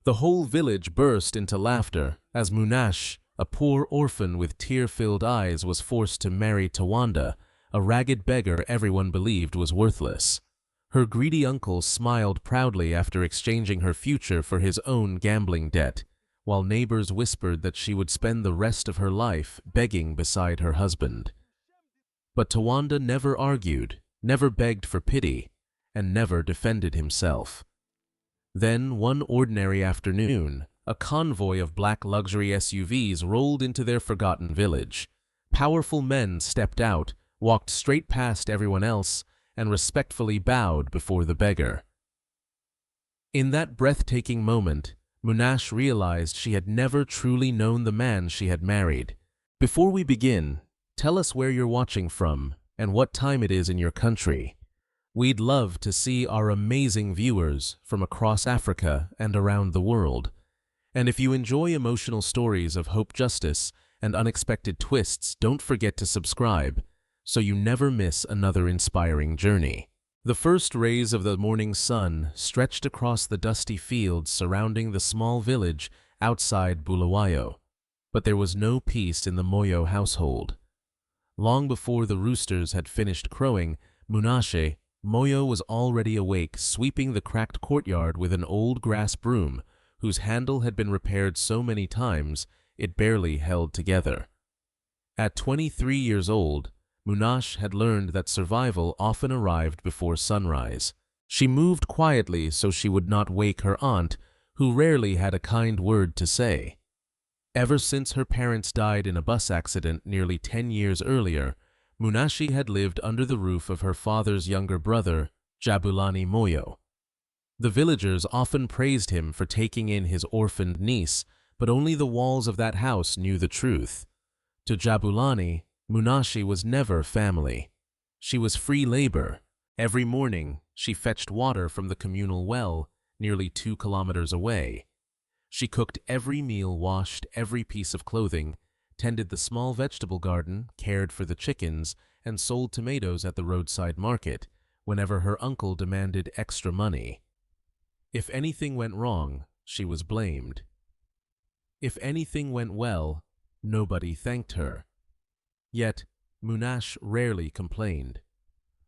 The whole village burst into laughter as Munashe, a poor orphan with tear-filled eyes, was forced to marry Tawanda, a ragged beggar everyone believed was worthless. Her greedy uncle smiled proudly after exchanging her future for his own gambling debt, while neighbors whispered that she would spend the rest of her life begging beside her husband. But Tawanda never argued, never begged for pity, and never defended himself. Then, one ordinary afternoon, a convoy of black luxury SUVs rolled into their forgotten village. Powerful men stepped out, walked straight past everyone else, and respectfully bowed before the beggar. In that breathtaking moment, Munashe realized she had never truly known the man she had married. Before we begin, tell us where you're watching from and what time it is in your country. We'd love to see our amazing viewers from across Africa and around the world. And if you enjoy emotional stories of hope, justice, and unexpected twists, don't forget to subscribe so you never miss another inspiring journey. The first rays of the morning sun stretched across the dusty fields surrounding the small village outside Bulawayo, but there was no peace in the Moyo household. Long before the roosters had finished crowing, Munashe, Moyo, was already awake, sweeping the cracked courtyard with an old grass broom whose handle had been repaired so many times it barely held together. At 23 years old, Munashe had learned that survival often arrived before sunrise. She moved quietly so she would not wake her aunt, who rarely had a kind word to say. Ever since her parents died in a bus accident nearly 10 years earlier, Munashe had lived under the roof of her father's younger brother, Jabulani Moyo. The villagers often praised him for taking in his orphaned niece, but only the walls of that house knew the truth. To Jabulani, Munashe was never family. She was free labor. Every morning, she fetched water from the communal well, nearly 2 kilometers away. She cooked every meal, washed every piece of clothing, tended the small vegetable garden, cared for the chickens, and sold tomatoes at the roadside market whenever her uncle demanded extra money. If anything went wrong, she was blamed. If anything went well, nobody thanked her. Yet, Munashe rarely complained.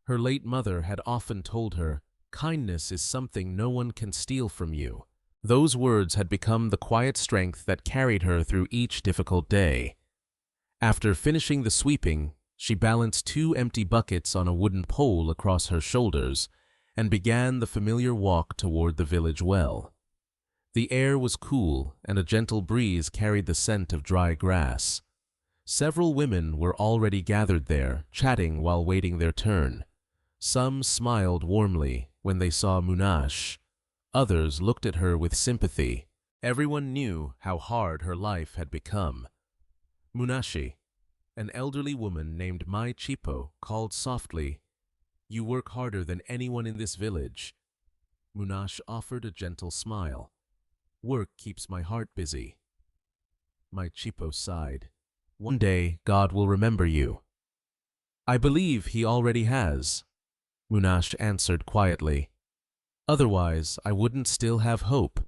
Her late mother had often told her, "Kindness is something no one can steal from you." Those words had become the quiet strength that carried her through each difficult day. After finishing the sweeping, she balanced 2 empty buckets on a wooden pole across her shoulders and began the familiar walk toward the village well. The air was cool, and a gentle breeze carried the scent of dry grass. Several women were already gathered there, chatting while waiting their turn. Some smiled warmly when they saw Munashe. Others looked at her with sympathy. Everyone knew how hard her life had become. Munashe, an elderly woman named Mai Chipo, called softly, "You work harder than anyone in this village." Munashe offered a gentle smile. "Work keeps my heart busy." Mai Chipo sighed. "One day, God will remember you." "I believe he already has," Munashe answered quietly. "Otherwise, I wouldn't still have hope."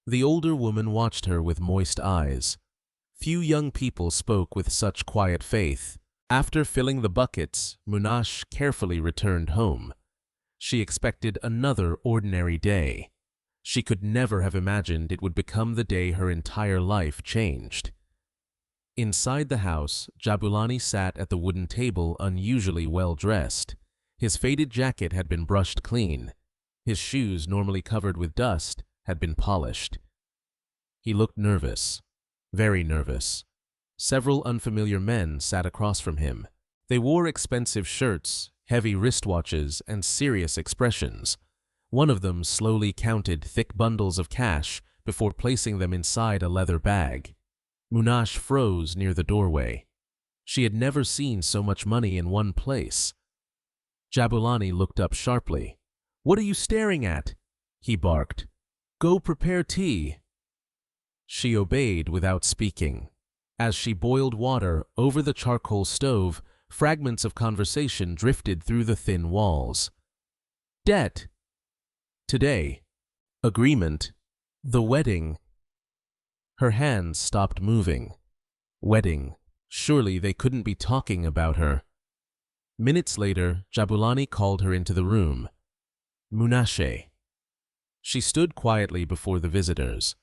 The older woman watched her with moist eyes. Few young people spoke with such quiet faith. After filling the buckets, Munashe carefully returned home. She expected another ordinary day. She could never have imagined it would become the day her entire life changed. Inside the house, Jabulani sat at the wooden table, unusually well dressed. His faded jacket had been brushed clean. His shoes, normally covered with dust, had been polished. He looked nervous, very nervous. Several unfamiliar men sat across from him. They wore expensive shirts, heavy wristwatches, and serious expressions. One of them slowly counted thick bundles of cash before placing them inside a leather bag. Munashe froze near the doorway. She had never seen so much money in one place. Jabulani looked up sharply. "What are you staring at?" he barked. "Go prepare tea." She obeyed without speaking. As she boiled water over the charcoal stove, fragments of conversation drifted through the thin walls. Debt. Today. Agreement. The wedding. Her hands stopped moving. Wedding. Surely they couldn't be talking about her. Minutes later, Jabulani called her into the room. Munashe. She stood quietly before the visitors.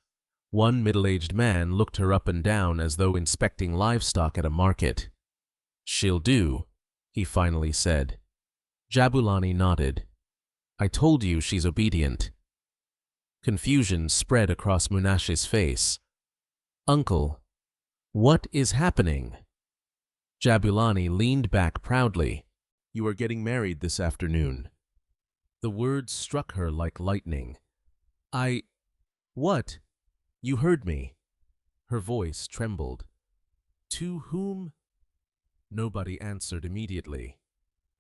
One middle-aged man looked her up and down as though inspecting livestock at a market. "She'll do," he finally said. Jabulani nodded. "I told you she's obedient." Confusion spread across Munashe's face. "Uncle, what is happening?" Jabulani leaned back proudly. "You are getting married this afternoon." The words struck her like lightning. What? You heard me." Her voice trembled. "To whom?" Nobody answered immediately.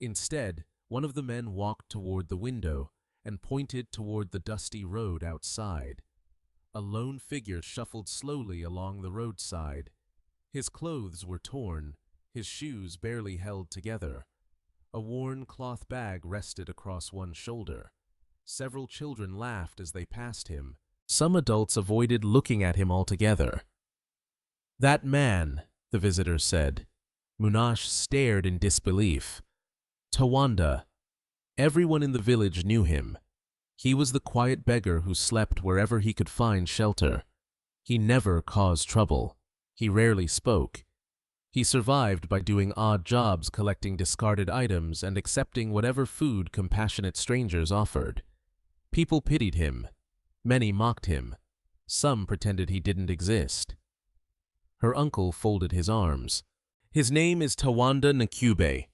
Instead, one of the men walked toward the window and pointed toward the dusty road outside. A lone figure shuffled slowly along the roadside. His clothes were torn, his shoes barely held together. A worn cloth bag rested across one shoulder. Several children laughed as they passed him. Some adults avoided looking at him altogether. "That man," the visitor said. Munashe stared in disbelief. Tawanda. Everyone in the village knew him. He was the quiet beggar who slept wherever he could find shelter. He never caused trouble. He rarely spoke. He survived by doing odd jobs collecting discarded items and accepting whatever food compassionate strangers offered. People pitied him. Many mocked him. Some pretended he didn't exist. Her uncle folded his arms. "His name is Tawanda Nkube."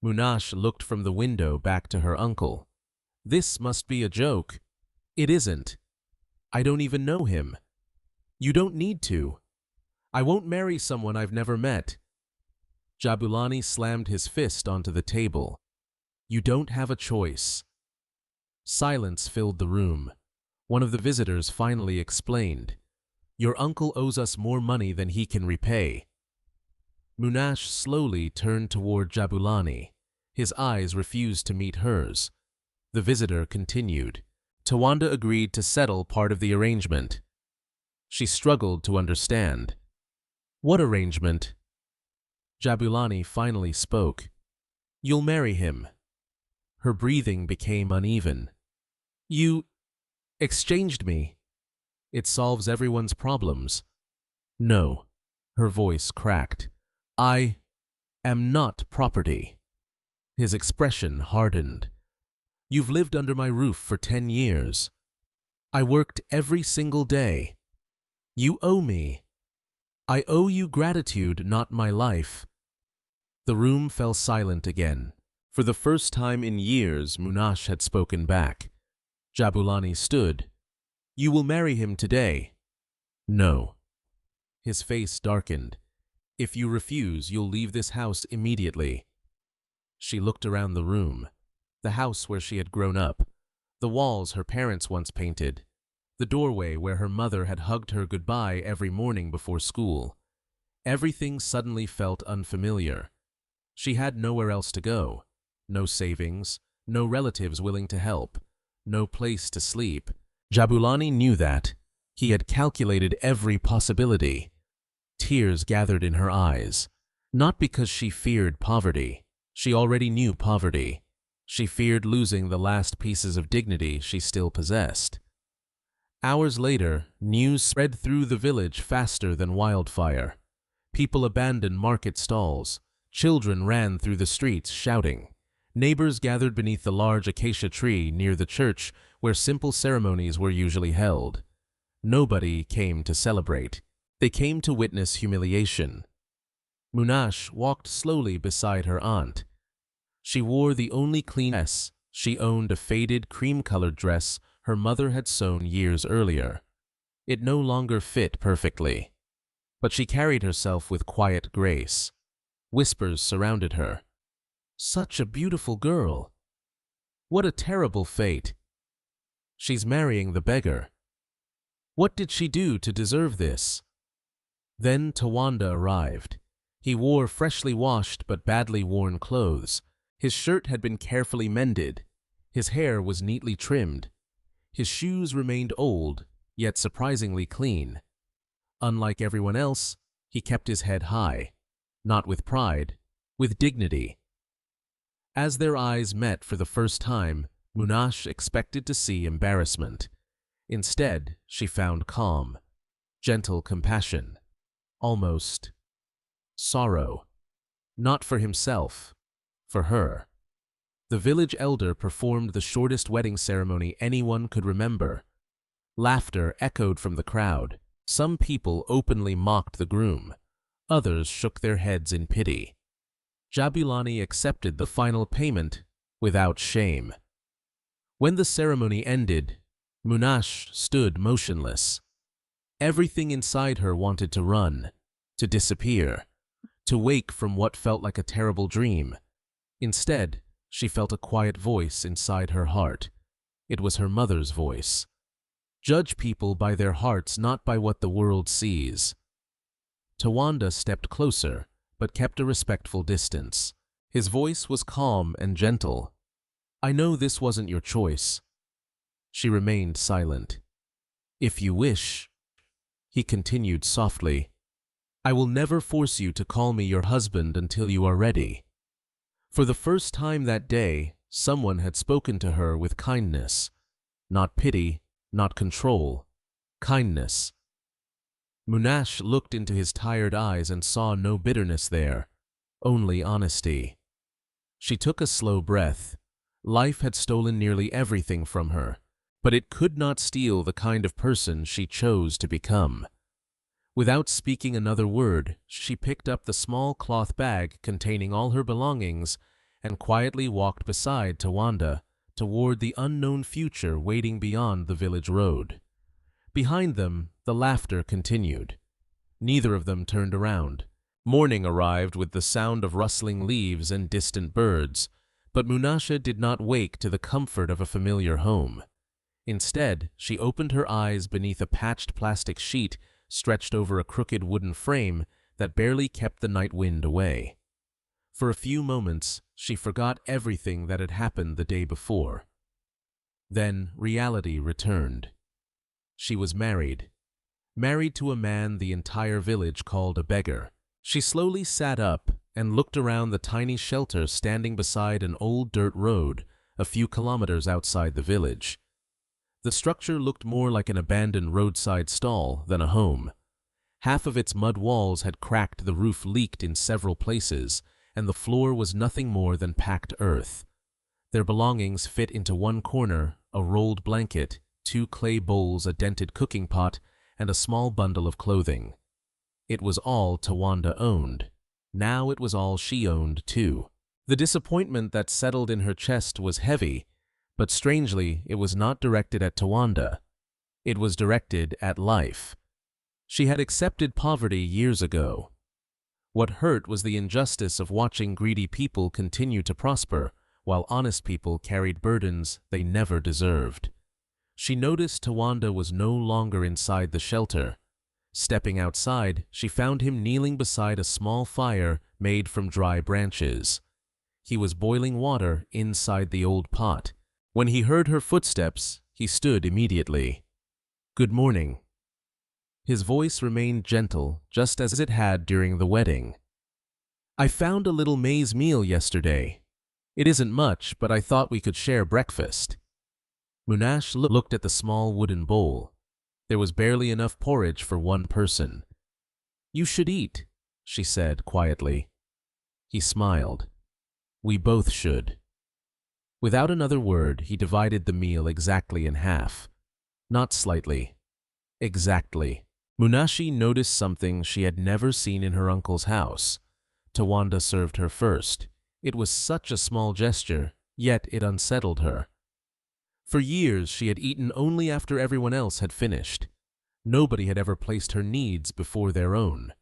Munashe looked from the window back to her uncle. "This must be a joke." "It isn't. I don't even know him." "You don't need to. I won't marry someone I've never met." Jabulani slammed his fist onto the table. "You don't have a choice." Silence filled the room. One of the visitors finally explained. "Your uncle owes us more money than he can repay." Munashe slowly turned toward Jabulani. His eyes refused to meet hers. The visitor continued. Tawanda agreed to settle part of the arrangement. She struggled to understand. "What arrangement?" Jabulani finally spoke. "You'll marry him." Her breathing became uneven. "You exchanged me. It solves everyone's problems." "No." Her voice cracked. "I am not property." His expression hardened. "You've lived under my roof for 10 years. I worked every single day. You owe me. I owe you gratitude, not my life." The room fell silent again. For the first time in years, Munashe had spoken back. Jabulani stood. "You will marry him today." "No." His face darkened. "If you refuse, you'll leave this house immediately." She looked around the room. The house where she had grown up. The walls her parents once painted. The doorway where her mother had hugged her goodbye every morning before school. Everything suddenly felt unfamiliar. She had nowhere else to go. No savings, no relatives willing to help, no place to sleep. Jabulani knew that. He had calculated every possibility. Tears gathered in her eyes. Not because she feared poverty. She already knew poverty. She feared losing the last pieces of dignity she still possessed. Hours later, news spread through the village faster than wildfire. People abandoned market stalls. Children ran through the streets shouting. Neighbors gathered beneath the large acacia tree near the church where simple ceremonies were usually held. Nobody came to celebrate. They came to witness humiliation. Munashe walked slowly beside her aunt. She wore the only clean dress. She owned a faded cream-colored dress her mother had sewn years earlier. It no longer fit perfectly. But she carried herself with quiet grace. Whispers surrounded her. "Such a beautiful girl. What a terrible fate. She's marrying the beggar. What did she do to deserve this?" Then Tawanda arrived. He wore freshly washed but badly worn clothes. His shirt had been carefully mended. His hair was neatly trimmed. His shoes remained old, yet surprisingly clean. Unlike everyone else, he kept his head high, not with pride, with dignity. As their eyes met for the first time, Munashe expected to see embarrassment. Instead, she found calm, gentle compassion, almost sorrow. Not for himself, for her. The village elder performed the shortest wedding ceremony anyone could remember. Laughter echoed from the crowd. Some people openly mocked the groom. Others shook their heads in pity. Jabulani accepted the final payment without shame. When the ceremony ended, Munashe stood motionless. Everything inside her wanted to run, to disappear, to wake from what felt like a terrible dream. Instead, she felt a quiet voice inside her heart. It was her mother's voice. Judge people by their hearts, not by what the world sees. Tawanda stepped closer, but kept a respectful distance. His voice was calm and gentle. I know this wasn't your choice. She remained silent. If you wish, he continued softly, I will never force you to call me your husband until you are ready. For the first time that day, someone had spoken to her with kindness. Not pity, not control. Kindness. Munashe looked into his tired eyes and saw no bitterness there, only honesty. She took a slow breath. Life had stolen nearly everything from her, but it could not steal the kind of person she chose to become. Without speaking another word, she picked up the small cloth bag containing all her belongings and quietly walked beside Tawanda toward the unknown future waiting beyond the village road. Behind them, the laughter continued. Neither of them turned around. Morning arrived with the sound of rustling leaves and distant birds, but Munashe did not wake to the comfort of a familiar home. Instead, she opened her eyes beneath a patched plastic sheet stretched over a crooked wooden frame that barely kept the night wind away. For a few moments, she forgot everything that had happened the day before. Then reality returned. She was married. Married to a man the entire village called a beggar. She slowly sat up and looked around the tiny shelter standing beside an old dirt road a few kilometers outside the village. The structure looked more like an abandoned roadside stall than a home. Half of its mud walls had cracked, the roof leaked in several places, and the floor was nothing more than packed earth. Their belongings fit into one corner: a rolled blanket, 2 clay bowls, a dented cooking pot, and a small bundle of clothing. It was all Tawanda owned. Now it was all she owned, too. The disappointment that settled in her chest was heavy, but strangely, it was not directed at Tawanda. It was directed at life. She had accepted poverty years ago. What hurt was the injustice of watching greedy people continue to prosper, while honest people carried burdens they never deserved. She noticed Tawanda was no longer inside the shelter. Stepping outside, she found him kneeling beside a small fire made from dry branches. He was boiling water inside the old pot. When he heard her footsteps, he stood immediately. Good morning. His voice remained gentle, just as it had during the wedding. I found a little maize meal yesterday. It isn't much, but I thought we could share breakfast. Munashe looked at the small wooden bowl. There was barely enough porridge for one person. You should eat, she said quietly. He smiled. We both should. Without another word, he divided the meal exactly in half. Not slightly. Exactly. Munashe noticed something she had never seen in her uncle's house. Tawanda served her first. It was such a small gesture, yet it unsettled her. For years, she had eaten only after everyone else had finished. Nobody had ever placed her needs before their own.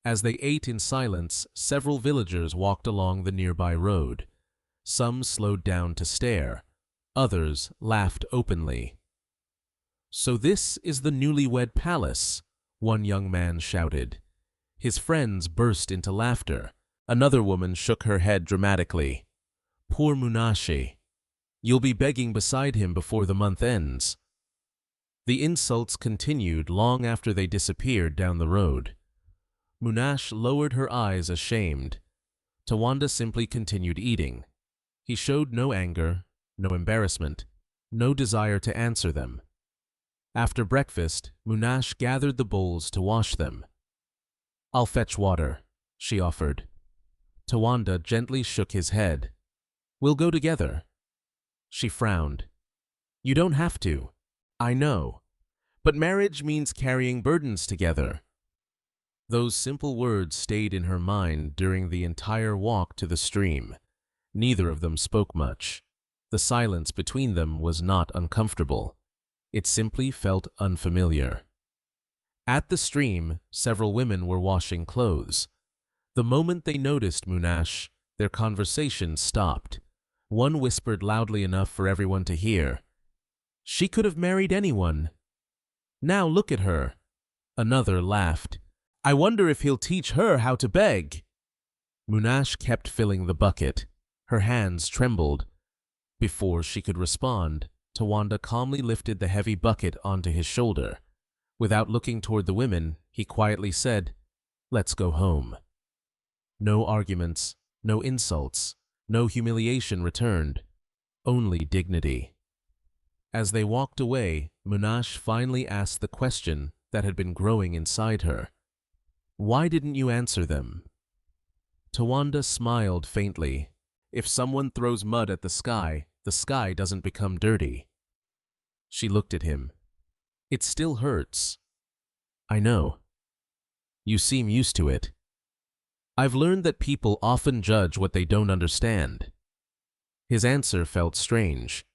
As they ate in silence, several villagers walked along the nearby road. Some slowed down to stare. Others laughed openly. So this is the newlywed palace, one young man shouted. His friends burst into laughter. Another woman shook her head dramatically. Poor Munashe. You'll be begging beside him before the month ends. The insults continued long after they disappeared down the road. Munashe lowered her eyes ashamed. Tawanda simply continued eating. He showed no anger, no embarrassment, no desire to answer them. After breakfast, Munashe gathered the bowls to wash them. "I'll fetch water," she offered. Tawanda gently shook his head. "We'll go together." She frowned. "You don't have to. I know. But marriage means carrying burdens together." Those simple words stayed in her mind during the entire walk to the stream. Neither of them spoke much. The silence between them was not uncomfortable. It simply felt unfamiliar. At the stream, several women were washing clothes. The moment they noticed Munashe, their conversation stopped. One whispered loudly enough for everyone to hear, "She could have married anyone. Now look at her." Another laughed. "I wonder if he'll teach her how to beg." Munashe kept filling the bucket. Her hands trembled. Before she could respond, Tawanda calmly lifted the heavy bucket onto his shoulder. Without looking toward the women, he quietly said, "Let's go home." No arguments, no insults, no humiliation returned, only dignity. As they walked away, Munashe finally asked the question that had been growing inside her. "Why didn't you answer them?" Tawanda smiled faintly. If someone throws mud at the sky doesn't become dirty. She looked at him. "It still hurts." "I know. You seem used to it." "I've learned that people often judge what they don't understand." His answer felt strange,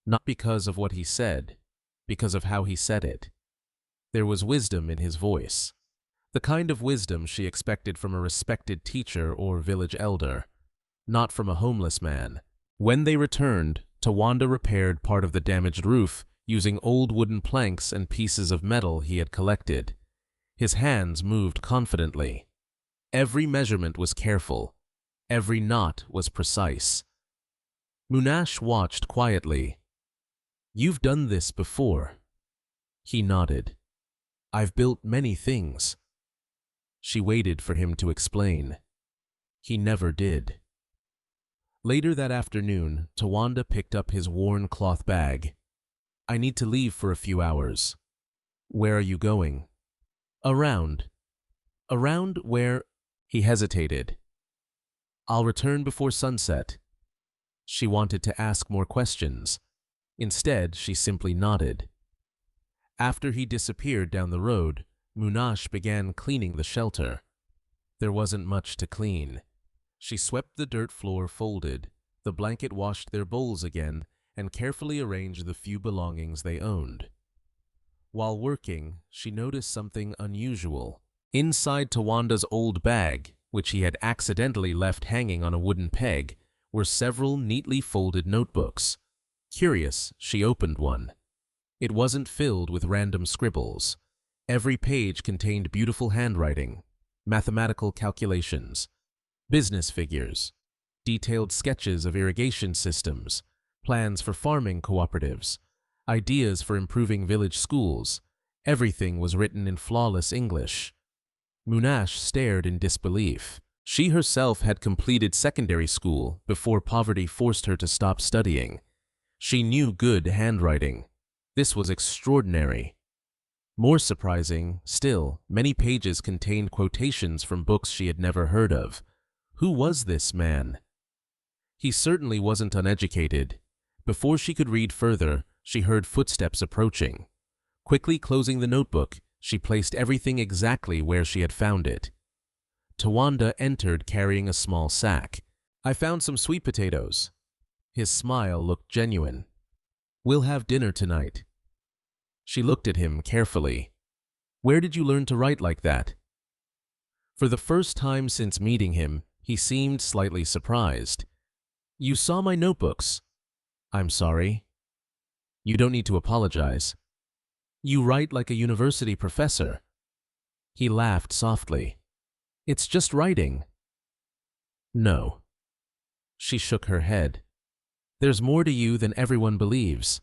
not because of what he said, because of how he said it. There was wisdom in his voice, the kind of wisdom she expected from a respected teacher or village elder, not from a homeless man. When they returned, Tawanda repaired part of the damaged roof using old wooden planks and pieces of metal he had collected. His hands moved confidently. Every measurement was careful. Every knot was precise. Munashe watched quietly. "You've done this before." He nodded. "I've built many things." She waited for him to explain. He never did. Later that afternoon, Tawanda picked up his worn cloth bag. "I need to leave for a few hours." "Where are you going?" "Around." "Around where?" He hesitated. "I'll return before sunset." She wanted to ask more questions. Instead, she simply nodded. After he disappeared down the road, Munashe began cleaning the shelter. There wasn't much to clean. She swept the dirt floor folded, the blanket washed their bowls again, and carefully arranged the few belongings they owned. While working, she noticed something unusual. Inside Tawanda's old bag, which he had accidentally left hanging on a wooden peg, were several neatly folded notebooks. Curious, she opened one. It wasn't filled with random scribbles. Every page contained beautiful handwriting, mathematical calculations, business figures, detailed sketches of irrigation systems, plans for farming cooperatives, ideas for improving village schools. Everything was written in flawless English. Munashe stared in disbelief. She herself had completed secondary school before poverty forced her to stop studying. She knew good handwriting. This was extraordinary. More surprising still, many pages contained quotations from books she had never heard of. Who was this man? He certainly wasn't uneducated. Before she could read further, she heard footsteps approaching. Quickly closing the notebook, she placed everything exactly where she had found it. Tawanda entered carrying a small sack. "I found some sweet potatoes." His smile looked genuine. "We'll have dinner tonight." She looked at him carefully. "Where did you learn to write like that?" For the first time since meeting him, he seemed slightly surprised. "You saw my notebooks." "I'm sorry." "You don't need to apologize." "You write like a university professor." He laughed softly. "It's just writing." "No." She shook her head. "There's more to you than everyone believes."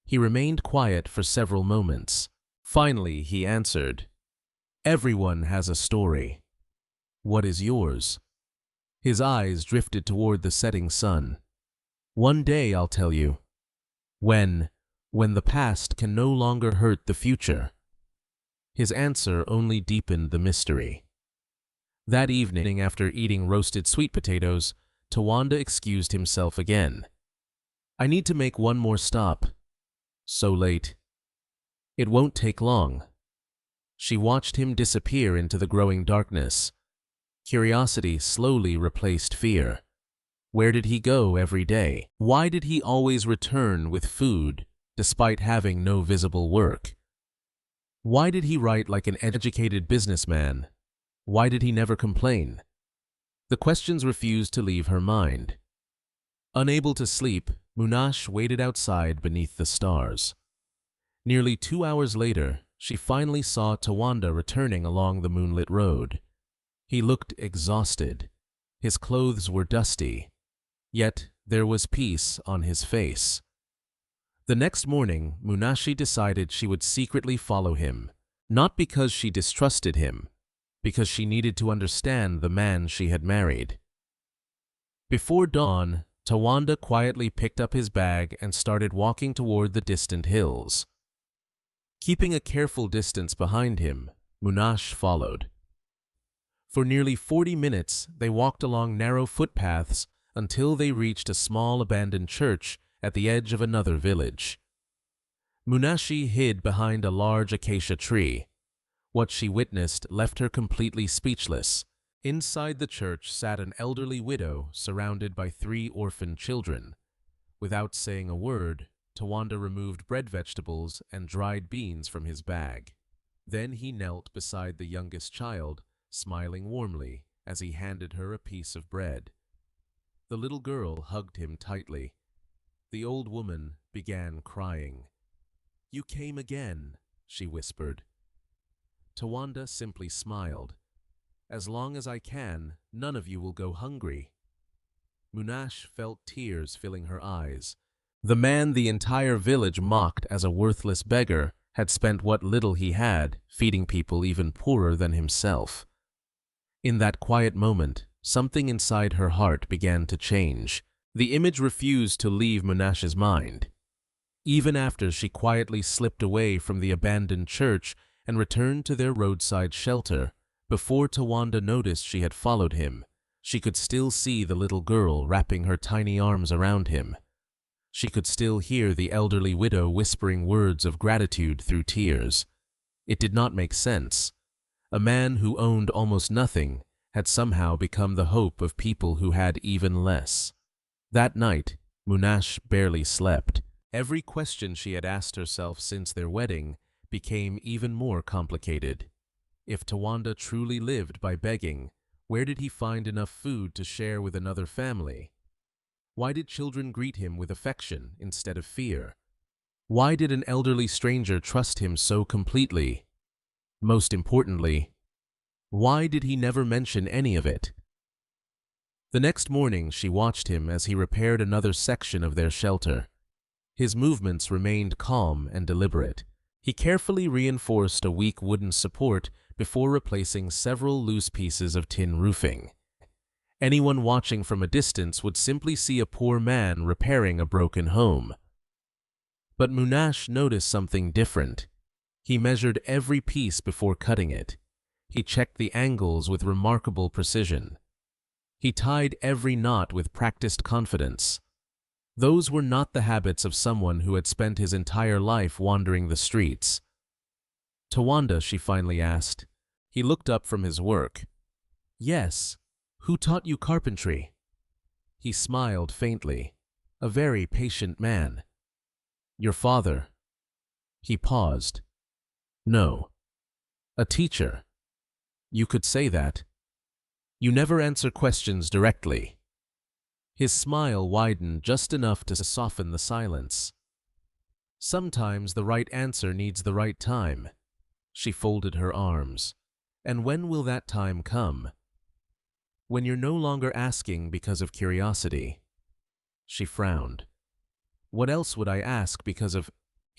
He remained quiet for several moments. Finally, he answered, "Everyone has a story. What is yours?" His eyes drifted toward the setting sun. "One day, I'll tell you. When the past can no longer hurt the future." His answer only deepened the mystery. That evening, after eating roasted sweet potatoes, Tawanda excused himself again. "I need to make one more stop." "So late." "It won't take long." She watched him disappear into the growing darkness. Curiosity slowly replaced fear. Where did he go every day? Why did he always return with food, despite having no visible work? Why did he write like an educated businessman? Why did he never complain? The questions refused to leave her mind. Unable to sleep, Munashe waited outside beneath the stars. Nearly 2 hours later, she finally saw Tawanda returning along the moonlit road. He looked exhausted. His clothes were dusty, yet there was peace on his face. The next morning, Munashe decided she would secretly follow him, not because she distrusted him, because she needed to understand the man she had married. Before dawn, Tawanda quietly picked up his bag and started walking toward the distant hills. Keeping a careful distance behind him, Munashe followed. For nearly 40 minutes, they walked along narrow footpaths until they reached a small abandoned church at the edge of another village. Munashe hid behind a large acacia tree. What she witnessed left her completely speechless. Inside the church sat an elderly widow surrounded by 3 orphaned children. Without saying a word, Tawanda removed bread, vegetables, and dried beans from his bag. Then he knelt beside the youngest child, smiling warmly as he handed her a piece of bread. The little girl hugged him tightly. The old woman began crying. "You came again," she whispered. Tawanda simply smiled. "As long as I can, none of you will go hungry." Munashe felt tears filling her eyes. The man the entire village mocked as a worthless beggar had spent what little he had feeding people even poorer than himself. In that quiet moment, something inside her heart began to change. The image refused to leave Munashe's mind. Even after she quietly slipped away from the abandoned church and returned to their roadside shelter, before Tawanda noticed she had followed him, she could still see the little girl wrapping her tiny arms around him. She could still hear the elderly widow whispering words of gratitude through tears. It did not make sense. A man who owned almost nothing had somehow become the hope of people who had even less. That night, Munashe barely slept. Every question she had asked herself since their wedding became even more complicated. If Tawanda truly lived by begging, where did he find enough food to share with another family? Why did children greet him with affection instead of fear? Why did an elderly stranger trust him so completely? Most importantly, why did he never mention any of it? The next morning, she watched him as he repaired another section of their shelter. His movements remained calm and deliberate. He carefully reinforced a weak wooden support before replacing several loose pieces of tin roofing. Anyone watching from a distance would simply see a poor man repairing a broken home. But Munashe noticed something different. He measured every piece before cutting it. He checked the angles with remarkable precision. He tied every knot with practiced confidence. Those were not the habits of someone who had spent his entire life wandering the streets. "Tawanda," she finally asked. He looked up from his work. "Yes. Who taught you carpentry?" He smiled faintly. "A very patient man." "Your father." He paused. "No. A teacher." "You could say that. You never answer questions directly." His smile widened just enough to soften the silence. "Sometimes the right answer needs the right time." She folded her arms. "And when will that time come?" "When you're no longer asking because of curiosity." She frowned. "What else would I ask because of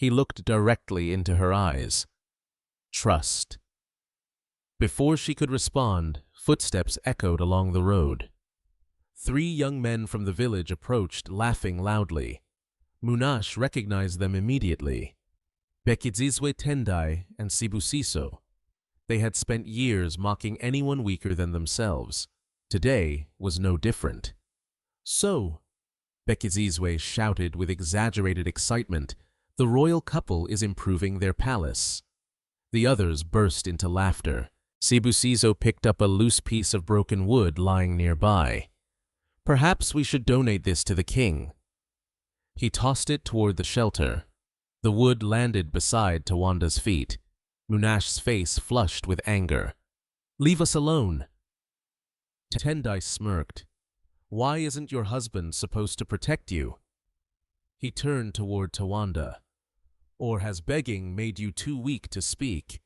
He looked directly into her eyes. Trust. Before she could respond, footsteps echoed along the road. 3 young men from the village approached, laughing loudly. Munashe recognized them immediately. Bekizizwe Tendai and Sibusiso. They had spent years mocking anyone weaker than themselves. Today was no different. So, Bekizizwe shouted with exaggerated excitement, the royal couple is improving their palace. The others burst into laughter. Sibusiso picked up a loose piece of broken wood lying nearby. Perhaps we should donate this to the king. He tossed it toward the shelter. The wood landed beside Tawanda's feet. Munashe's face flushed with anger. Leave us alone. Tendai smirked. Why isn't your husband supposed to protect you? He turned toward Tawanda. Or has begging made you too weak to speak?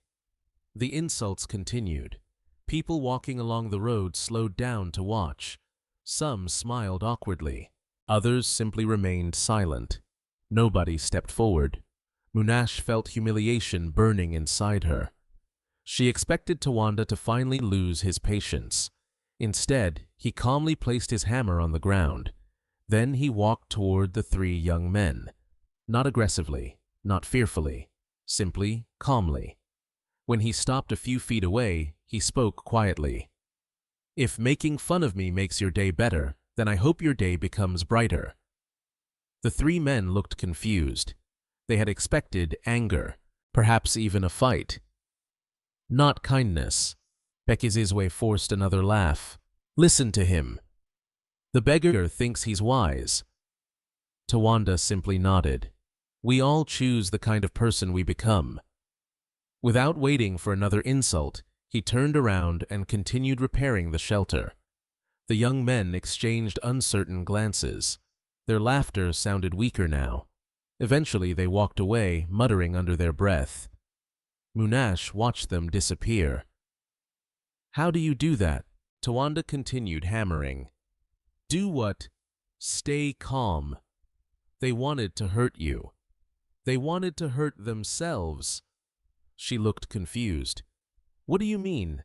The insults continued. People walking along the road slowed down to watch. Some smiled awkwardly. Others simply remained silent. Nobody stepped forward. Munashe felt humiliation burning inside her. She expected Tawanda to finally lose his patience. Instead, he calmly placed his hammer on the ground. Then he walked toward the 3 young men. Not aggressively, not fearfully, simply calmly. When he stopped a few feet away, he spoke quietly. If making fun of me makes your day better, then I hope your day becomes brighter. The 3 men looked confused. They had expected anger, perhaps even a fight. Not kindness. Bekizizwe forced another laugh. Listen to him. The beggar thinks he's wise. Tawanda simply nodded. We all choose the kind of person we become. Without waiting for another insult, he turned around and continued repairing the shelter. The young men exchanged uncertain glances. Their laughter sounded weaker now. Eventually they walked away, muttering under their breath. Munashe watched them disappear. How do you do that? Tawanda continued hammering. Do what? Stay calm. They wanted to hurt you. They wanted to hurt themselves. She looked confused. What do you mean?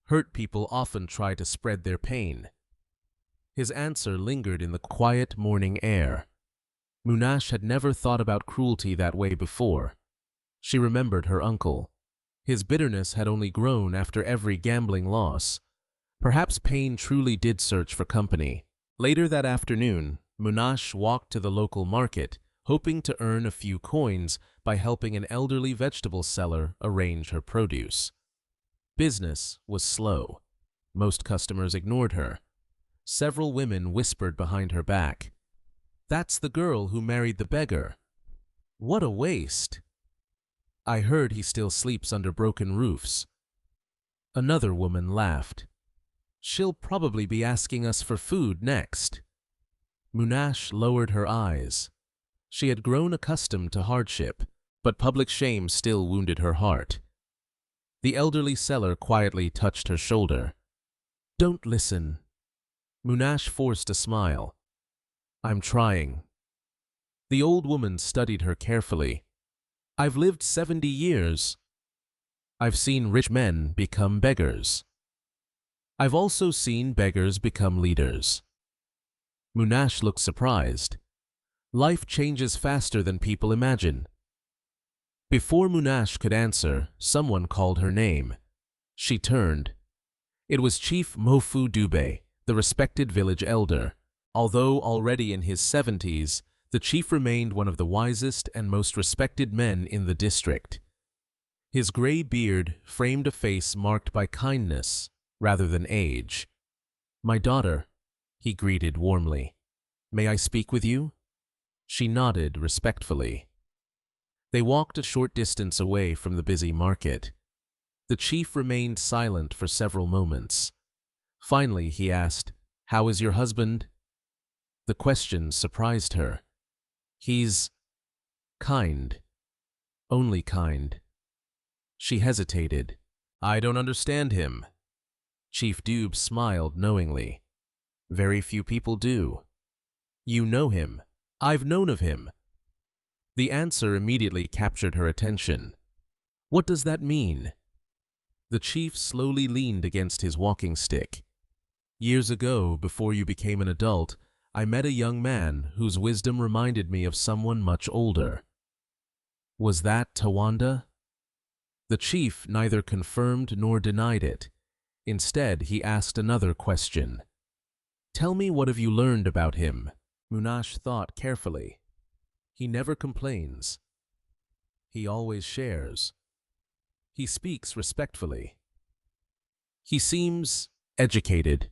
Hurt people often try to spread their pain. His answer lingered in the quiet morning air. Munashe had never thought about cruelty that way before. She remembered her uncle. His bitterness had only grown after every gambling loss. Perhaps pain truly did search for company. Later that afternoon, Munashe walked to the local market, hoping to earn a few coins by helping an elderly vegetable seller arrange her produce. Business was slow. Most customers ignored her. Several women whispered behind her back. That's the girl who married the beggar. What a waste. I heard he still sleeps under broken roofs. Another woman laughed. She'll probably be asking us for food next. Munashe lowered her eyes. She had grown accustomed to hardship, but public shame still wounded her heart. The elderly seller quietly touched her shoulder. Don't listen. Munashe forced a smile. I'm trying. The old woman studied her carefully. I've lived 70 years. I've seen rich men become beggars. I've also seen beggars become leaders. Munashe looked surprised. Life changes faster than people imagine. Before Munashe could answer, someone called her name. She turned. It was Chief Mofu Dube, the respected village elder. Although already in his 70s, the chief remained one of the wisest and most respected men in the district. His gray beard framed a face marked by kindness rather than age. My daughter, he greeted warmly. May I speak with you? She nodded respectfully. They walked a short distance away from the busy market. The chief remained silent for several moments. Finally, he asked, How is your husband? The question surprised her. He's kind. Only kind. She hesitated. I don't understand him. Chief Dube smiled knowingly. Very few people do. You know him. I've known of him. The answer immediately captured her attention. What does that mean? The chief slowly leaned against his walking stick. Years ago, before you became an adult, I met a young man whose wisdom reminded me of someone much older. Was that Tawanda? The chief neither confirmed nor denied it. Instead, he asked another question. Tell me, what have you learned about him? Munashe thought carefully. He never complains. He always shares. He speaks respectfully. He seems educated.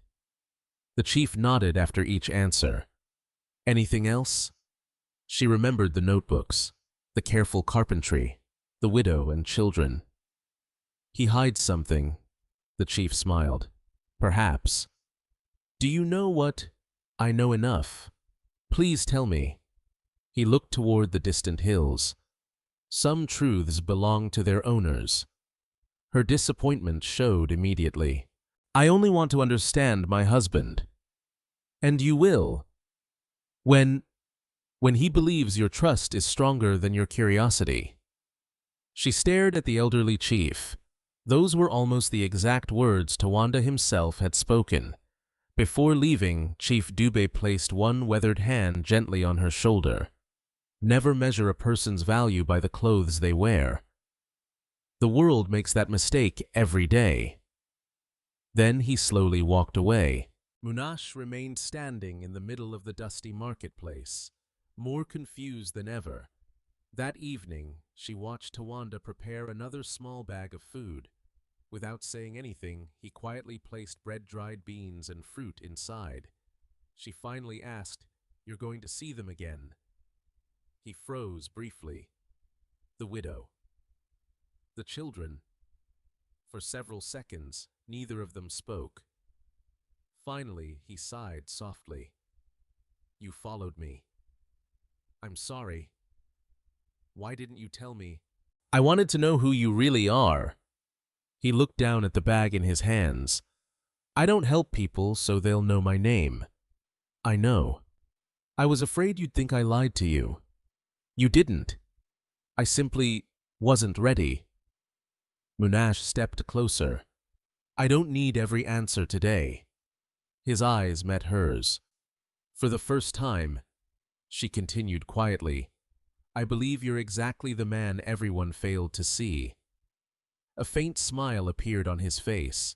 The chief nodded after each answer. Anything else? She remembered the notebooks, the careful carpentry, the widow and children. He hides something, the chief smiled. Perhaps. Do you know what? I know enough. Please tell me. He looked toward the distant hills. Some truths belong to their owners. Her disappointment showed immediately. I only want to understand my husband. And you will. When he believes your trust is stronger than your curiosity. She stared at the elderly chief. Those were almost the exact words Tawanda himself had spoken. Before leaving, Chief Dube placed one weathered hand gently on her shoulder. Never measure a person's value by the clothes they wear. The world makes that mistake every day. Then he slowly walked away. Munashe remained standing in the middle of the dusty marketplace, more confused than ever. That evening, she watched Tawanda prepare another small bag of food. Without saying anything, he quietly placed bread-dried beans and fruit inside. She finally asked, "You're going to see them again?" He froze briefly. The widow. The children. For several seconds, neither of them spoke. Finally, he sighed softly. You followed me. I'm sorry. Why didn't you tell me? I wanted to know who you really are. He looked down at the bag in his hands. I don't help people so they'll know my name. I know. I was afraid you'd think I lied to you. You didn't. I simply wasn't ready. Munashe stepped closer. I don't need every answer today. His eyes met hers. For the first time, she continued quietly, I believe you're exactly the man everyone failed to see. A faint smile appeared on his face,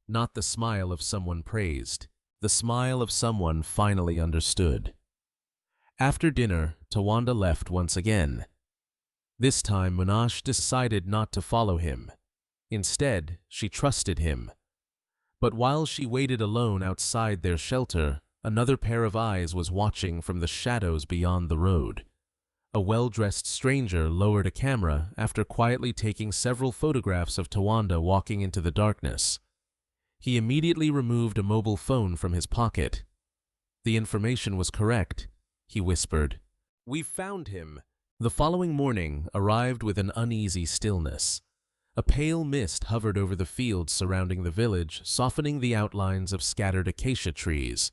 not the smile of someone praised, the smile of someone finally understood. After dinner, Tawanda left once again. This time, Munashe decided not to follow him. Instead, she trusted him. But while she waited alone outside their shelter, another pair of eyes was watching from the shadows beyond the road. A well-dressed stranger lowered a camera after quietly taking several photographs of Tawanda walking into the darkness. He immediately removed a mobile phone from his pocket. The information was correct, he whispered. We've found him. The following morning arrived with an uneasy stillness. A pale mist hovered over the fields surrounding the village, softening the outlines of scattered acacia trees.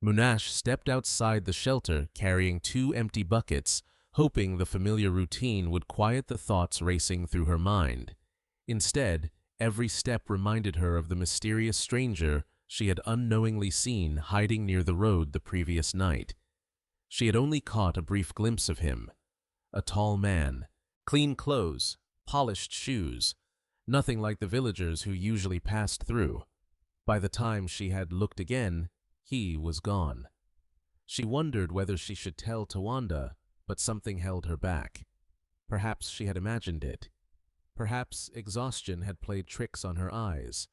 Munashe stepped outside the shelter, carrying 2 empty buckets, hoping the familiar routine would quiet the thoughts racing through her mind. Instead, every step reminded her of the mysterious stranger she had unknowingly seen hiding near the road the previous night. She had only caught a brief glimpse of him. A tall man, clean clothes, polished shoes, nothing like the villagers who usually passed through. By the time she had looked again, he was gone. She wondered whether she should tell Tawanda, but something held her back. Perhaps she had imagined it. Perhaps exhaustion had played tricks on her eyes.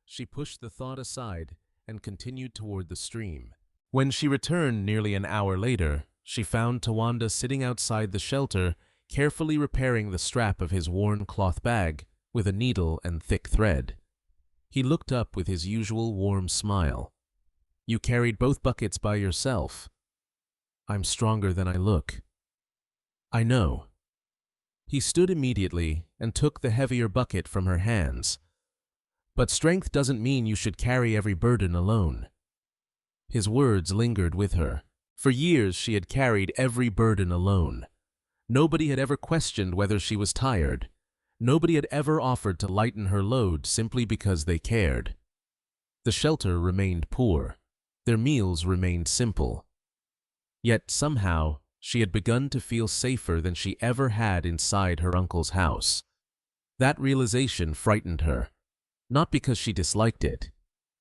She pushed the thought aside and continued toward the stream. When she returned nearly an hour later, she found Tawanda sitting outside the shelter, carefully repairing the strap of his worn cloth bag with a needle and thick thread. He looked up with his usual warm smile. You carried both buckets by yourself. I'm stronger than I look. I know. He stood immediately and took the heavier bucket from her hands. But strength doesn't mean you should carry every burden alone. His words lingered with her. For years she had carried every burden alone. Nobody had ever questioned whether she was tired. Nobody had ever offered to lighten her load simply because they cared. The shelter remained poor. Their meals remained simple. Yet somehow, she had begun to feel safer than she ever had inside her uncle's house. That realization frightened her, not because she disliked it,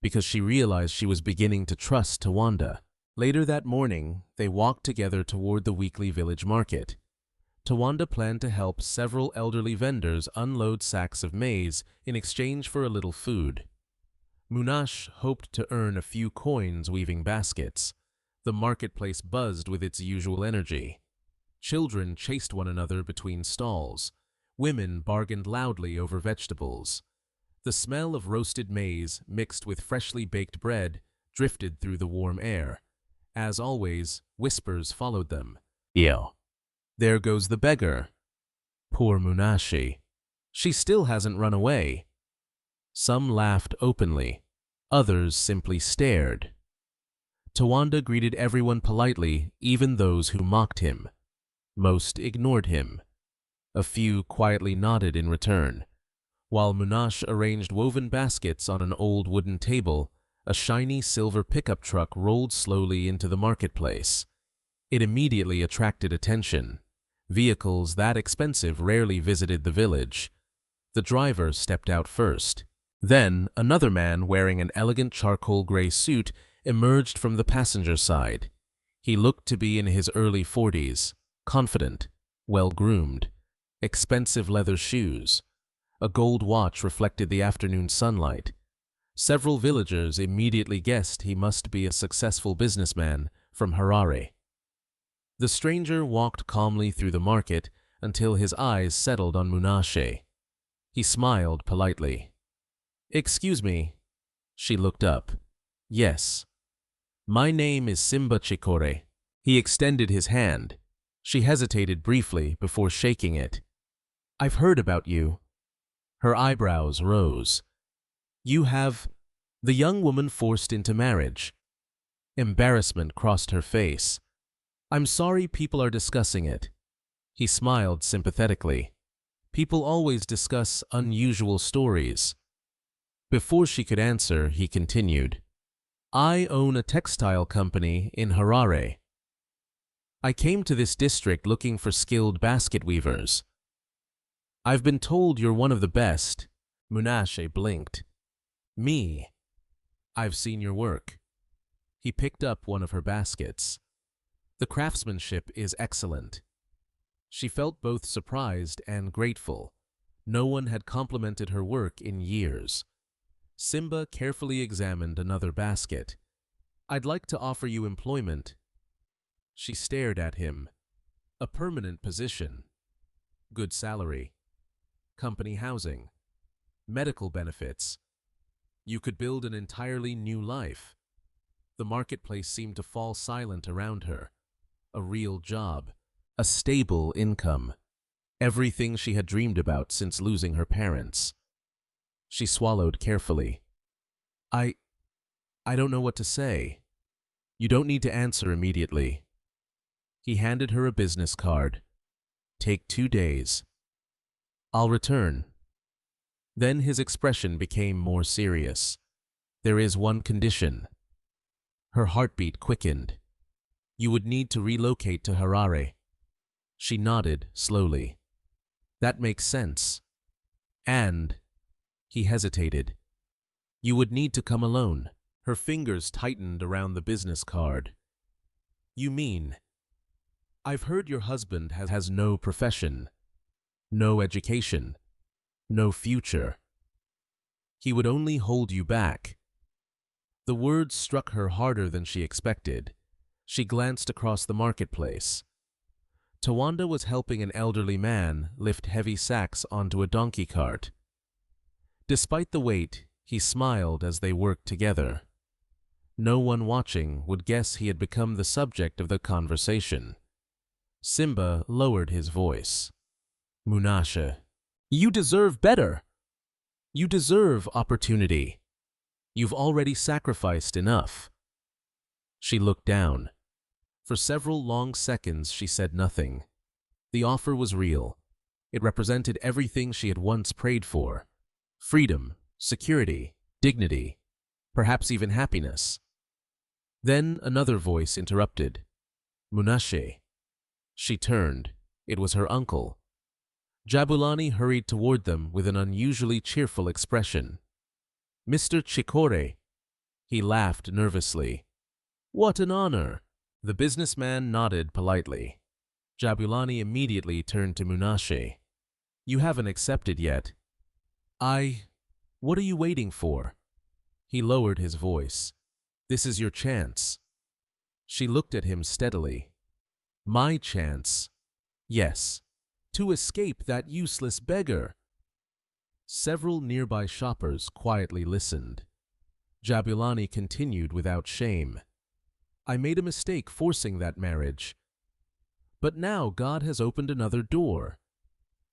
because she realized she was beginning to trust Tawanda. Later that morning, they walked together toward the weekly village market. Tawanda planned to help several elderly vendors unload sacks of maize in exchange for a little food. Munashe hoped to earn a few coins weaving baskets. The marketplace buzzed with its usual energy. Children chased one another between stalls. Women bargained loudly over vegetables. The smell of roasted maize mixed with freshly baked bread drifted through the warm air. As always, whispers followed them. Ew. There goes the beggar. Poor Munashe. She still hasn't run away. Some laughed openly. Others simply stared. Tawanda greeted everyone politely, even those who mocked him. Most ignored him. A few quietly nodded in return. While Munashe arranged woven baskets on an old wooden table, a shiny silver pickup truck rolled slowly into the marketplace. It immediately attracted attention. Vehicles that expensive rarely visited the village. The driver stepped out first. Then, another man wearing an elegant charcoal gray suit emerged from the passenger side. He looked to be in his early 40s, confident, well-groomed, expensive leather shoes. A gold watch reflected the afternoon sunlight. Several villagers immediately guessed he must be a successful businessman from Harare. The stranger walked calmly through the market until his eyes settled on Munashe. He smiled politely. "Excuse me." She looked up. "Yes. My name is Simba Chikore." He extended his hand. She hesitated briefly before shaking it. "I've heard about you." Her eyebrows rose. "You have—" The young woman forced into marriage. Embarrassment crossed her face. "I'm sorry people are discussing it." He smiled sympathetically. "People always discuss unusual stories." Before she could answer, he continued, "I own a textile company in Harare. I came to this district looking for skilled basket weavers. I've been told you're one of the best." Munashe blinked. "Me? I've seen your work." He picked up one of her baskets. "The craftsmanship is excellent." She felt both surprised and grateful. No one had complimented her work in years. Simba carefully examined another basket. "I'd like to offer you employment." She stared at him. "A permanent position. Good salary. Company housing. Medical benefits. You could build an entirely new life." The marketplace seemed to fall silent around her. A real job. A stable income. Everything she had dreamed about since losing her parents. She swallowed carefully. I don't know what to say." "You don't need to answer immediately." He handed her a business card. "Take 2 days. I'll return." Then his expression became more serious. "There is one condition." Her heartbeat quickened. "You would need to relocate to Harare." She nodded slowly. "That makes sense. And—" He hesitated. "You would need to come alone." Her fingers tightened around the business card. "You mean—" "I've heard your husband has no profession, no education, no future. He would only hold you back." The words struck her harder than she expected. She glanced across the marketplace. Tawanda was helping an elderly man lift heavy sacks onto a donkey cart. Despite the weight, he smiled as they worked together. No one watching would guess he had become the subject of the conversation. Simba lowered his voice. "Munashe, you deserve better. You deserve opportunity. You've already sacrificed enough." She looked down. For several long seconds she said nothing. The offer was real. It represented everything she had once prayed for: freedom, security, dignity, perhaps even happiness. Then another voice interrupted. Munashe. She turned. It was her uncle. Jabulani hurried toward them with an unusually cheerful expression. Mr. Chikore. He laughed nervously. What an honor! The businessman nodded politely. Jabulani immediately turned to Munashe. You haven't accepted yet. What are you waiting for? He lowered his voice. This is your chance. She looked at him steadily. My chance? Yes. To escape that useless beggar. Several nearby shoppers quietly listened. Jabulani continued without shame. I made a mistake forcing that marriage. But now God has opened another door.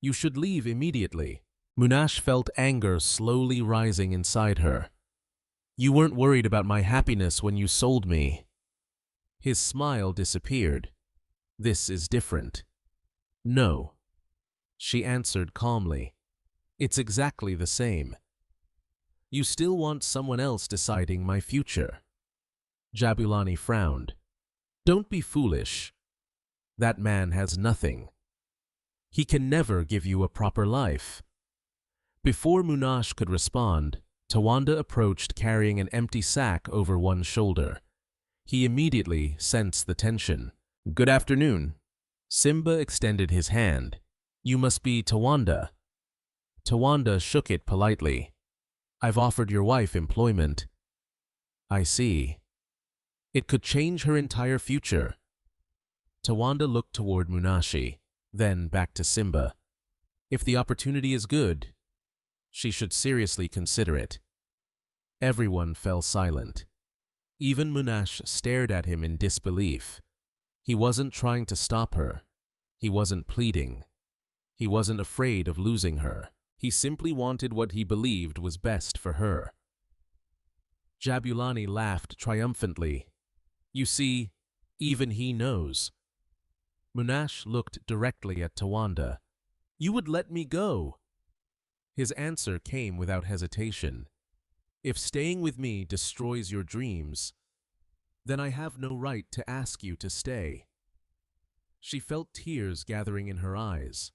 You should leave immediately. Munashe felt anger slowly rising inside her. You weren't worried about my happiness when you sold me. His smile disappeared. This is different. No. She answered calmly. It's exactly the same. You still want someone else deciding my future. Jabulani frowned. Don't be foolish. That man has nothing. He can never give you a proper life. Before Munashe could respond, Tawanda approached carrying an empty sack over one shoulder. He immediately sensed the tension. Good afternoon. Simba extended his hand. You must be Tawanda. Tawanda shook it politely. I've offered your wife employment. I see. It could change her entire future. Tawanda looked toward Munashe, then back to Simba. If the opportunity is good, she should seriously consider it. Everyone fell silent. Even Munashe stared at him in disbelief. He wasn't trying to stop her. He wasn't pleading. He wasn't afraid of losing her. He simply wanted what he believed was best for her. Jabulani laughed triumphantly. You see, even he knows. Munashe looked directly at Tawanda. You would let me go. His answer came without hesitation. If staying with me destroys your dreams, then I have no right to ask you to stay. She felt tears gathering in her eyes.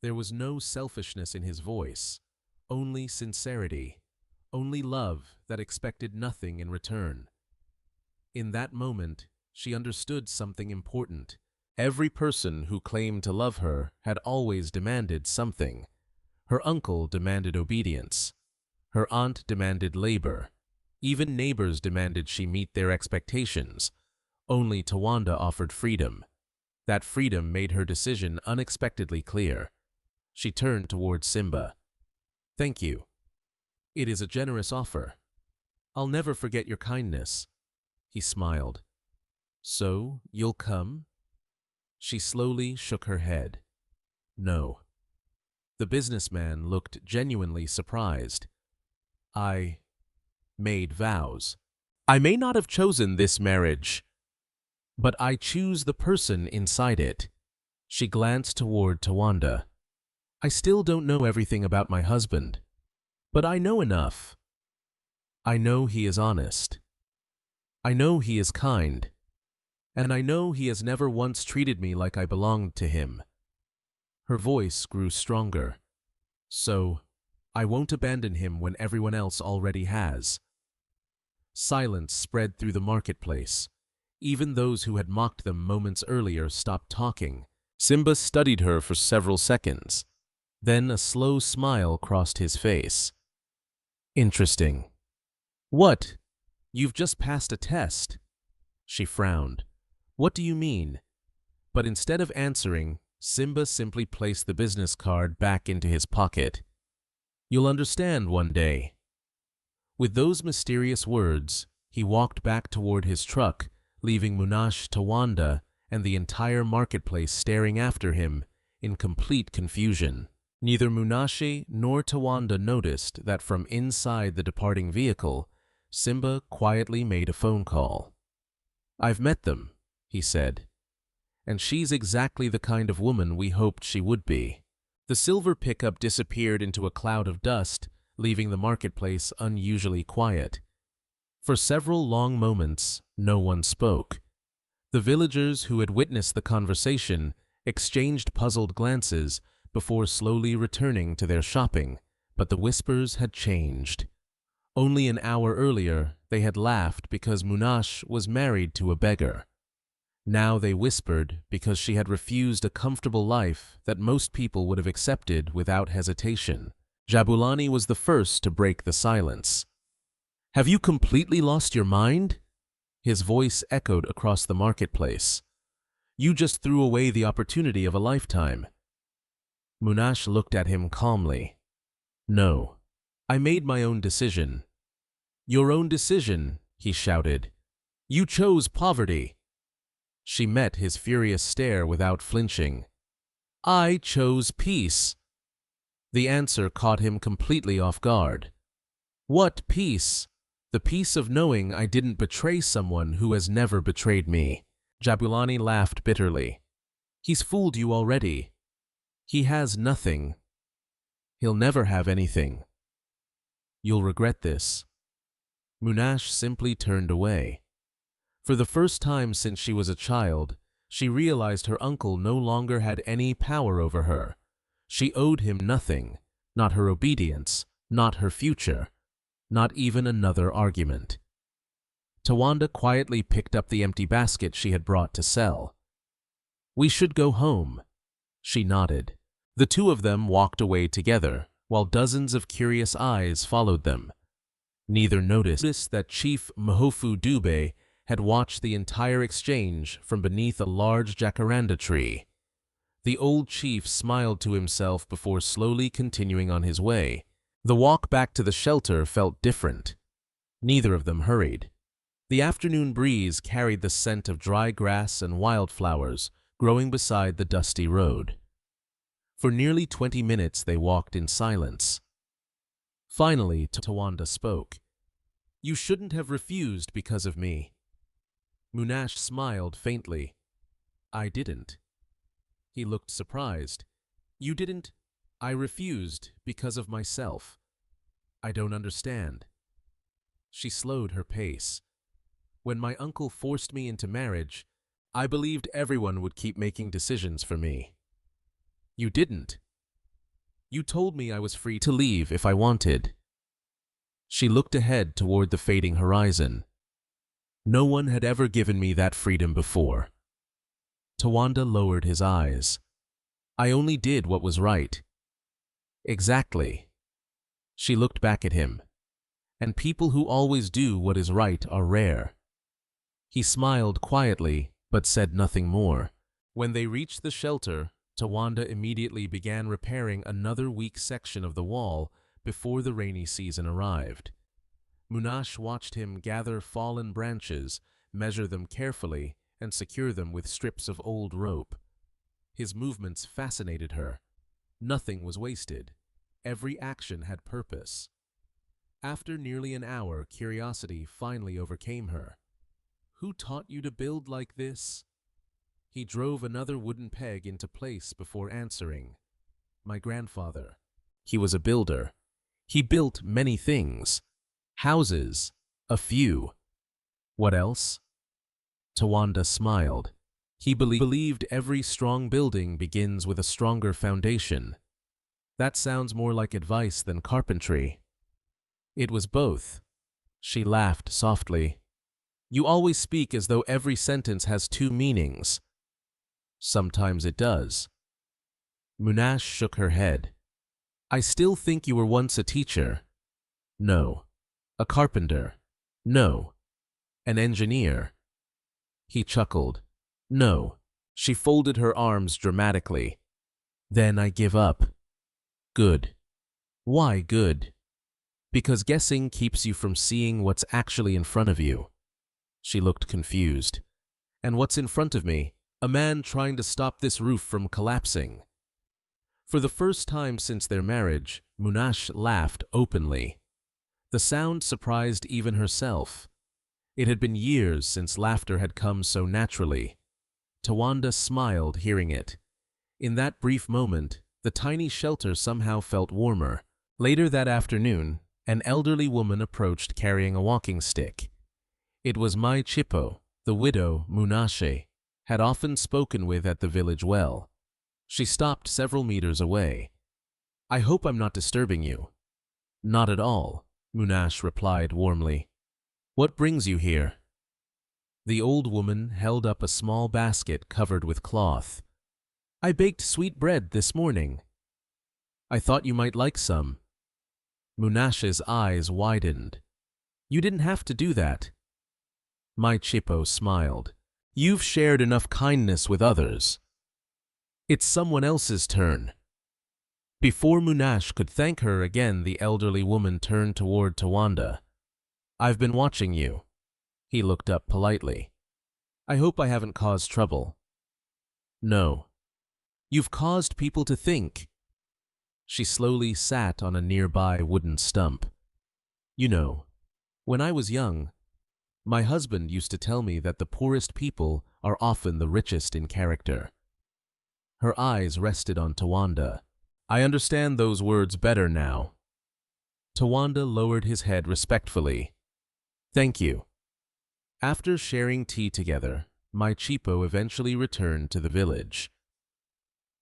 There was no selfishness in his voice, only sincerity, only love that expected nothing in return. In that moment, she understood something important. Every person who claimed to love her had always demanded something. Her uncle demanded obedience. Her aunt demanded labor. Even neighbors demanded she meet their expectations. Only Tawanda offered freedom. That freedom made her decision unexpectedly clear. She turned toward Simba. Thank you. It is a generous offer. I'll never forget your kindness. He smiled. So, you'll come? She slowly shook her head. No. The businessman looked genuinely surprised. I made vows. I may not have chosen this marriage, but I choose the person inside it. She glanced toward Tawanda. I still don't know everything about my husband, but I know enough. I know he is honest. I know he is kind. And I know he has never once treated me like I belonged to him. Her voice grew stronger. So, I won't abandon him when everyone else already has. Silence spread through the marketplace. Even those who had mocked them moments earlier stopped talking. Simba studied her for several seconds. Then a slow smile crossed his face. Interesting. What? You've just passed a test. She frowned. What do you mean? But instead of answering, Simba simply placed the business card back into his pocket. You'll understand one day. With those mysterious words, he walked back toward his truck, leaving Munashe, Tawanda, and the entire marketplace staring after him in complete confusion. Neither Munashe nor Tawanda noticed that from inside the departing vehicle, Simba quietly made a phone call. I've met them, he said. and she's exactly the kind of woman we hoped she would be. The silver pickup disappeared into a cloud of dust, leaving the marketplace unusually quiet. For several long moments, no one spoke. The villagers who had witnessed the conversation exchanged puzzled glances before slowly returning to their shopping, but the whispers had changed. Only an hour earlier, they had laughed because Munashe was married to a beggar. Now they whispered because she had refused a comfortable life that most people would have accepted without hesitation. Jabulani was the first to break the silence. "Have you completely lost your mind?" His voice echoed across the marketplace. "You just threw away the opportunity of a lifetime." Munashe looked at him calmly. "No, I made my own decision." "Your own decision," he shouted. "You chose poverty." She met his furious stare without flinching. "I chose peace." The answer caught him completely off guard. "What peace?" "The peace of knowing I didn't betray someone who has never betrayed me." Jabulani laughed bitterly. "He's fooled you already. He has nothing. He'll never have anything. You'll regret this." Munashe simply turned away. For the first time since she was a child, she realized her uncle no longer had any power over her. She owed him nothing, not her obedience, not her future, not even another argument. Tawanda quietly picked up the empty basket she had brought to sell. "We should go home." She nodded. The two of them walked away together, while dozens of curious eyes followed them. Neither noticed that Chief Mhofu Dube had watched the entire exchange from beneath a large jacaranda tree. The old chief smiled to himself before slowly continuing on his way. The walk back to the shelter felt different. Neither of them hurried. The afternoon breeze carried the scent of dry grass and wildflowers growing beside the dusty road. For nearly 20 minutes they walked in silence. Finally, Tawanda spoke. "You shouldn't have refused because of me." Munashe smiled faintly. "I didn't." He looked surprised. "You didn't?" "I refused because of myself." "I don't understand." She slowed her pace. "When my uncle forced me into marriage, I believed everyone would keep making decisions for me." "You didn't. You told me I was free to leave if I wanted." She looked ahead toward the fading horizon. "No one had ever given me that freedom before." Tawanda lowered his eyes. "I only did what was right." "Exactly." She looked back at him. "And people who always do what is right are rare." He smiled quietly, but said nothing more. When they reached the shelter, Tawanda immediately began repairing another weak section of the wall before the rainy season arrived. Munashe watched him gather fallen branches, measure them carefully, and secure them with strips of old rope. His movements fascinated her. Nothing was wasted. Every action had purpose. After nearly an hour, curiosity finally overcame her. "Who taught you to build like this?" He drove another wooden peg into place before answering. "My grandfather. He was a builder. He built many things. Houses. A few." "What else?" Tawanda smiled. "He believed every strong building begins with a stronger foundation." "That sounds more like advice than carpentry." "It was both." She laughed softly. "You always speak as though every sentence has two meanings." "Sometimes it does." Munashe shook her head. "I still think you were once a teacher." "No." "A carpenter." "No." "An engineer." He chuckled. "No." She folded her arms dramatically. "Then I give up." "Good." "Why good?" "Because guessing keeps you from seeing what's actually in front of you." She looked confused. "And what's in front of me? A man trying to stop this roof from collapsing." For the first time since their marriage, Munashe laughed openly. The sound surprised even herself. It had been years since laughter had come so naturally. Tawanda smiled hearing it. In that brief moment, the tiny shelter somehow felt warmer. Later that afternoon, an elderly woman approached carrying a walking stick. It was my Chippo, the widow Munashe had often spoken with at the village well. She stopped several meters away. "I hope I'm not disturbing you." "Not at all," Munashe replied warmly. "What brings you here?" The old woman held up a small basket covered with cloth. "I baked sweet bread this morning. I thought you might like some." Munashe's eyes widened. "You didn't have to do that." My Chippo smiled. "You've shared enough kindness with others. It's someone else's turn." Before Munashe could thank her again, the elderly woman turned toward Tawanda. "I've been watching you." He looked up politely. "I hope I haven't caused trouble." "No. You've caused people to think." She slowly sat on a nearby wooden stump. "You know, when I was young, my husband used to tell me that the poorest people are often the richest in character." Her eyes rested on Tawanda. "I understand those words better now." Tawanda lowered his head respectfully. "Thank you." After sharing tea together, my Chippo eventually returned to the village.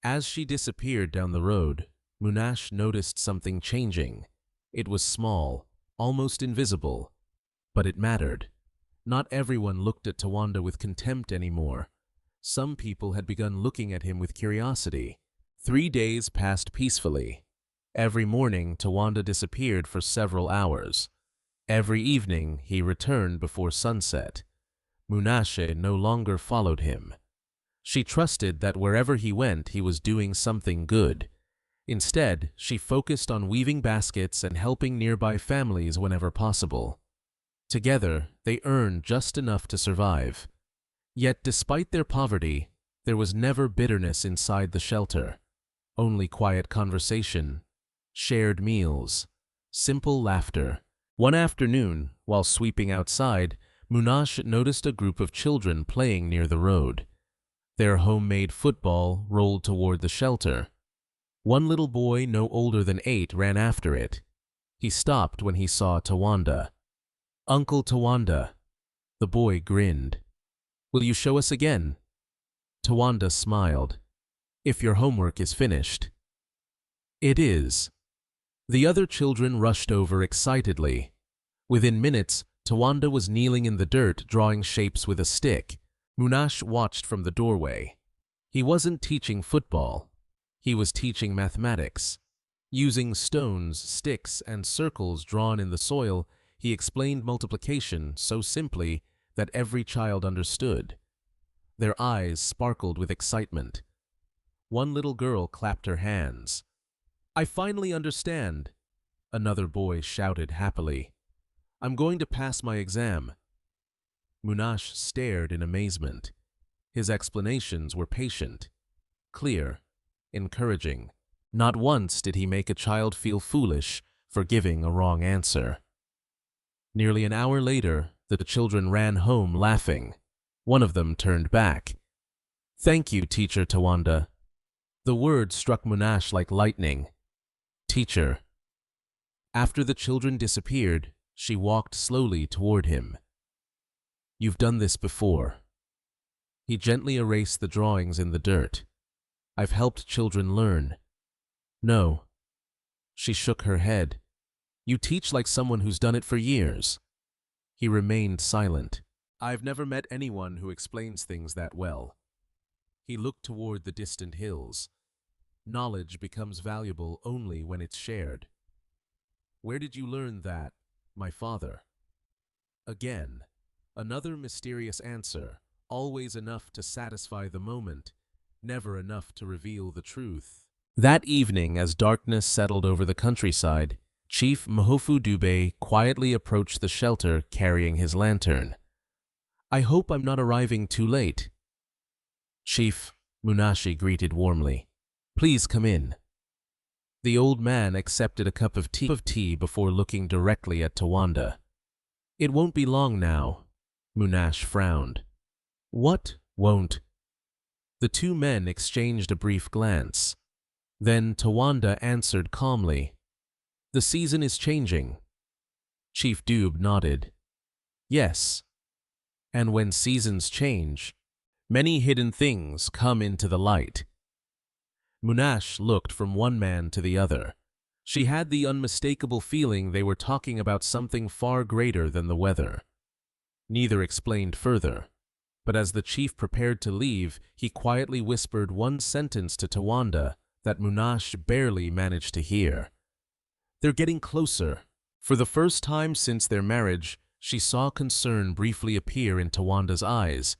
As she disappeared down the road, Munashe noticed something changing. It was small, almost invisible, but it mattered. Not everyone looked at Tawanda with contempt anymore. Some people had begun looking at him with curiosity. 3 days passed peacefully. Every morning, Tawanda disappeared for several hours. Every evening, he returned before sunset. Munashe no longer followed him. She trusted that wherever he went, he was doing something good. Instead, she focused on weaving baskets and helping nearby families whenever possible. Together, they earned just enough to survive. Yet, despite their poverty, there was never bitterness inside the shelter. Only quiet conversation, shared meals, simple laughter. One afternoon, while sweeping outside, Munashe noticed a group of children playing near the road. Their homemade football rolled toward the shelter. One little boy no older than 8 ran after it. He stopped when he saw Tawanda. "Uncle Tawanda." The boy grinned. "Will you show us again?" Tawanda smiled. "If your homework is finished." "It is." The other children rushed over excitedly. Within minutes, Tawanda was kneeling in the dirt drawing shapes with a stick. Munashe watched from the doorway. He wasn't teaching football. He was teaching mathematics. Using stones, sticks, and circles drawn in the soil, he explained multiplication so simply that every child understood. Their eyes sparkled with excitement. One little girl clapped her hands. "I finally understand," another boy shouted happily. "I'm going to pass my exam." Munashe stared in amazement. His explanations were patient, clear, encouraging. Not once did he make a child feel foolish for giving a wrong answer. Nearly an hour later, the children ran home laughing. One of them turned back. "Thank you, Teacher Tawanda." The word struck Munashe like lightning. "Teacher." After the children disappeared, she walked slowly toward him. "You've done this before." He gently erased the drawings in the dirt. "I've helped children learn." "No." She shook her head. "You teach like someone who's done it for years." He remained silent. "I've never met anyone who explains things that well." He looked toward the distant hills. Knowledge becomes valuable only when it's shared. "Where did you learn that, my father?" Again, another mysterious answer, always enough to satisfy the moment, never enough to reveal the truth. That evening, as darkness settled over the countryside, Chief Mhofu Dube quietly approached the shelter carrying his lantern. "I hope I'm not arriving too late." "Chief," Munashe greeted warmly. "Please come in." The old man accepted a cup of tea before looking directly at Tawanda. "It won't be long now." Munashe frowned. "What won't?" The two men exchanged a brief glance. Then Tawanda answered calmly, "The season is changing." Chief Doob nodded. "Yes. And when seasons change, many hidden things come into the light." Munashe looked from one man to the other. She had the unmistakable feeling they were talking about something far greater than the weather. Neither explained further, but as the chief prepared to leave, he quietly whispered one sentence to Tawanda that Munashe barely managed to hear. "They're getting closer." For the first time since their marriage, she saw concern briefly appear in Tawanda's eyes,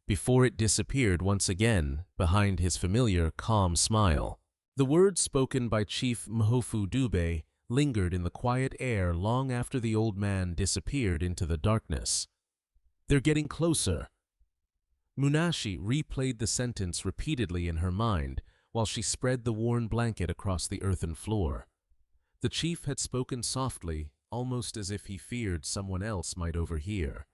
before it disappeared once again behind his familiar, calm smile. The words spoken by Chief Mhofu Dube lingered in the quiet air long after the old man disappeared into the darkness. "They're getting closer." Munashe replayed the sentence repeatedly in her mind while she spread the worn blanket across the earthen floor. The chief had spoken softly, almost as if he feared someone else might overhear.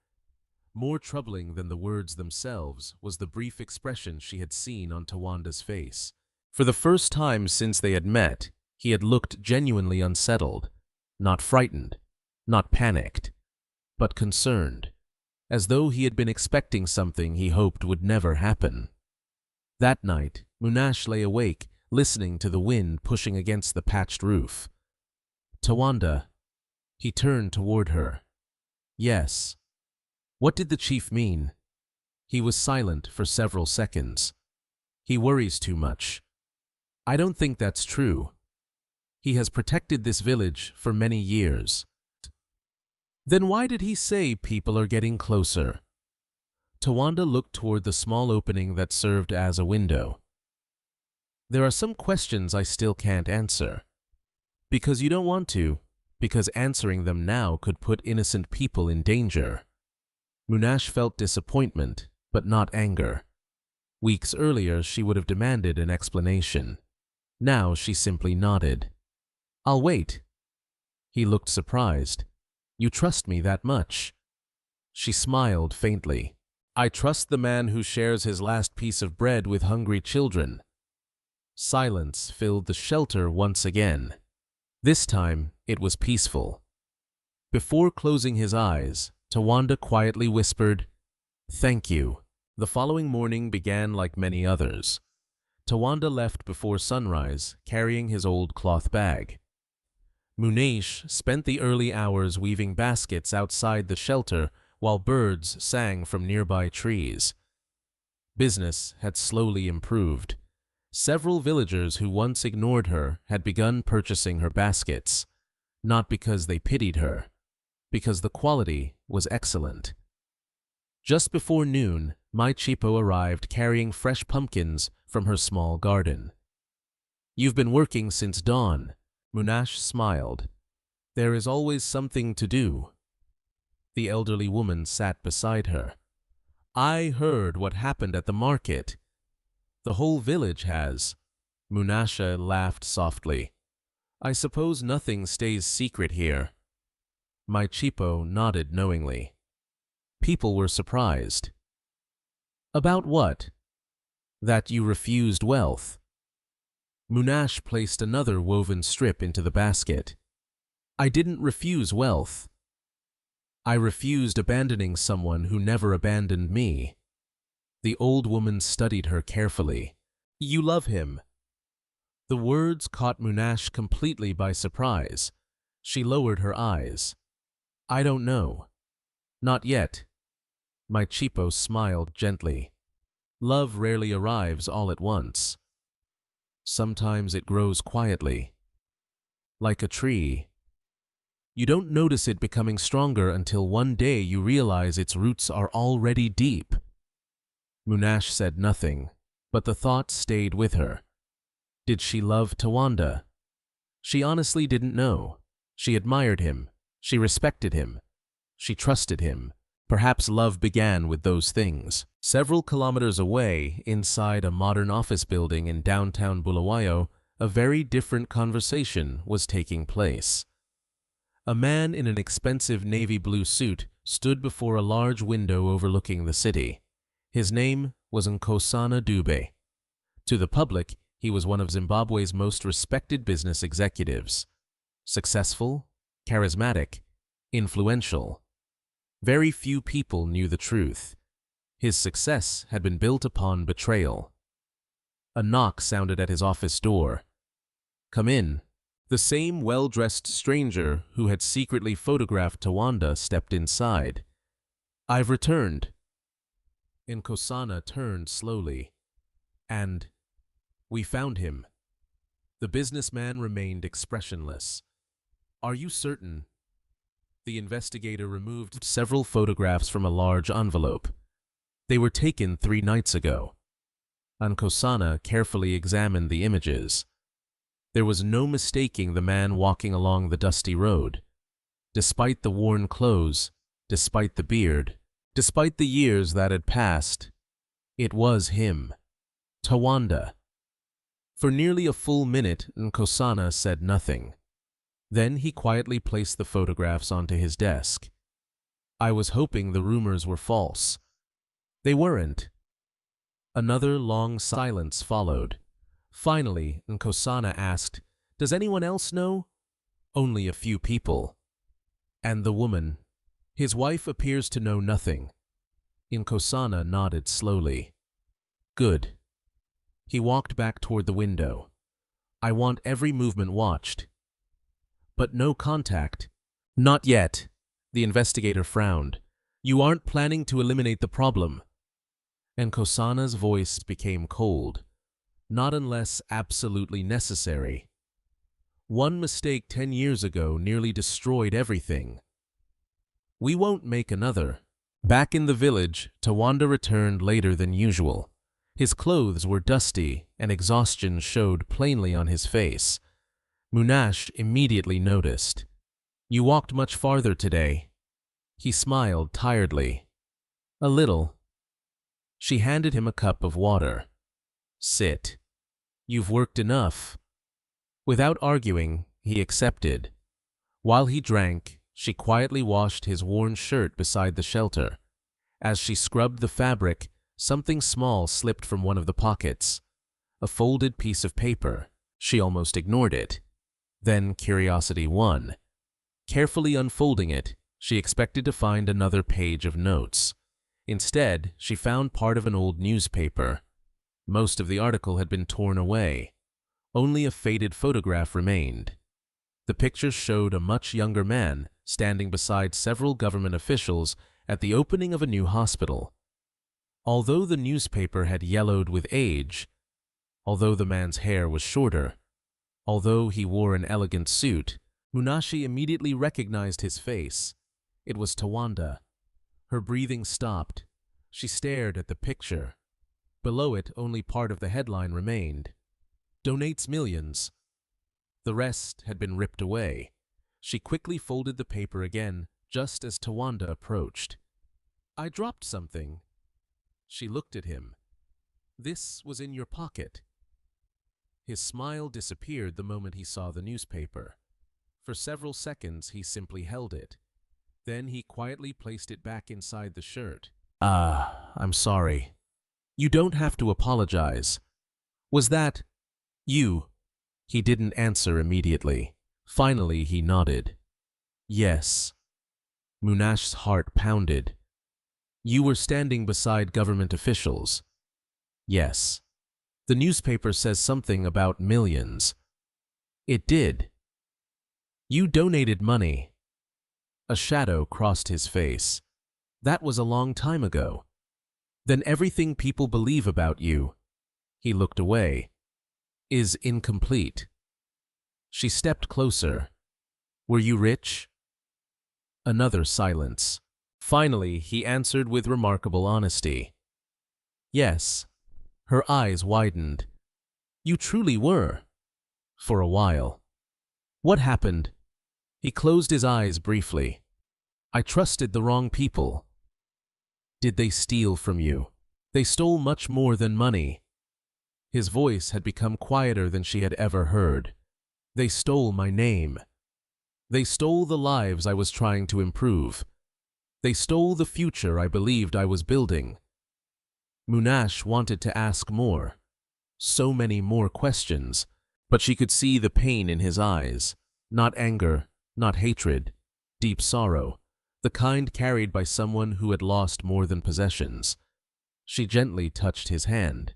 More troubling than the words themselves was the brief expression she had seen on Tawanda's face. For the first time since they had met, he had looked genuinely unsettled, not frightened, not panicked, but concerned, as though he had been expecting something he hoped would never happen. That night, Munashe lay awake, listening to the wind pushing against the patched roof. "Tawanda." He turned toward her. "Yes." What did the chief mean? He was silent for several seconds. "He worries too much." "I don't think that's true. He has protected this village for many years." "Then why did he say people are getting closer?" Tawanda looked toward the small opening that served as a window. "There are some questions I still can't answer." "Because you don't want to, because answering them now could put innocent people in danger." Munashe felt disappointment, but not anger. Weeks earlier, she would have demanded an explanation. Now she simply nodded. "I'll wait." He looked surprised. "You trust me that much?" She smiled faintly. "I trust the man who shares his last piece of bread with hungry children." Silence filled the shelter once again. This time, it was peaceful. Before closing his eyes, Tawanda quietly whispered, "Thank you." The following morning began like many others. Tawanda left before sunrise, carrying his old cloth bag. Munashe spent the early hours weaving baskets outside the shelter while birds sang from nearby trees. Business had slowly improved. Several villagers who once ignored her had begun purchasing her baskets, not because they pitied her, because the quality was excellent. Just before noon, my Chipo arrived carrying fresh pumpkins from her small garden. "You've been working since dawn." Munashe smiled. "There is always something to do." The elderly woman sat beside her. "I heard what happened at the market." "The whole village has." Munashe laughed softly. "I suppose nothing stays secret here." My Chipo nodded knowingly. People were surprised. "About what?" "That you refused wealth." Munashe placed another woven strip into the basket. "I didn't refuse wealth. I refused abandoning someone who never abandoned me." The old woman studied her carefully. "You love him." The words caught Munashe completely by surprise. She lowered her eyes. "I don't know. Not yet." My Chipo smiled gently. "Love rarely arrives all at once. Sometimes it grows quietly, like a tree. You don't notice it becoming stronger until one day you realize its roots are already deep." Munashe said nothing, but the thought stayed with her. Did she love Tawanda? She honestly didn't know. She admired him. She respected him. She trusted him. Perhaps love began with those things. Several kilometers away, inside a modern office building in downtown Bulawayo, a very different conversation was taking place. A man in an expensive navy blue suit stood before a large window overlooking the city. His name was Nkosana Dube. To the public, he was one of Zimbabwe's most respected business executives. Successful, charismatic, influential. Very few people knew the truth. His success had been built upon betrayal. A knock sounded at his office door. "Come in." The same well-dressed stranger who had secretly photographed Tawanda stepped inside. "I've returned." Nkosana turned slowly. "And we found him." The businessman remained expressionless. "Are you certain?" The investigator removed several photographs from a large envelope. "They were taken 3 nights ago." Nkosana carefully examined the images. There was no mistaking the man walking along the dusty road. Despite the worn clothes, despite the beard, despite the years that had passed, it was him, Tawanda. For nearly a full minute, Nkosana said nothing. Then he quietly placed the photographs onto his desk. "I was hoping the rumors were false." "They weren't." Another long silence followed. Finally, Nkosana asked, "Does anyone else know?" "Only a few people." "And the woman?" "His wife appears to know nothing." Nkosana nodded slowly. "Good." He walked back toward the window. "I want every movement watched." "But no contact." "Not yet." The investigator frowned. "You aren't planning to eliminate the problem." Nkosana's voice became cold. "Not unless absolutely necessary. One mistake 10 years ago nearly destroyed everything. We won't make another." Back in the village, Tawanda returned later than usual. His clothes were dusty and exhaustion showed plainly on his face. Munashe immediately noticed. "You walked much farther today." He smiled tiredly. "A little." She handed him a cup of water. "Sit. You've worked enough." Without arguing, he accepted. While he drank, she quietly washed his worn shirt beside the shelter. As she scrubbed the fabric, something small slipped from one of the pockets. A folded piece of paper. She almost ignored it. Then curiosity won. Carefully unfolding it, she expected to find another page of notes. Instead, she found part of an old newspaper. Most of the article had been torn away. Only a faded photograph remained. The picture showed a much younger man standing beside several government officials at the opening of a new hospital. Although the newspaper had yellowed with age, although the man's hair was shorter, although he wore an elegant suit, Munashe immediately recognized his face. It was Tawanda. Her breathing stopped. She stared at the picture. Below it, only part of the headline remained. "Donates millions." The rest had been ripped away. She quickly folded the paper again, just as Tawanda approached. "I dropped something." She looked at him. "This was in your pocket." His smile disappeared the moment he saw the newspaper. For several seconds, he simply held it. Then he quietly placed it back inside the shirt. I'm sorry." "You don't have to apologize." "Was that you?" He didn't answer immediately. Finally, he nodded. "Yes." Munashe's heart pounded. "You were standing beside government officials." "Yes." "The newspaper says something about millions." "It did." "You donated money." A shadow crossed his face. "That was a long time ago." "Then everything people believe about you," he looked away, "is incomplete." She stepped closer. "Were you rich?" Another silence. Finally, he answered with remarkable honesty. "Yes." Her eyes widened. "You truly were." "For a while." "What happened?" He closed his eyes briefly. "I trusted the wrong people." "Did they steal from you?" "They stole much more than money." His voice had become quieter than she had ever heard. "They stole my name. They stole the lives I was trying to improve. They stole the future I believed I was building." Munashe wanted to ask more. So many more questions, but she could see the pain in his eyes. Not anger, not hatred, deep sorrow, the kind carried by someone who had lost more than possessions. She gently touched his hand.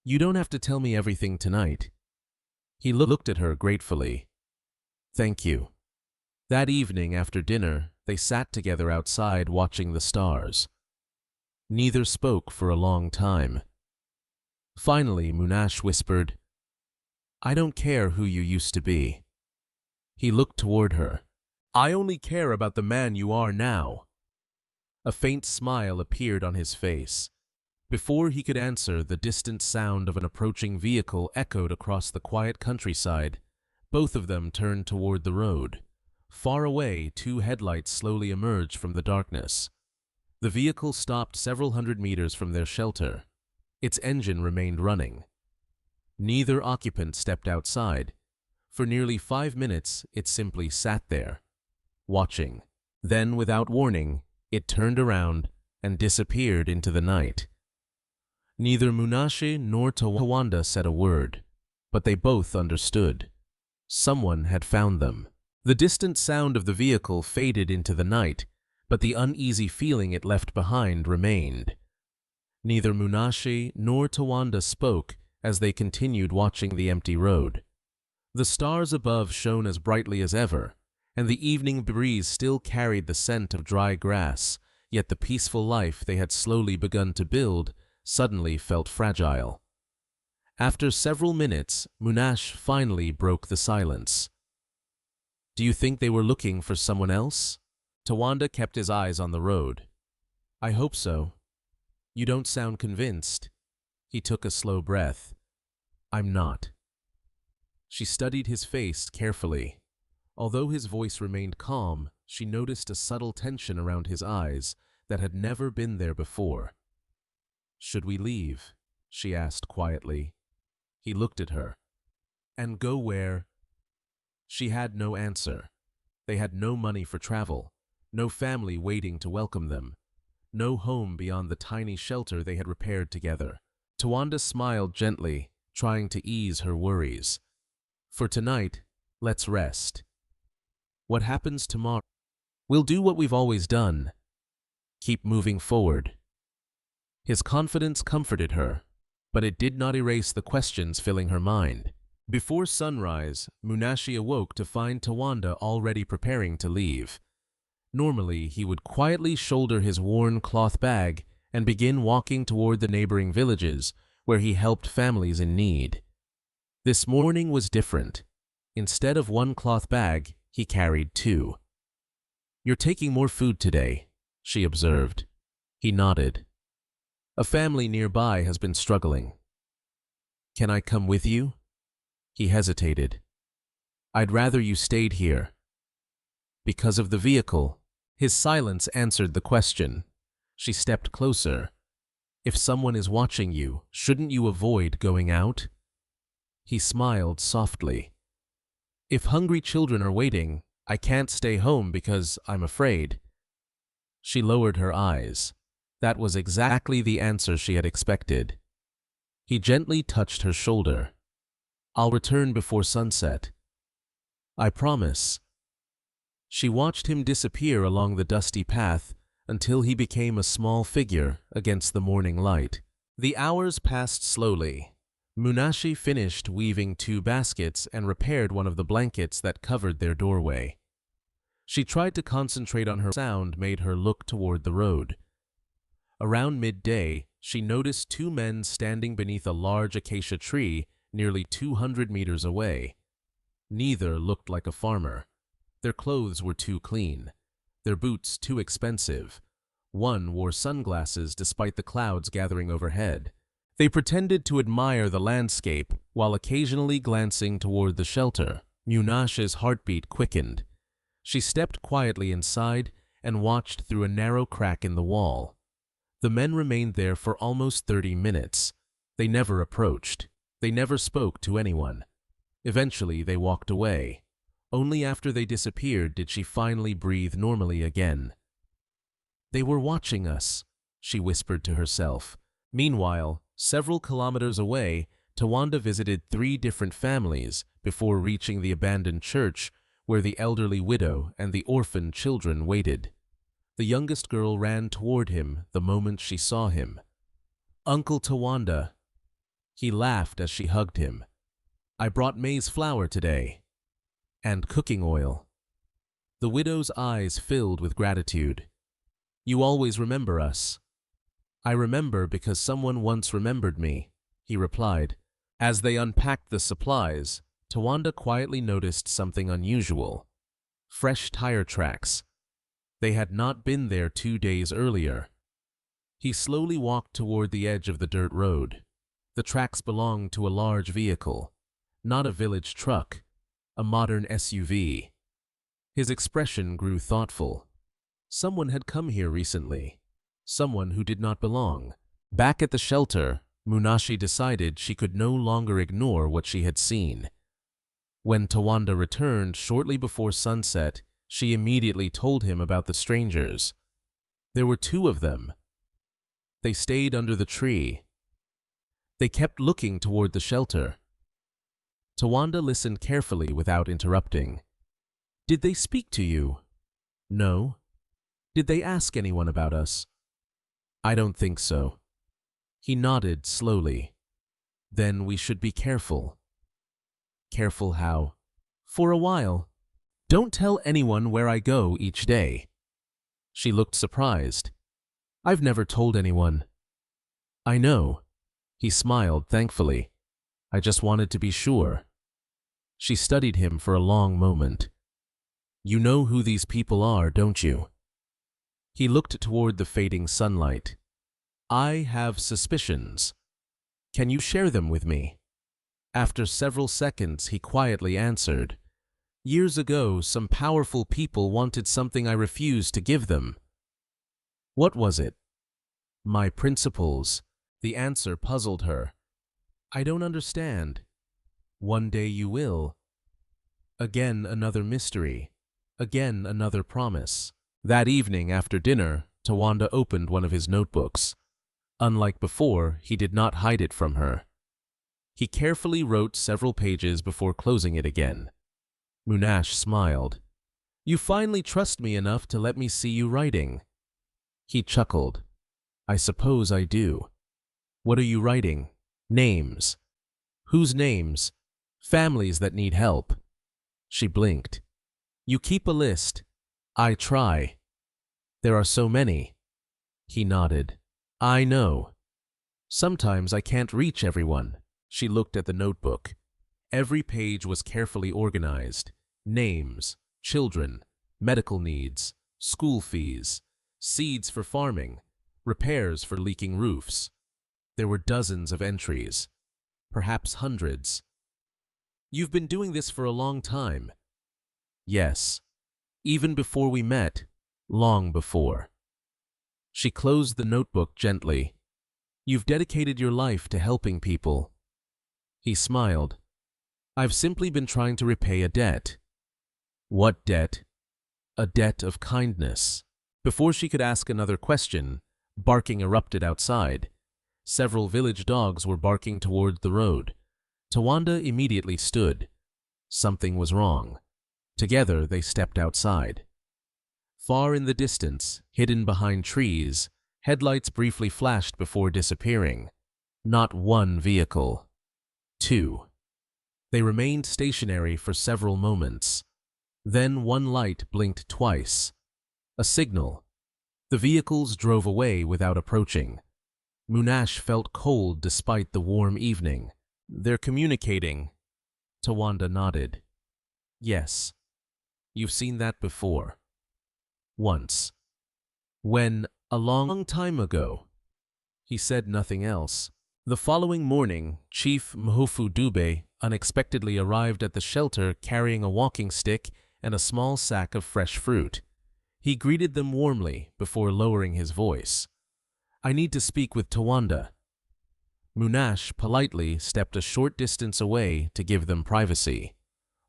"You don't have to tell me everything tonight." He looked at her gratefully. "Thank you." That evening after dinner, they sat together outside watching the stars. Neither spoke for a long time. Finally, Munashe whispered, "I don't care who you used to be." He looked toward her. "I only care about the man you are now." A faint smile appeared on his face. Before he could answer, the distant sound of an approaching vehicle echoed across the quiet countryside. Both of them turned toward the road. Far away, two headlights slowly emerged from the darkness. The vehicle stopped several hundred meters from their shelter. Its engine remained running. Neither occupant stepped outside. For nearly 5 minutes, it simply sat there, watching. Then, without warning, it turned around and disappeared into the night. Neither Munashe nor Tawanda said a word, but they both understood. Someone had found them. The distant sound of the vehicle faded into the night, but the uneasy feeling it left behind remained. Neither Munashe nor Tawanda spoke as they continued watching the empty road. The stars above shone as brightly as ever, and the evening breeze still carried the scent of dry grass, yet the peaceful life they had slowly begun to build suddenly felt fragile. After several minutes, Munashe finally broke the silence. "Do you think they were looking for someone else?" Tawanda kept his eyes on the road. "I hope so." "You don't sound convinced." He took a slow breath. "I'm not." She studied his face carefully. Although his voice remained calm, she noticed a subtle tension around his eyes that had never been there before. "Should we leave?" she asked quietly. He looked at her. "And go where?" She had no answer. They had no money for travel, no family waiting to welcome them, no home beyond the tiny shelter they had repaired together. Tawanda smiled gently, trying to ease her worries. "For tonight, let's rest. What happens tomorrow? We'll do what we've always done. Keep moving forward." His confidence comforted her, but it did not erase the questions filling her mind. Before sunrise, Munashe awoke to find Tawanda already preparing to leave. Normally, he would quietly shoulder his worn cloth bag and begin walking toward the neighboring villages where he helped families in need. This morning was different. Instead of one cloth bag, he carried 2. "You're taking more food today," she observed. He nodded. "A family nearby has been struggling." "Can I come with you?" He hesitated. "I'd rather you stayed here." "Because of the vehicle?" His silence answered the question. She stepped closer. "If someone is watching you, shouldn't you avoid going out?" He smiled softly. "If hungry children are waiting, I can't stay home because I'm afraid." She lowered her eyes. That was exactly the answer she had expected. He gently touched her shoulder. "I'll return before sunset." "I promise." She watched him disappear along the dusty path until he became a small figure against the morning light. The hours passed slowly. Munashe finished weaving 2 baskets and repaired one of the blankets that covered their doorway. She tried to concentrate on her sound made her look toward the road. Around midday, she noticed 2 men standing beneath a large acacia tree nearly 200 meters away. Neither looked like a farmer. Their clothes were too clean, their boots too expensive. One wore sunglasses despite the clouds gathering overhead. They pretended to admire the landscape while occasionally glancing toward the shelter. Munashe's heartbeat quickened. She stepped quietly inside and watched through a narrow crack in the wall. The men remained there for almost 30 minutes. They never approached. They never spoke to anyone. Eventually, they walked away. Only after they disappeared did she finally breathe normally again. "They were watching us," she whispered to herself. Meanwhile, several kilometers away, Tawanda visited 3 different families before reaching the abandoned church where the elderly widow and the orphaned children waited. The youngest girl ran toward him the moment she saw him. "Uncle Tawanda." He laughed as she hugged him. "I brought maize flour today. And cooking oil." The widow's eyes filled with gratitude. "You always remember us." "I remember because someone once remembered me," he replied. As they unpacked the supplies, Tawanda quietly noticed something unusual. Fresh tire tracks. They had not been there 2 days earlier. He slowly walked toward the edge of the dirt road. The tracks belonged to a large vehicle, not a village truck, a modern SUV. His expression grew thoughtful. Someone had come here recently. Someone who did not belong. Back at the shelter, Munashe decided she could no longer ignore what she had seen. When Tawanda returned shortly before sunset, she immediately told him about the strangers. There were 2 of them. They stayed under the tree. They kept looking toward the shelter. Tawanda listened carefully without interrupting. "Did they speak to you?" "No." "Did they ask anyone about us?" "I don't think so." He nodded slowly. "Then we should be careful." "Careful how?" "For a while. Don't tell anyone where I go each day." She looked surprised. "I've never told anyone." "I know." He smiled thankfully. "I just wanted to be sure." She studied him for a long moment. "You know who these people are, don't you?" He looked toward the fading sunlight. "I have suspicions. Can you share them with me?" After several seconds, he quietly answered, "Years ago, some powerful people wanted something I refused to give them." "What was it?" "My principles." The answer puzzled her. "I don't understand." "One day you will." Again another mystery. Again another promise. That evening after dinner, Tawanda opened one of his notebooks. Unlike before, he did not hide it from her. He carefully wrote several pages before closing it again. Munashe smiled. "You finally trust me enough to let me see you writing." He chuckled. "I suppose I do." "What are you writing?" "Names." "Whose names?" "Families that need help." She blinked. "You keep a list." "I try." "There are so many." He nodded. "I know. Sometimes I can't reach everyone." She looked at the notebook. Every page was carefully organized. Names, children, medical needs, school fees, seeds for farming, repairs for leaking roofs. There were dozens of entries, perhaps hundreds. "You've been doing this for a long time." "Yes. Even before we met, long before." She closed the notebook gently. "You've dedicated your life to helping people." He smiled. "I've simply been trying to repay a debt." "What debt?" "A debt of kindness." Before she could ask another question, barking erupted outside. Several village dogs were barking toward the road. Tawanda immediately stood. Something was wrong. Together they stepped outside. Far in the distance, hidden behind trees, headlights briefly flashed before disappearing. Not one vehicle. 2. They remained stationary for several moments. Then one light blinked twice. A signal. The vehicles drove away without approaching. Munashe felt cold despite the warm evening. "They're communicating." Tawanda nodded. "Yes. You've seen that before." "Once." "When? A long time ago." He said nothing else. The following morning, Chief Mhofu Dube unexpectedly arrived at the shelter carrying a walking stick and a small sack of fresh fruit. He greeted them warmly before lowering his voice. "I need to speak with Tawanda." Munashe politely stepped a short distance away to give them privacy.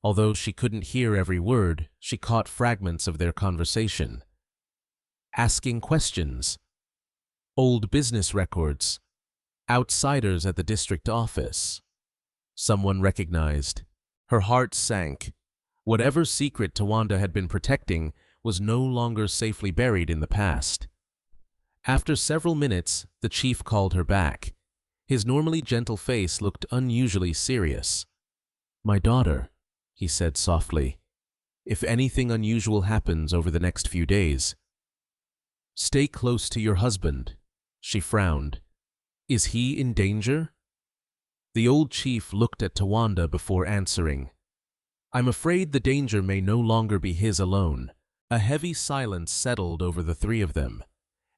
Although she couldn't hear every word, she caught fragments of their conversation. Asking questions. Old business records. Outsiders at the district office. Someone recognized. Her heart sank. Whatever secret Tawanda had been protecting was no longer safely buried in the past. After several minutes, the chief called her back. His normally gentle face looked unusually serious. "My daughter," he said softly, "if anything unusual happens over the next few days, stay close to your husband." She frowned. "Is he in danger?" The old chief looked at Tawanda before answering. "I'm afraid the danger may no longer be his alone." A heavy silence settled over the three of them.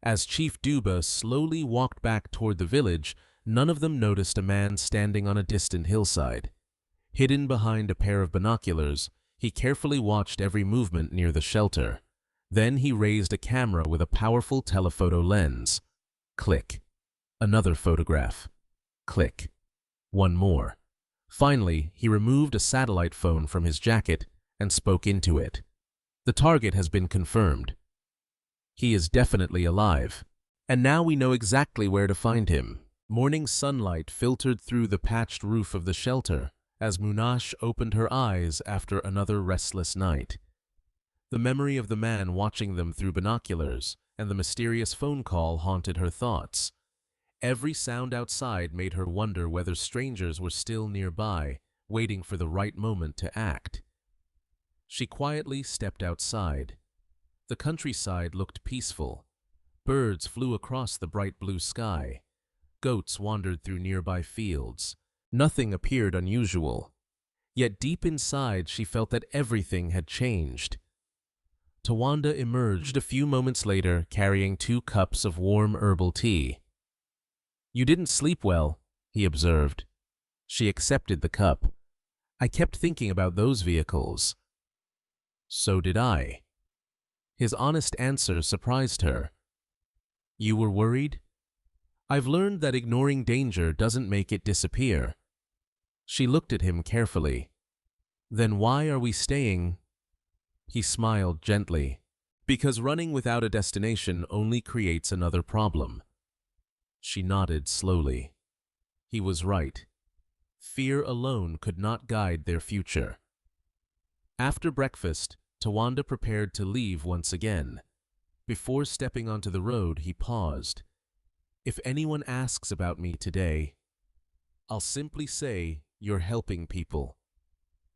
As Chief Duba slowly walked back toward the village, none of them noticed a man standing on a distant hillside. Hidden behind a pair of binoculars, he carefully watched every movement near the shelter. Then he raised a camera with a powerful telephoto lens. Click. Another photograph. Click. One more. Finally, he removed a satellite phone from his jacket and spoke into it. "The target has been confirmed. He is definitely alive. And now we know exactly where to find him." Morning sunlight filtered through the patched roof of the shelter as Munashe opened her eyes after another restless night. The memory of the man watching them through binoculars and the mysterious phone call haunted her thoughts. Every sound outside made her wonder whether strangers were still nearby, waiting for the right moment to act. She quietly stepped outside. The countryside looked peaceful. Birds flew across the bright blue sky. Goats wandered through nearby fields. Nothing appeared unusual. Yet deep inside she felt that everything had changed. Tawanda emerged a few moments later carrying 2 cups of warm herbal tea. "You didn't sleep well," he observed. She accepted the cup. "I kept thinking about those vehicles." "So did I." His honest answer surprised her. "You were worried?" "I've learned that ignoring danger doesn't make it disappear." She looked at him carefully. "Then why are we staying?" He smiled gently. "Because running without a destination only creates another problem." She nodded slowly. He was right. Fear alone could not guide their future. After breakfast, Tawanda prepared to leave once again. Before stepping onto the road, he paused. "If anyone asks about me today, I'll simply say you're helping people."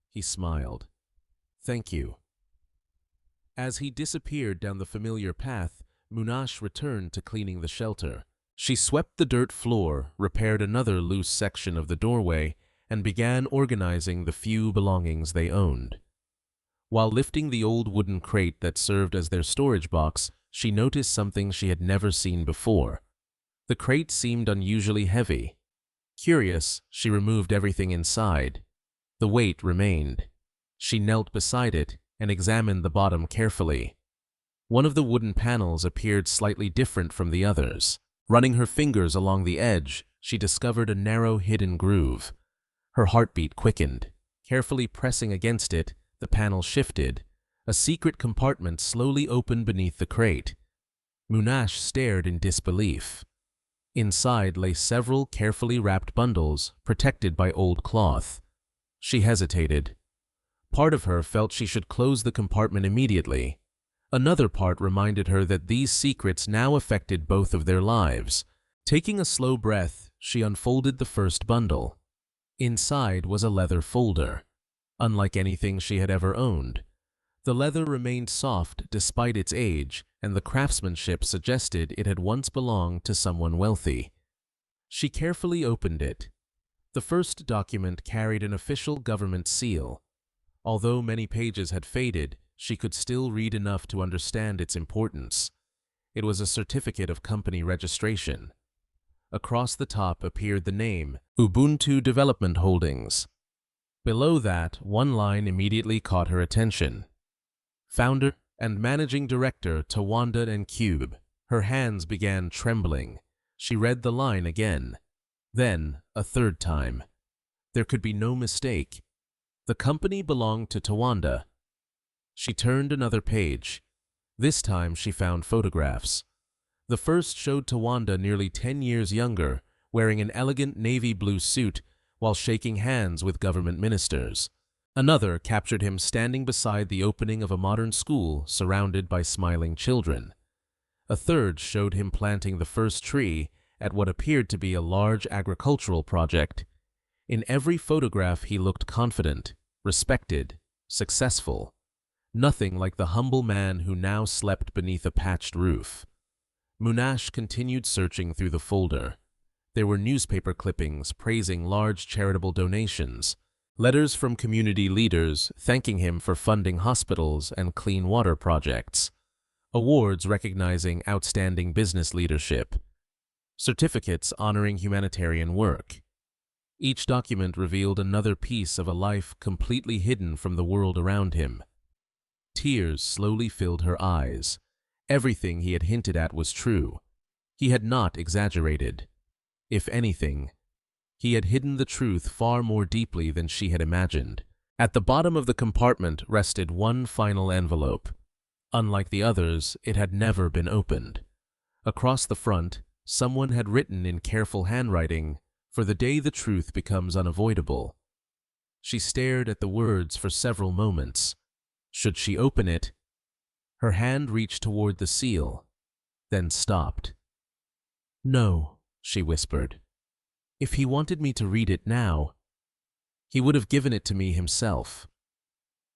He smiled. "Thank you." As he disappeared down the familiar path, Munashe returned to cleaning the shelter. She swept the dirt floor, repaired another loose section of the doorway, and began organizing the few belongings they owned. While lifting the old wooden crate that served as their storage box, she noticed something she had never seen before. The crate seemed unusually heavy. Curious, she removed everything inside. The weight remained. She knelt beside it and examined the bottom carefully. One of the wooden panels appeared slightly different from the others. Running her fingers along the edge, she discovered a narrow hidden groove. Her heartbeat quickened. Carefully pressing against it, the panel shifted. A secret compartment slowly opened beneath the crate. Munashe stared in disbelief. Inside lay several carefully wrapped bundles, protected by old cloth. She hesitated. Part of her felt she should close the compartment immediately. Another part reminded her that these secrets now affected both of their lives. Taking a slow breath, she unfolded the first bundle. Inside was a leather folder. Unlike anything she had ever owned. The leather remained soft despite its age, and the craftsmanship suggested it had once belonged to someone wealthy. She carefully opened it. The first document carried an official government seal. Although many pages had faded, she could still read enough to understand its importance. It was a certificate of company registration. Across the top appeared the name, Ubuntu Development Holdings. Below that, one line immediately caught her attention. Founder and Managing Director Tawanda and Cube. Her hands began trembling. She read the line again. Then, a third time. There could be no mistake. The company belonged to Tawanda. She turned another page. This time she found photographs. The first showed Tawanda nearly 10 years younger, wearing an elegant navy blue suit while shaking hands with government ministers. Another captured him standing beside the opening of a modern school surrounded by smiling children. A third showed him planting the first tree at what appeared to be a large agricultural project. In every photograph he looked confident, respected, successful. Nothing like the humble man who now slept beneath a patched roof. Munashe continued searching through the folder. There were newspaper clippings praising large charitable donations, letters from community leaders thanking him for funding hospitals and clean water projects, awards recognizing outstanding business leadership, certificates honoring humanitarian work. Each document revealed another piece of a life completely hidden from the world around him. Tears slowly filled her eyes. Everything he had hinted at was true. He had not exaggerated. If anything, he had hidden the truth far more deeply than she had imagined. At the bottom of the compartment rested one final envelope. Unlike the others, it had never been opened. Across the front, someone had written in careful handwriting, "For the day the truth becomes unavoidable." She stared at the words for several moments. Should she open it? Her hand reached toward the seal, then stopped. "No," she whispered. "If he wanted me to read it now, he would have given it to me himself."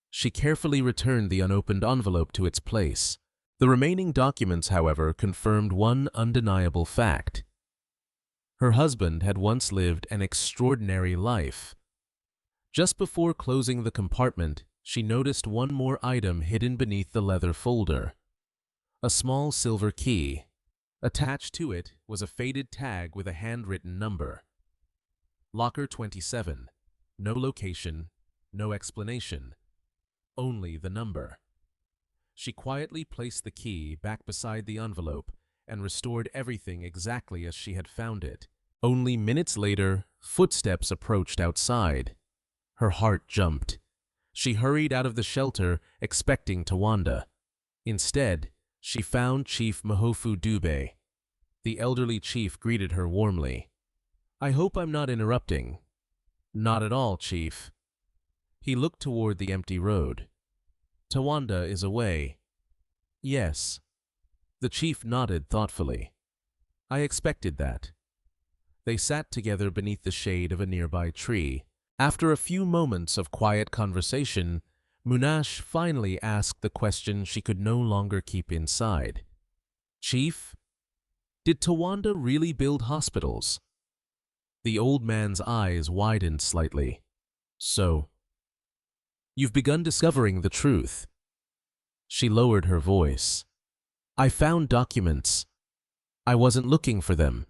She carefully returned the unopened envelope to its place. The remaining documents, however, confirmed one undeniable fact. Her husband had once lived an extraordinary life. Just before closing the compartment, she noticed one more item hidden beneath the leather folder. A small silver key. Attached to it was a faded tag with a handwritten number. Locker 27. No location, no explanation. Only the number. She quietly placed the key back beside the envelope and restored everything exactly as she had found it. Only minutes later, footsteps approached outside. Her heart jumped. She hurried out of the shelter, expecting Tawanda. Instead, she found Chief Mahofu Dube. The elderly chief greeted her warmly. "I hope I'm not interrupting." "Not at all, Chief." He looked toward the empty road. "Tawanda is away." "Yes." The chief nodded thoughtfully. "I expected that." They sat together beneath the shade of a nearby tree. After a few moments of quiet conversation, Munashe finally asked the question she could no longer keep inside. "Chief, did Tawanda really build hospitals?" The old man's eyes widened slightly. "So, you've begun discovering the truth." She lowered her voice. "I found documents. I wasn't looking for them.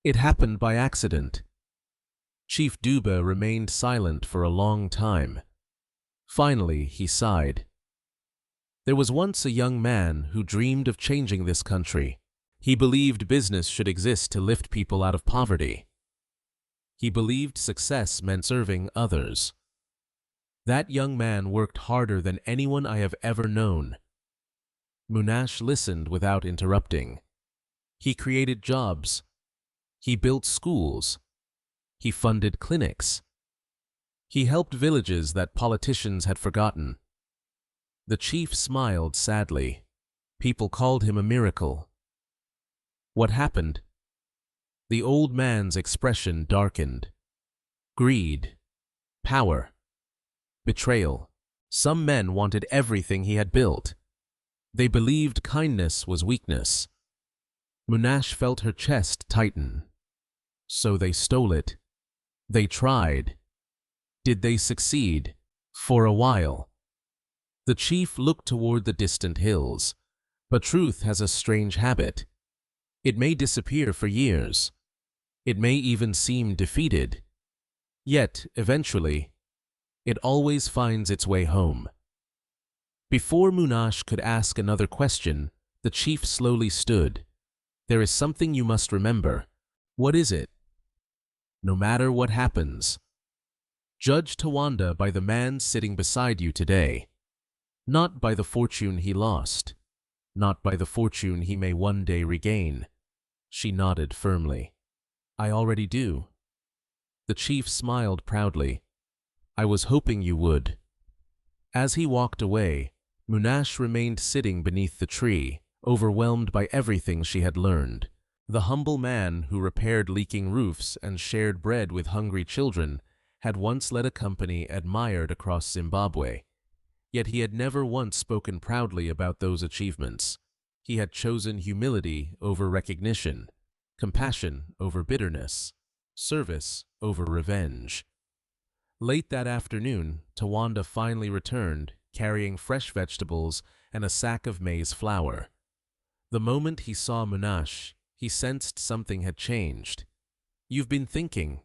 It happened by accident." Chief Dube remained silent for a long time. Finally, he sighed. "There was once a young man who dreamed of changing this country. He believed business should exist to lift people out of poverty. He believed success meant serving others. That young man worked harder than anyone I have ever known." Munashe listened without interrupting. "He created jobs. He built schools. He funded clinics. He helped villages that politicians had forgotten." The chief smiled sadly. "People called him a miracle." "What happened?" The old man's expression darkened. "Greed. Power. Betrayal. Some men wanted everything he had built. They believed kindness was weakness." Munashe felt her chest tighten. "So they stole it. They tried. Did they succeed?" "For a while." The chief looked toward the distant hills. "But truth has a strange habit. It may disappear for years. It may even seem defeated. Yet, eventually, it always finds its way home." Before Munashe could ask another question, the chief slowly stood. "There is something you must remember." "What is it?" "No matter what happens, judge Tawanda by the man sitting beside you today. Not by the fortune he lost. Not by the fortune he may one day regain." She nodded firmly. "I already do." The chief smiled proudly. I was hoping you would. As he walked away, Munashe remained sitting beneath the tree, overwhelmed by everything she had learned. The humble man who repaired leaking roofs and shared bread with hungry children had once led a company admired across Zimbabwe. Yet he had never once spoken proudly about those achievements. He had chosen humility over recognition, compassion over bitterness, service over revenge. Late that afternoon, Tawanda finally returned, carrying fresh vegetables and a sack of maize flour. The moment he saw Munashe, he sensed something had changed. You've been thinking.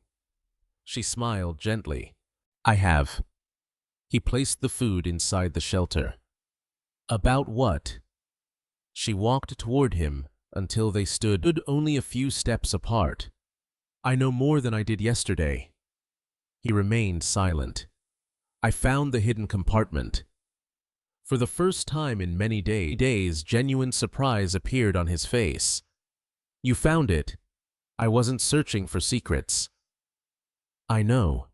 She smiled gently. I have. He placed the food inside the shelter. About what? She walked toward him until they stood only a few steps apart. I know more than I did yesterday. He remained silent. I found the hidden compartment. For the first time in many days, genuine surprise appeared on his face. You found it. I wasn't searching for secrets. I know.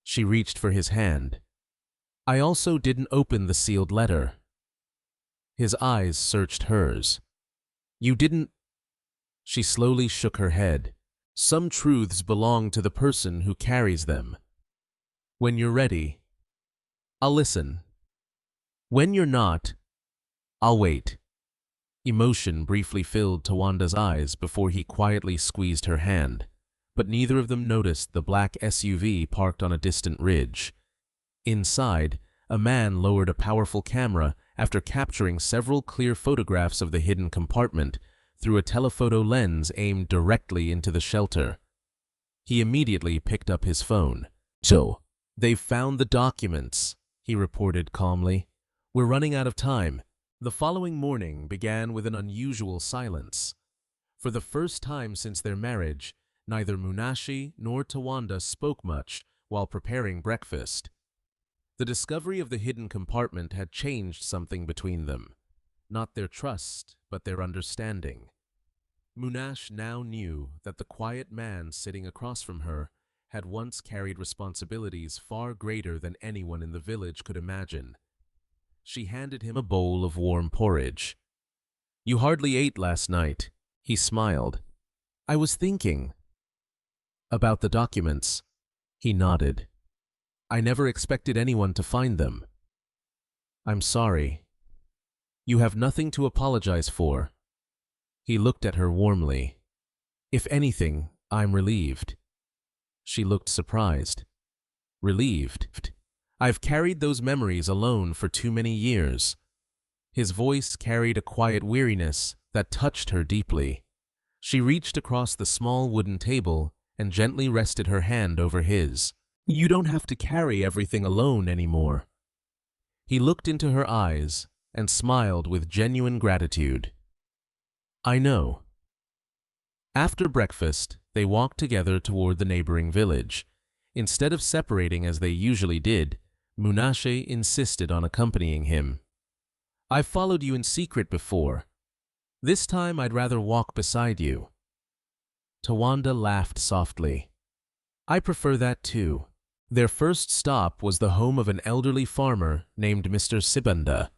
She reached for his hand. I also didn't open the sealed letter. His eyes searched hers. You didn't? She slowly shook her head. Some truths belong to the person who carries them. When you're ready, I'll listen. When you're not, I'll wait. Emotion briefly filled Tawanda's eyes before he quietly squeezed her hand, but neither of them noticed the black SUV parked on a distant ridge. Inside, a man lowered a powerful camera after capturing several clear photographs of the hidden compartment through a telephoto lens aimed directly into the shelter. He immediately picked up his phone. So, they've found the documents, he reported calmly. We're running out of time. The following morning began with an unusual silence. For the first time since their marriage, neither Munashe nor Tawanda spoke much while preparing breakfast. The discovery of the hidden compartment had changed something between them. Not their trust, but their understanding. Munashe now knew that the quiet man sitting across from her had once carried responsibilities far greater than anyone in the village could imagine. She handed him a bowl of warm porridge. You hardly ate last night, he smiled. I was thinking. About the documents. He nodded. I never expected anyone to find them. I'm sorry. You have nothing to apologize for. He looked at her warmly. If anything, I'm relieved. She looked surprised. Relieved? I've carried those memories alone for too many years. His voice carried a quiet weariness that touched her deeply. She reached across the small wooden table and gently rested her hand over his. You don't have to carry everything alone anymore. He looked into her eyes and smiled with genuine gratitude. I know. After breakfast, they walked together toward the neighboring village. Instead of separating as they usually did, Munashe insisted on accompanying him. I've followed you in secret before. This time I'd rather walk beside you. Tawanda laughed softly. I prefer that too. Their first stop was the home of an elderly farmer named Mr. Sibanda.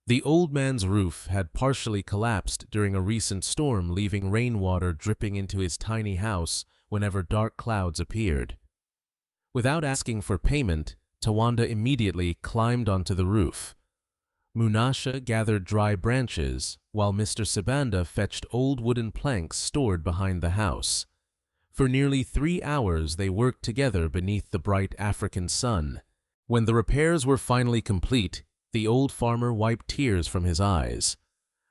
The old man's roof had partially collapsed during a recent storm, leaving rainwater dripping into his tiny house whenever dark clouds appeared. Without asking for payment, Tawanda immediately climbed onto the roof. Munashe gathered dry branches, while Mr. Sibanda fetched old wooden planks stored behind the house. For nearly 3 hours they worked together beneath the bright African sun. When the repairs were finally complete, the old farmer wiped tears from his eyes.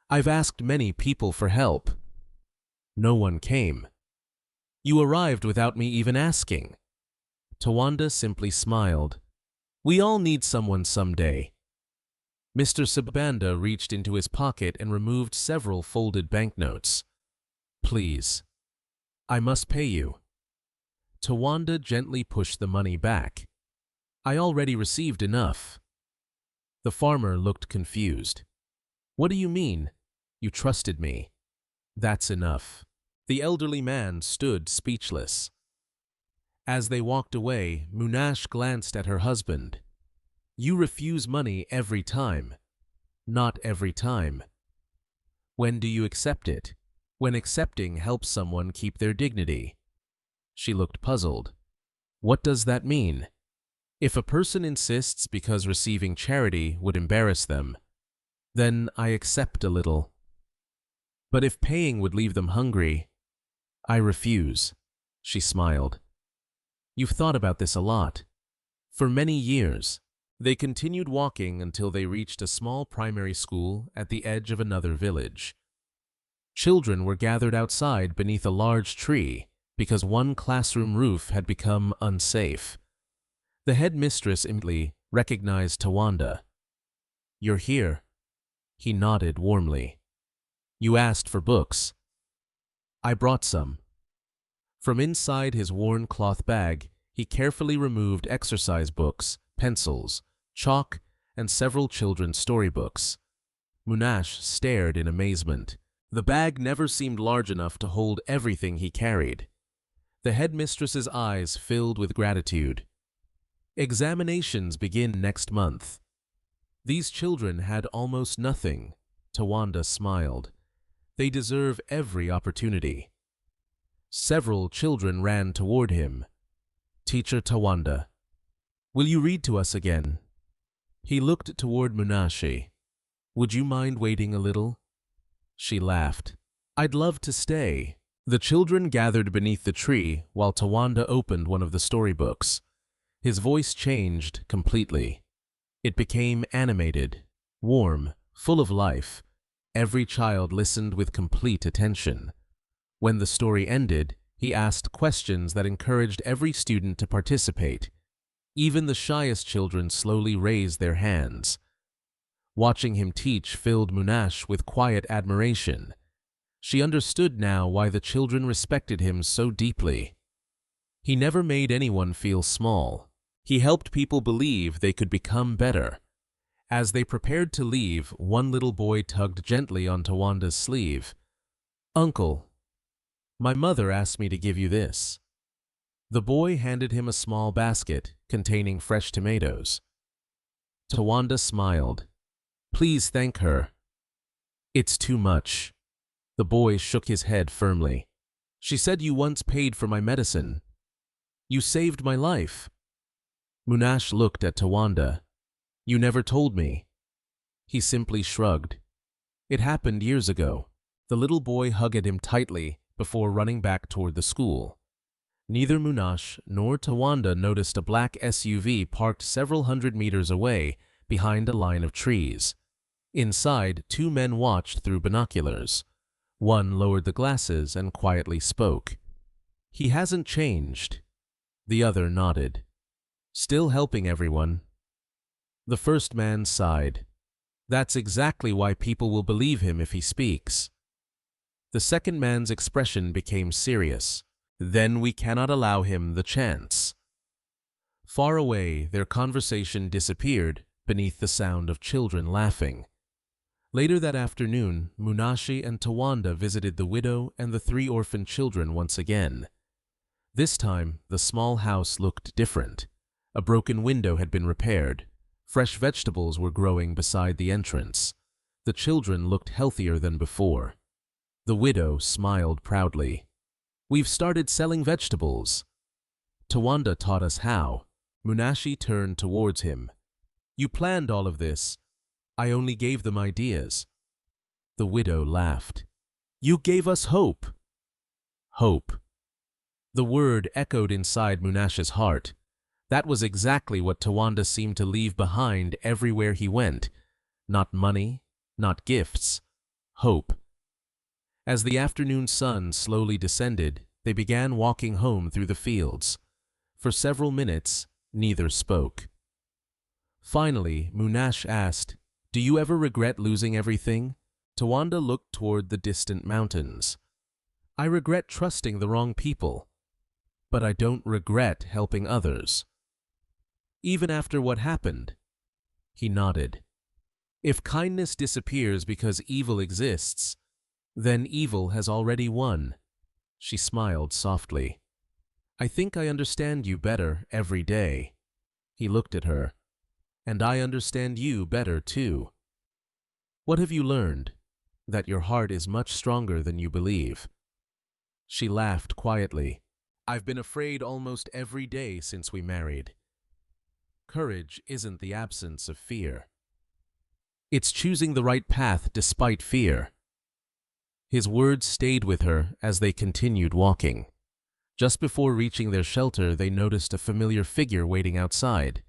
I've asked many people for help. No one came. You arrived without me even asking. Tawanda simply smiled. We all need someone someday. Mr. Sibanda reached into his pocket and removed several folded banknotes. Please. I must pay you. Tawanda gently pushed the money back. I already received enough. The farmer looked confused. What do you mean? You trusted me. That's enough. The elderly man stood speechless. As they walked away, Munashe glanced at her husband. You refuse money every time. Not every time. When do you accept it? When accepting helps someone keep their dignity. She looked puzzled. What does that mean? If a person insists because receiving charity would embarrass them, then I accept a little. But if paying would leave them hungry, I refuse. She smiled. You've thought about this a lot. For many years. They continued walking until they reached a small primary school at the edge of another village. Children were gathered outside beneath a large tree because one classroom roof had become unsafe. The headmistress immediately recognized Tawanda. You're here. He nodded warmly. You asked for books. I brought some. From inside his worn cloth bag, he carefully removed exercise books, pencils, chalk, and several children's storybooks. Munashe stared in amazement. The bag never seemed large enough to hold everything he carried. The headmistress's eyes filled with gratitude. Examinations begin next month. These children had almost nothing. Tawanda smiled. They deserve every opportunity. Several children ran toward him. Teacher Tawanda, will you read to us again? He looked toward Munashe. Would you mind waiting a little? She laughed. I'd love to stay. The children gathered beneath the tree while Tawanda opened one of the storybooks. His voice changed completely. It became animated, warm, full of life. Every child listened with complete attention. When the story ended, he asked questions that encouraged every student to participate. Even the shyest children slowly raised their hands. Watching him teach filled Munashe with quiet admiration. She understood now why the children respected him so deeply. He never made anyone feel small. He helped people believe they could become better. As they prepared to leave, one little boy tugged gently on Tawanda's sleeve. Uncle, my mother asked me to give you this. The boy handed him a small basket containing fresh tomatoes. Tawanda smiled. Please thank her. It's too much. The boy shook his head firmly. She said you once paid for my medicine. You saved my life. Munashe looked at Tawanda. You never told me. He simply shrugged. It happened years ago. The little boy hugged him tightly before running back toward the school. Neither Munashe nor Tawanda noticed a black SUV parked several hundred meters away behind a line of trees. Inside, two men watched through binoculars. One lowered the glasses and quietly spoke. He hasn't changed. The other nodded. Still helping everyone. The first man sighed. That's exactly why people will believe him if he speaks. The second man's expression became serious. Then we cannot allow him the chance. Far away, their conversation disappeared beneath the sound of children laughing. Later that afternoon, Munashe and Tawanda visited the widow and the 3 orphan children once again. This time, the small house looked different. A broken window had been repaired. Fresh vegetables were growing beside the entrance. The children looked healthier than before. The widow smiled proudly. We've started selling vegetables. Tawanda taught us how. Munashe turned towards him. You planned all of this. I only gave them ideas. The widow laughed. You gave us hope. Hope. The word echoed inside Munashe's heart. That was exactly what Tawanda seemed to leave behind everywhere he went. Not money, not gifts. Hope. As the afternoon sun slowly descended, they began walking home through the fields. For several minutes, neither spoke. Finally, Munashe asked, Do you ever regret losing everything? Tawanda looked toward the distant mountains. I regret trusting the wrong people, but I don't regret helping others. Even after what happened? He nodded. If kindness disappears because evil exists, then evil has already won. She smiled softly. I think I understand you better every day. He looked at her. And I understand you better too. What have you learned? That your heart is much stronger than you believe. She laughed quietly. I've been afraid almost every day since we married. Courage isn't the absence of fear. It's choosing the right path despite fear. His words stayed with her as they continued walking. Just before reaching their shelter, they noticed a familiar figure waiting outside.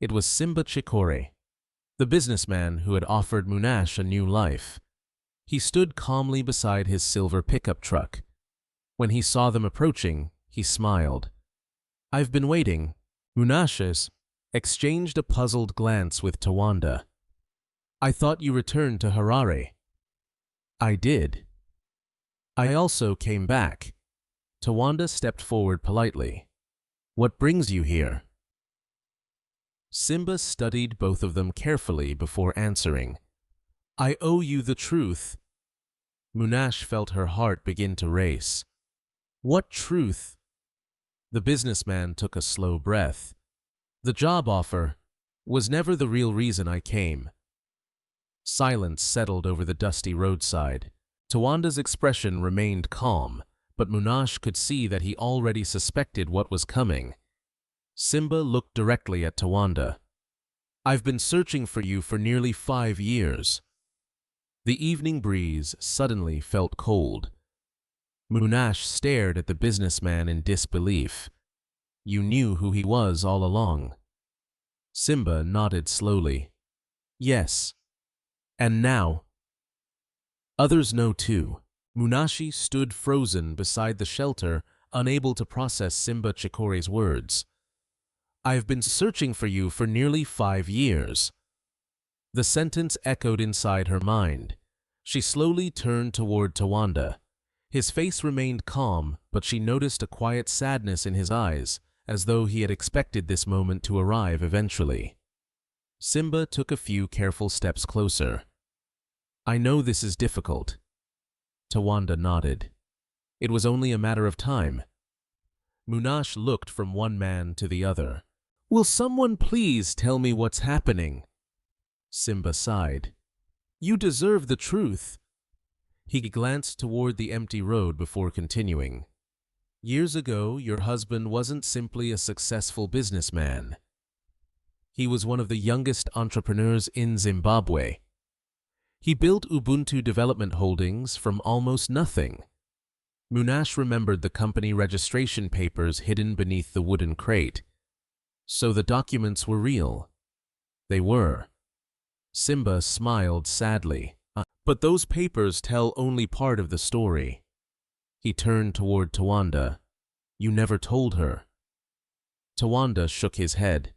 It was Simba Chikore, the businessman who had offered Munashe a new life. He stood calmly beside his silver pickup truck. When he saw them approaching, he smiled. I've been waiting. Munashe exchanged a puzzled glance with Tawanda. I thought you returned to Harare. I did. I also came back. Tawanda stepped forward politely. What brings you here? Simba studied both of them carefully before answering. I owe you the truth. Munashe felt her heart begin to race. What truth? The businessman took a slow breath. The job offer was never the real reason I came. Silence settled over the dusty roadside. Tawanda's expression remained calm, but Munashe could see that he already suspected what was coming. Simba looked directly at Tawanda. I've been searching for you for nearly 5 years. The evening breeze suddenly felt cold. Munashe stared at the businessman in disbelief. You knew who he was all along. Simba nodded slowly. Yes. And now? Others know too. Munashe stood frozen beside the shelter, unable to process Simba Chikore's words. I've been searching for you for nearly 5 years. The sentence echoed inside her mind. She slowly turned toward Tawanda. His face remained calm, but she noticed a quiet sadness in his eyes, as though he had expected this moment to arrive eventually. Simba took a few careful steps closer. I know this is difficult. Tawanda nodded. It was only a matter of time. Munashe looked from one man to the other. Will someone please tell me what's happening? Simba sighed. You deserve the truth. He glanced toward the empty road before continuing. Years ago, your husband wasn't simply a successful businessman. He was one of the youngest entrepreneurs in Zimbabwe. He built Ubuntu Development Holdings from almost nothing. Munashe remembered the company registration papers hidden beneath the wooden crate. So the documents were real. They were. Simba smiled sadly. But those papers tell only part of the story. He turned toward Tawanda. You never told her. Tawanda shook his head.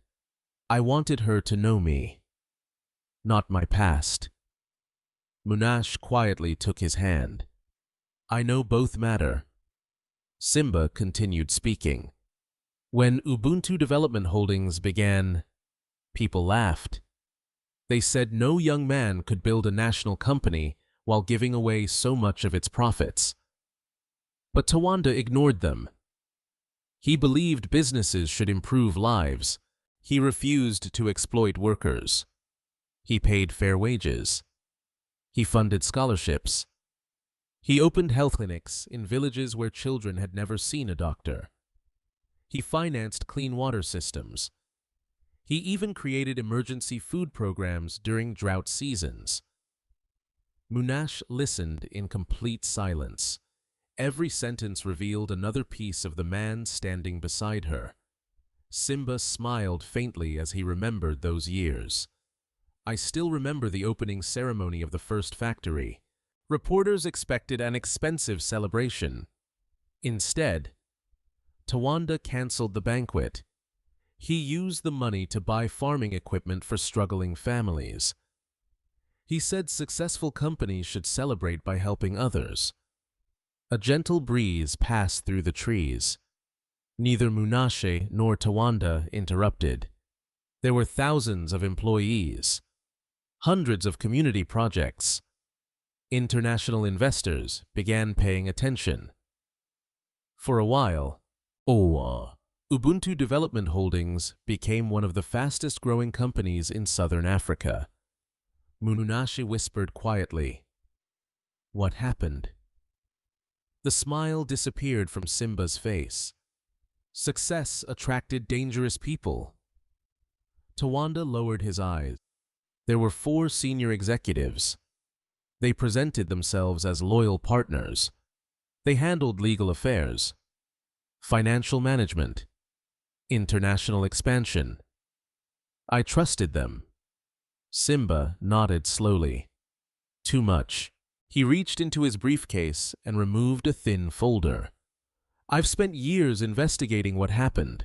I wanted her to know me, not my past. Munashe quietly took his hand. I know both matter. Simba continued speaking. When Ubuntu Development Holdings began, people laughed. They said no young man could build a national company while giving away so much of its profits. But Tawanda ignored them. He believed businesses should improve lives. He refused to exploit workers. He paid fair wages. He funded scholarships. He opened health clinics in villages where children had never seen a doctor. He financed clean water systems. He even created emergency food programs during drought seasons. Munashe listened in complete silence. Every sentence revealed another piece of the man standing beside her. Simba smiled faintly as he remembered those years. I still remember the opening ceremony of the first factory. Reporters expected an expensive celebration. Instead, Tawanda canceled the banquet. He used the money to buy farming equipment for struggling families. He said successful companies should celebrate by helping others. A gentle breeze passed through the trees. Neither Munashe nor Tawanda interrupted. There were thousands of employees, hundreds of community projects. International investors began paying attention. For a while, Oh, Ubuntu Development Holdings became one of the fastest-growing companies in southern Africa. Munashe whispered quietly. What happened? The smile disappeared from Simba's face. Success attracted dangerous people. Tawanda lowered his eyes. There were 4 senior executives. They presented themselves as loyal partners. They handled legal affairs, financial management, international expansion. I trusted them. Simba nodded slowly. Too much. He reached into his briefcase and removed a thin folder. I've spent years investigating what happened.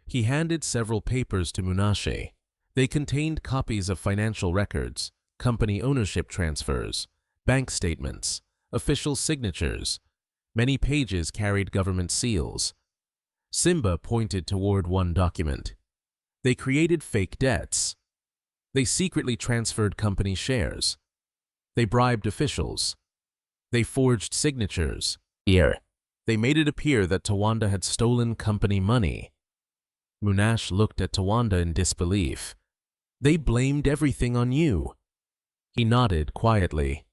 He handed several papers to Munashe. They contained copies of financial records, company ownership transfers, bank statements, official signatures. Many pages carried government seals. Simba pointed toward one document. They created fake debts. They secretly transferred company shares. They bribed officials. They forged signatures. They made it appear that Tawanda had stolen company money. Munashe looked at Tawanda in disbelief. They blamed everything on you. He nodded quietly.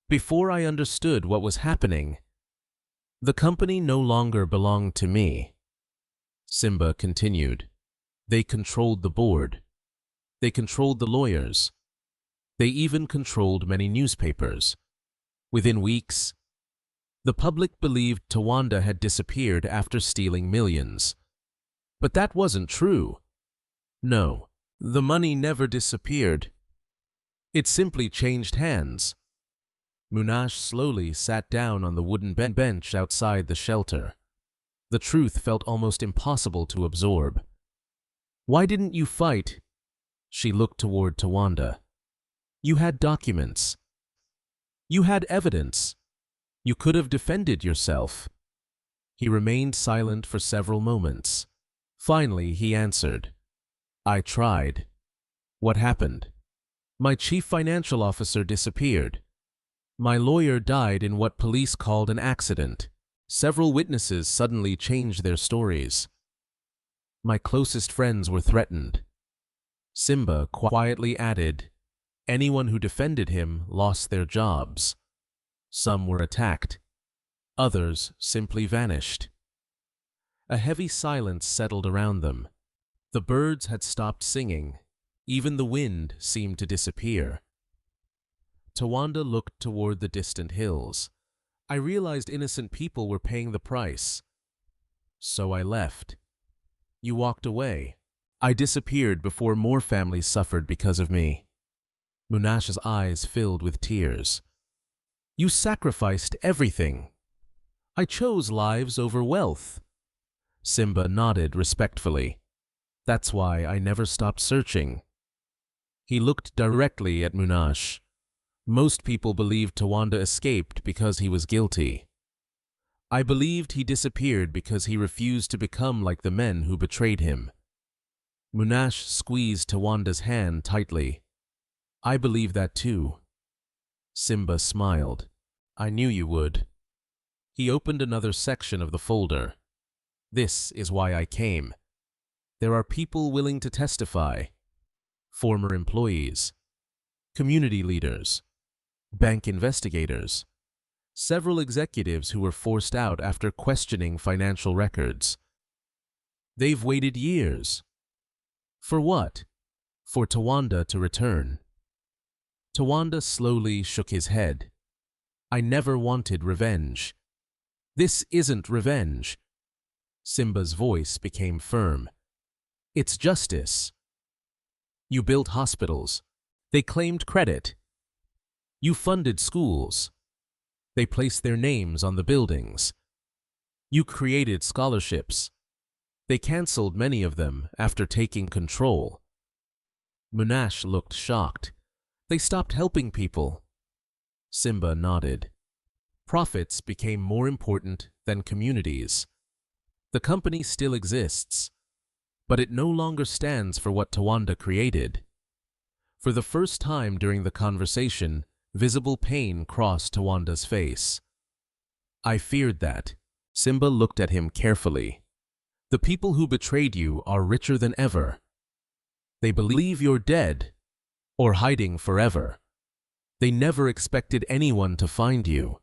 Before I understood what was happening, the company no longer belonged to me. Simba continued. They controlled the board. They controlled the lawyers. They even controlled many newspapers. Within weeks, the public believed Tawanda had disappeared after stealing millions. But that wasn't true. No, the money never disappeared. It simply changed hands. Munashe slowly sat down on the wooden bench outside the shelter. The truth felt almost impossible to absorb. Why didn't you fight? She looked toward Tawanda. You had documents. You had evidence. You could have defended yourself. He remained silent for several moments. Finally, he answered. I tried. What happened? My chief financial officer disappeared. My lawyer died in what police called an accident. Several witnesses suddenly changed their stories. My closest friends were threatened. Simba quietly added, anyone who defended him lost their jobs. Some were attacked. Others simply vanished. A heavy silence settled around them. The birds had stopped singing. Even the wind seemed to disappear. Tawanda looked toward the distant hills. I realized innocent people were paying the price. So I left. You walked away. I disappeared before more families suffered because of me. Munashe's eyes filled with tears. You sacrificed everything. I chose lives over wealth. Simba nodded respectfully. That's why I never stopped searching. He looked directly at Munashe. Most people believed Tawanda escaped because he was guilty. I believed he disappeared because he refused to become like the men who betrayed him. Munashe squeezed Tawanda's hand tightly. I believe that too. Simba smiled. I knew you would. He opened another section of the folder. This is why I came. There are people willing to testify. Former employees, community leaders, bank investigators, several executives who were forced out after questioning financial records. They've waited years. For what? For Tawanda to return. Tawanda slowly shook his head. I never wanted revenge. This isn't revenge. Simba's voice became firm. It's justice. You built hospitals. They claimed credit. You funded schools. They placed their names on the buildings. You created scholarships. They canceled many of them after taking control. Munashe looked shocked. They stopped helping people. Simba nodded. Profits became more important than communities. The company still exists, but it no longer stands for what Tawanda created. For the first time during the conversation, visible pain crossed Tawanda's face. I feared that. Simba looked at him carefully. The people who betrayed you are richer than ever. They believe you're dead or hiding forever. They never expected anyone to find you.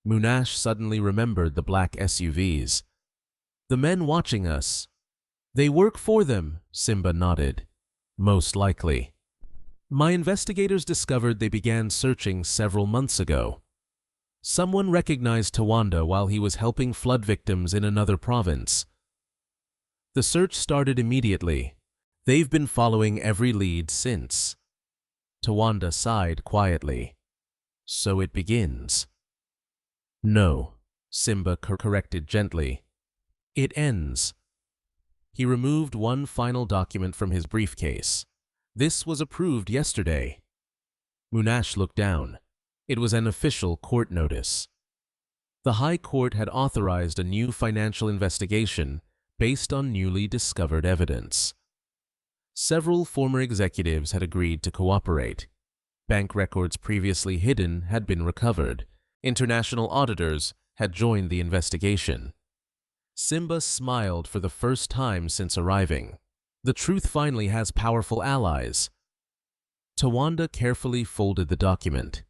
Munashe suddenly remembered the black SUVs. The men watching us. They work for them, Simba nodded. Most likely. My investigators discovered they began searching several months ago. Someone recognized Tawanda while he was helping flood victims in another province. The search started immediately. They've been following every lead since. Tawanda sighed quietly. So it begins. No, Simba corrected gently. It ends. He removed one final document from his briefcase. This was approved yesterday. Munashe looked down. It was an official court notice. The High Court had authorized a new financial investigation based on newly discovered evidence. Several former executives had agreed to cooperate. Bank records previously hidden had been recovered. International auditors had joined the investigation. Simba smiled for the first time since arriving. The truth finally has powerful allies. Tawanda carefully folded the document.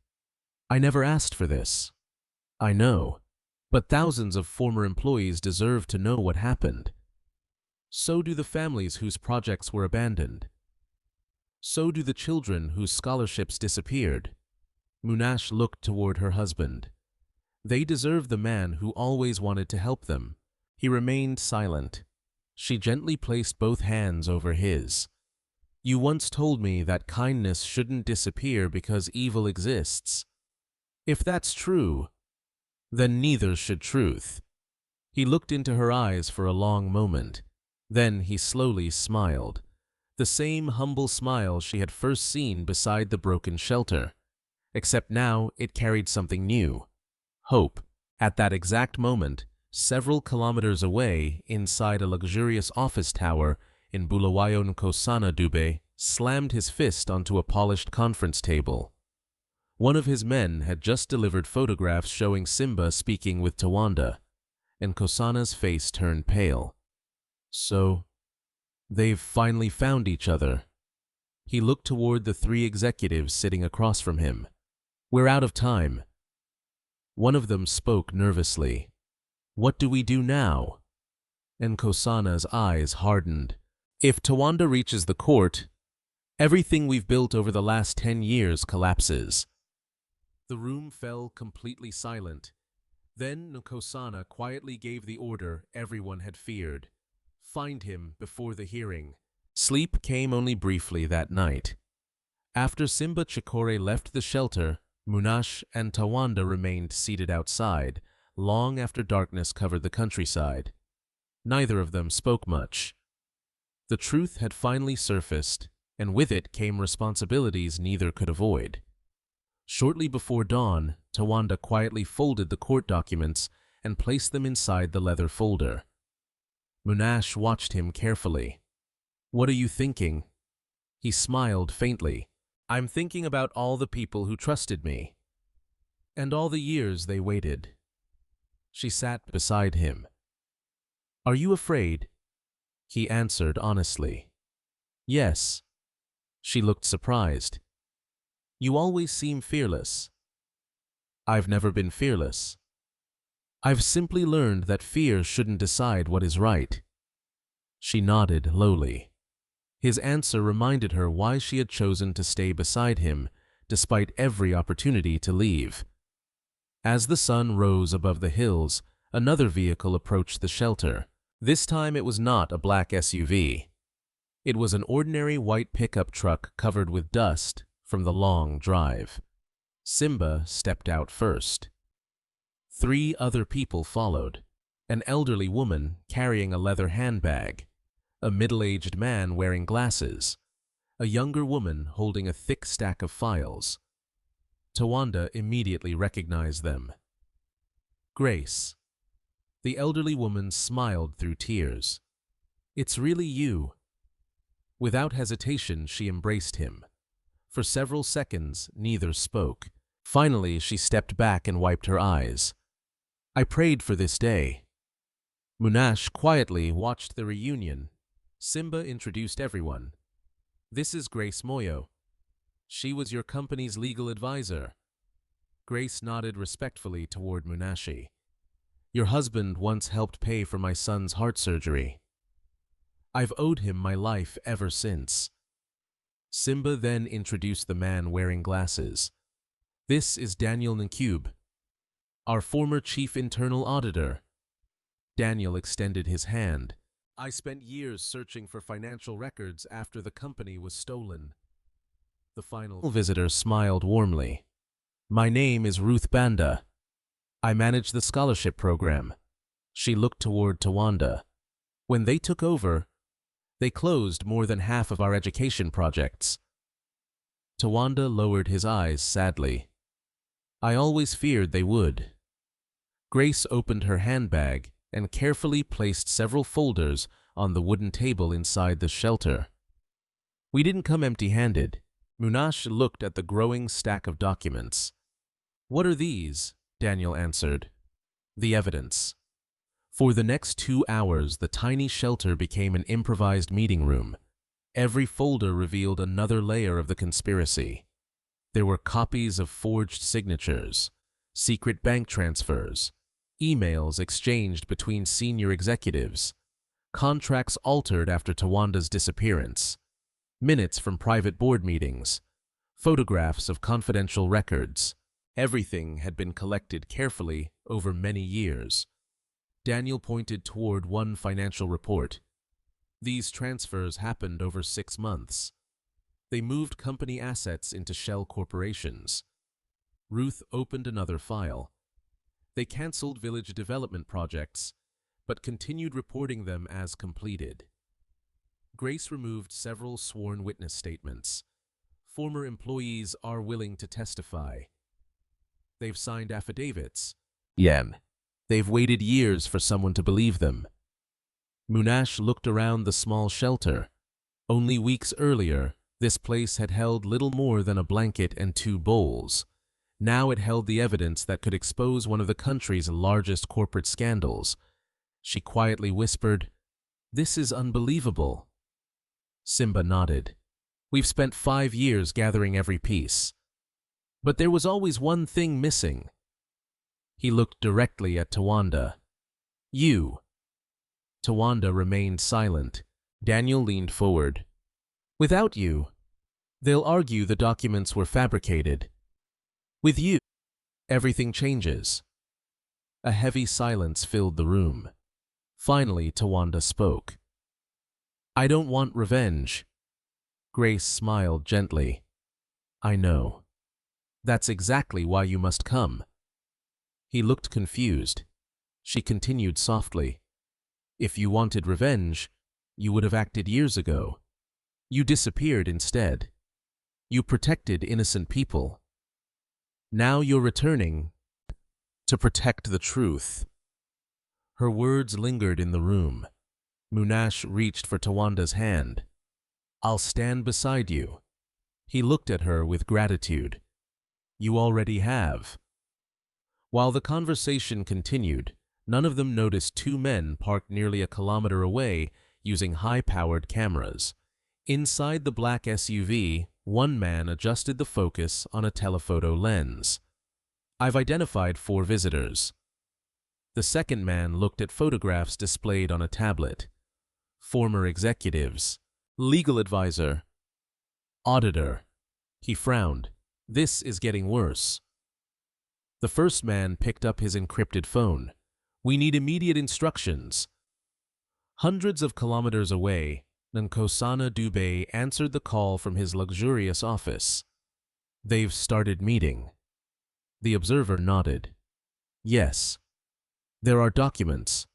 I never asked for this. I know, but thousands of former employees deserve to know what happened. So do the families whose projects were abandoned. So do the children whose scholarships disappeared. Munashe looked toward her husband. They deserve the man who always wanted to help them. He remained silent. She gently placed both hands over his. You once told me that kindness shouldn't disappear because evil exists. If that's true, then neither should truth. He looked into her eyes for a long moment. Then he slowly smiled. The same humble smile she had first seen beside the broken shelter. Except now it carried something new. Hope. At that exact moment, several kilometers away, inside a luxurious office tower in Bulawayo Nkosana Dube, slammed his fist onto a polished conference table. One of his men had just delivered photographs showing Simba speaking with Tawanda, and Nkosana's face turned pale. So, they've finally found each other. He looked toward the three executives sitting across from him. We're out of time. One of them spoke nervously. What do we do now? And Nkosana's eyes hardened. If Tawanda reaches the court, everything we've built over the last 10 years collapses. The room fell completely silent. Then Nkosana quietly gave the order everyone had feared. Find him before the hearing. Sleep came only briefly that night. After Simba Chikore left the shelter, Munashe and Tawanda remained seated outside, long after darkness covered the countryside. Neither of them spoke much. The truth had finally surfaced, and with it came responsibilities neither could avoid. Shortly before dawn, Tawanda quietly folded the court documents and placed them inside the leather folder. Munashe watched him carefully. What are you thinking? He smiled faintly. I'm thinking about all the people who trusted me, and all the years they waited. She sat beside him. Are you afraid? He answered honestly. Yes. She looked surprised. You always seem fearless. I've never been fearless. I've simply learned that fear shouldn't decide what is right. She nodded lowly. His answer reminded her why she had chosen to stay beside him, despite every opportunity to leave. As the sun rose above the hills, another vehicle approached the shelter. This time it was not a black SUV. It was an ordinary white pickup truck covered with dust from the long drive. Simba stepped out first. 3 other people followed. An elderly woman carrying a leather handbag, a middle-aged man wearing glasses, a younger woman holding a thick stack of files. Tawanda immediately recognized them. Grace. The elderly woman smiled through tears. It's really you. Without hesitation, she embraced him. For several seconds, neither spoke. Finally, she stepped back and wiped her eyes. I prayed for this day. Munashe quietly watched the reunion. Simba introduced everyone. This is Grace Moyo. She was your company's legal advisor. Grace nodded respectfully toward Munashe. Your husband once helped pay for my son's heart surgery. I've owed him my life ever since. Simba then introduced the man wearing glasses. This is Daniel Nkube, our former chief internal auditor. Daniel extended his hand. I spent years searching for financial records after the company was stolen. The final visitor smiled warmly. My name is Ruth Banda. I manage the scholarship program. She looked toward Tawanda. When they took over, they closed more than half of our education projects. Tawanda lowered his eyes sadly. I always feared they would. Grace opened her handbag and carefully placed several folders on the wooden table inside the shelter. We didn't come empty-handed. Munashe looked at the growing stack of documents. What are these? Daniel answered. The evidence. For the next 2 hours, the tiny shelter became an improvised meeting room. Every folder revealed another layer of the conspiracy. There were copies of forged signatures, secret bank transfers, emails exchanged between senior executives, contracts altered after Tawanda's disappearance, minutes from private board meetings, photographs of confidential records. Everything had been collected carefully over many years. Daniel pointed toward one financial report. These transfers happened over 6 months. They moved company assets into shell corporations. Ruth opened another file. They canceled village development projects, but continued reporting them as completed. Grace removed several sworn witness statements. Former employees are willing to testify. They've signed affidavits. They've waited years for someone to believe them. Munashe looked around the small shelter. Only weeks earlier, this place had held little more than a blanket and 2 bowls. Now it held the evidence that could expose one of the country's largest corporate scandals. She quietly whispered, "This is unbelievable." Simba nodded. We've spent 5 years gathering every piece. But there was always one thing missing. He looked directly at Tawanda. You. Tawanda remained silent. Daniel leaned forward. Without you, they'll argue the documents were fabricated. With you, everything changes. A heavy silence filled the room. Finally, Tawanda spoke. I don't want revenge. Grace smiled gently. I know. That's exactly why you must come. He looked confused. She continued softly. If you wanted revenge, you would have acted years ago. You disappeared instead. You protected innocent people. Now you're returning to protect the truth. Her words lingered in the room. Munashe reached for Tawanda's hand. I'll stand beside you. He looked at her with gratitude. You already have. While the conversation continued, none of them noticed 2 men parked nearly a kilometer away using high-powered cameras. Inside the black SUV, one man adjusted the focus on a telephoto lens. I've identified 4 visitors. The second man looked at photographs displayed on a tablet. Former executives, legal advisor, auditor. He frowned. This is getting worse. The first man picked up his encrypted phone. We need immediate instructions. Hundreds of kilometers away, Nkosana Dube answered the call from his luxurious office. They've started meeting. The observer nodded. Yes. There are documents.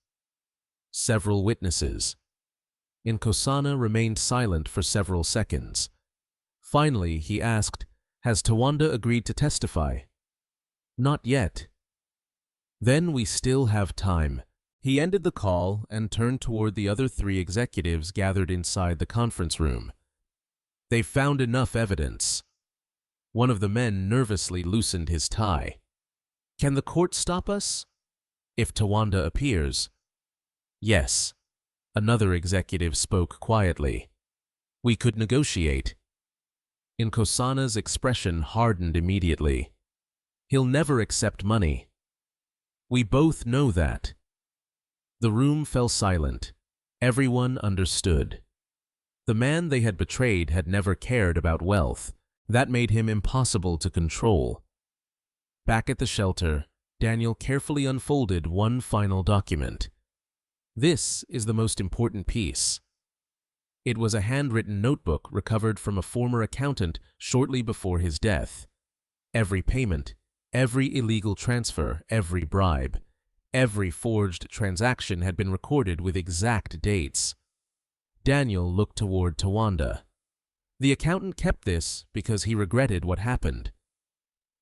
Several witnesses. Nkosana remained silent for several seconds. Finally, he asked, Has Tawanda agreed to testify? Not yet. Then we still have time. He ended the call and turned toward the other 3 executives gathered inside the conference room. They've found enough evidence. One of the men nervously loosened his tie. Can the court stop us? If Tawanda appears. Yes. Another executive spoke quietly. We could negotiate. Nkosana's expression hardened immediately. He'll never accept money. We both know that. The room fell silent. Everyone understood. The man they had betrayed had never cared about wealth. That made him impossible to control. Back at the shelter, Daniel carefully unfolded one final document. This is the most important piece. It was a handwritten notebook recovered from a former accountant shortly before his death. Every payment, every illegal transfer, every bribe, every forged transaction had been recorded with exact dates. Daniel looked toward Tawanda. The accountant kept this because he regretted what happened.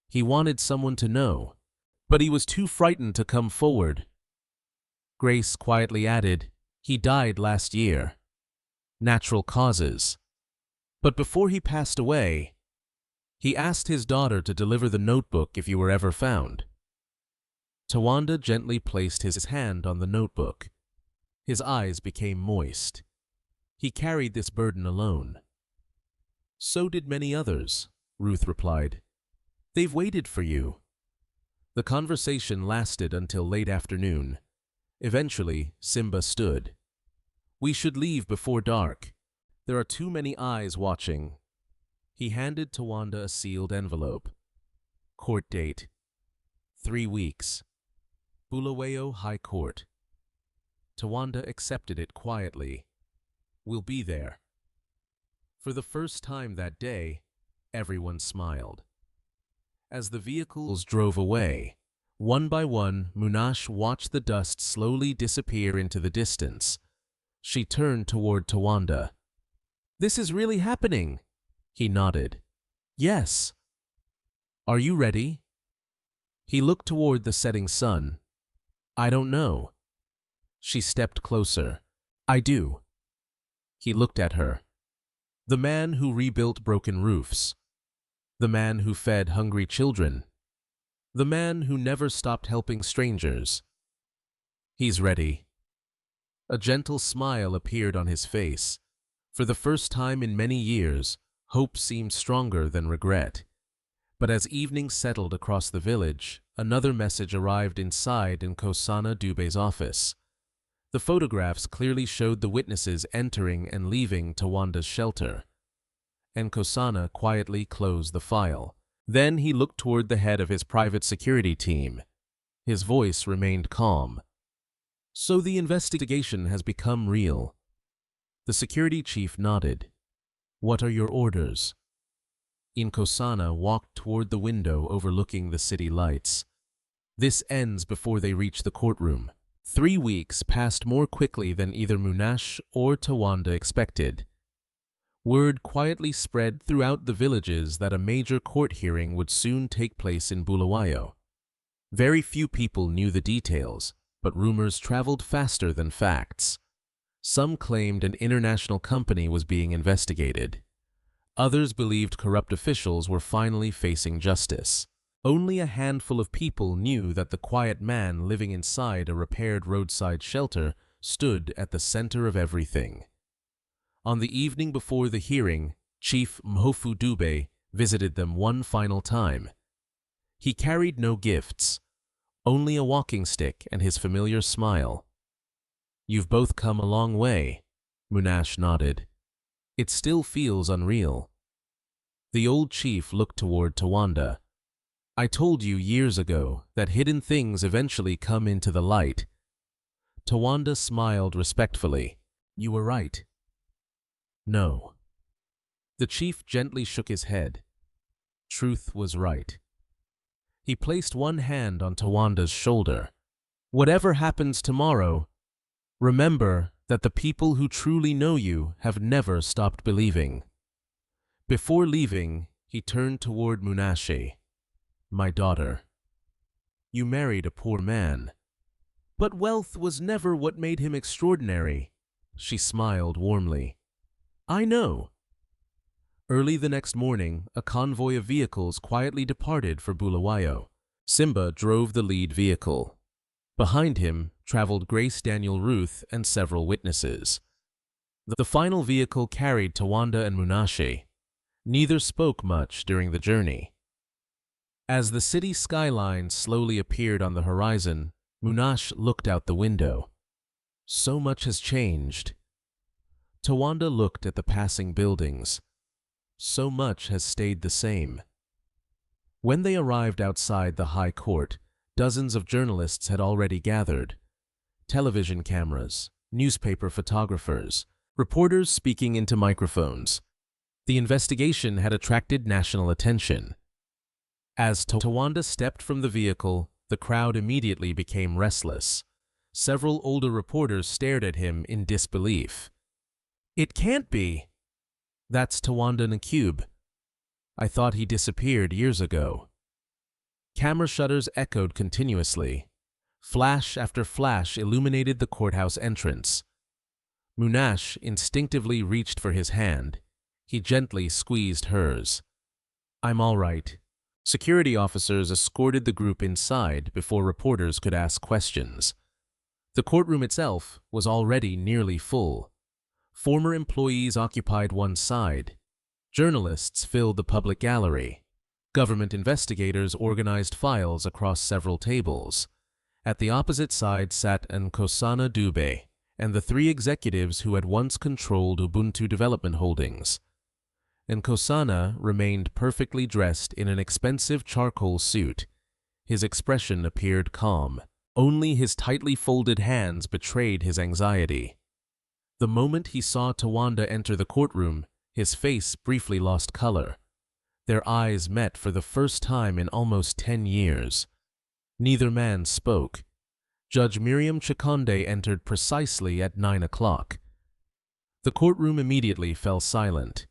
He wanted someone to know, but he was too frightened to come forward. Grace quietly added, "He died last year. Natural causes." But before he passed away, he asked his daughter to deliver the notebook if you were ever found. Tawanda gently placed his hand on the notebook. His eyes became moist. He carried this burden alone. So did many others, Ruth replied. They've waited for you. The conversation lasted until late afternoon. Eventually, Simba stood. We should leave before dark. There are too many eyes watching. He handed Tawanda a sealed envelope. Court date. 3 weeks. Bulawayo High Court. Tawanda accepted it quietly. We'll be there. For the first time that day, everyone smiled. As the vehicles drove away, one by one, Munashe watched the dust slowly disappear into the distance. She turned toward Tawanda. This is really happening. He nodded. Yes. Are you ready? He looked toward the setting sun. I don't know. She stepped closer. I do. He looked at her. The man who rebuilt broken roofs. The man who fed hungry children. The man who never stopped helping strangers. He's ready. A gentle smile appeared on his face. For the first time in many years, hope seemed stronger than regret. But as evening settled across the village, another message arrived inside Nkosana Dube's office. The photographs clearly showed the witnesses entering and leaving Tawanda's shelter. Nkosana quietly closed the file. Then he looked toward the head of his private security team. His voice remained calm. So the investigation has become real. The security chief nodded. What are your orders? Nkosana walked toward the window overlooking the city lights. This ends before they reach the courtroom. 3 weeks passed more quickly than either Munashe or Tawanda expected. Word quietly spread throughout the villages that a major court hearing would soon take place in Bulawayo. Very few people knew the details, but rumors traveled faster than facts. Some claimed an international company was being investigated. Others believed corrupt officials were finally facing justice. Only a handful of people knew that the quiet man living inside a repaired roadside shelter stood at the center of everything. On the evening before the hearing, Chief Mhofu Dube visited them one final time. He carried no gifts, only a walking stick and his familiar smile. You've both come a long way, Munashe nodded. It still feels unreal. The old chief looked toward Tawanda. I told you years ago that hidden things eventually come into the light. Tawanda smiled respectfully. You were right. No. The chief gently shook his head. Truth was right. He placed one hand on Tawanda's shoulder. Whatever happens tomorrow, remember that the people who truly know you have never stopped believing. Before leaving, he turned toward Munashe. My daughter. You married a poor man. But wealth was never what made him extraordinary. She smiled warmly. I know. Early the next morning, a convoy of vehicles quietly departed for Bulawayo. Simba drove the lead vehicle. Behind him traveled Grace Daniel Ruth and several witnesses. The final vehicle carried Tawanda and Munashe. Neither spoke much during the journey. As the city skyline slowly appeared on the horizon, Munashe looked out the window. So much has changed. Tawanda looked at the passing buildings. So much has stayed the same. When they arrived outside the High Court, dozens of journalists had already gathered. Television cameras, newspaper photographers, reporters speaking into microphones. The investigation had attracted national attention. As Tawanda stepped from the vehicle, the crowd immediately became restless. Several older reporters stared at him in disbelief. "It can't be. That's Tawanda Nkube. I thought he disappeared years ago." Camera shutters echoed continuously. Flash after flash illuminated the courthouse entrance. Munashe instinctively reached for his hand. He gently squeezed hers. "I'm all right." Security officers escorted the group inside before reporters could ask questions. The courtroom itself was already nearly full. Former employees occupied one side. Journalists filled the public gallery. Government investigators organized files across several tables. At the opposite side sat Nkosana Dube and the three executives who had once controlled Ubuntu Development Holdings. Nkosana remained perfectly dressed in an expensive charcoal suit. His expression appeared calm. Only his tightly folded hands betrayed his anxiety. The moment he saw Tawanda enter the courtroom, his face briefly lost color. Their eyes met for the first time in almost 10 years. Neither man spoke. Judge Miriam Chikonde entered precisely at 9 o'clock. The courtroom immediately fell silent.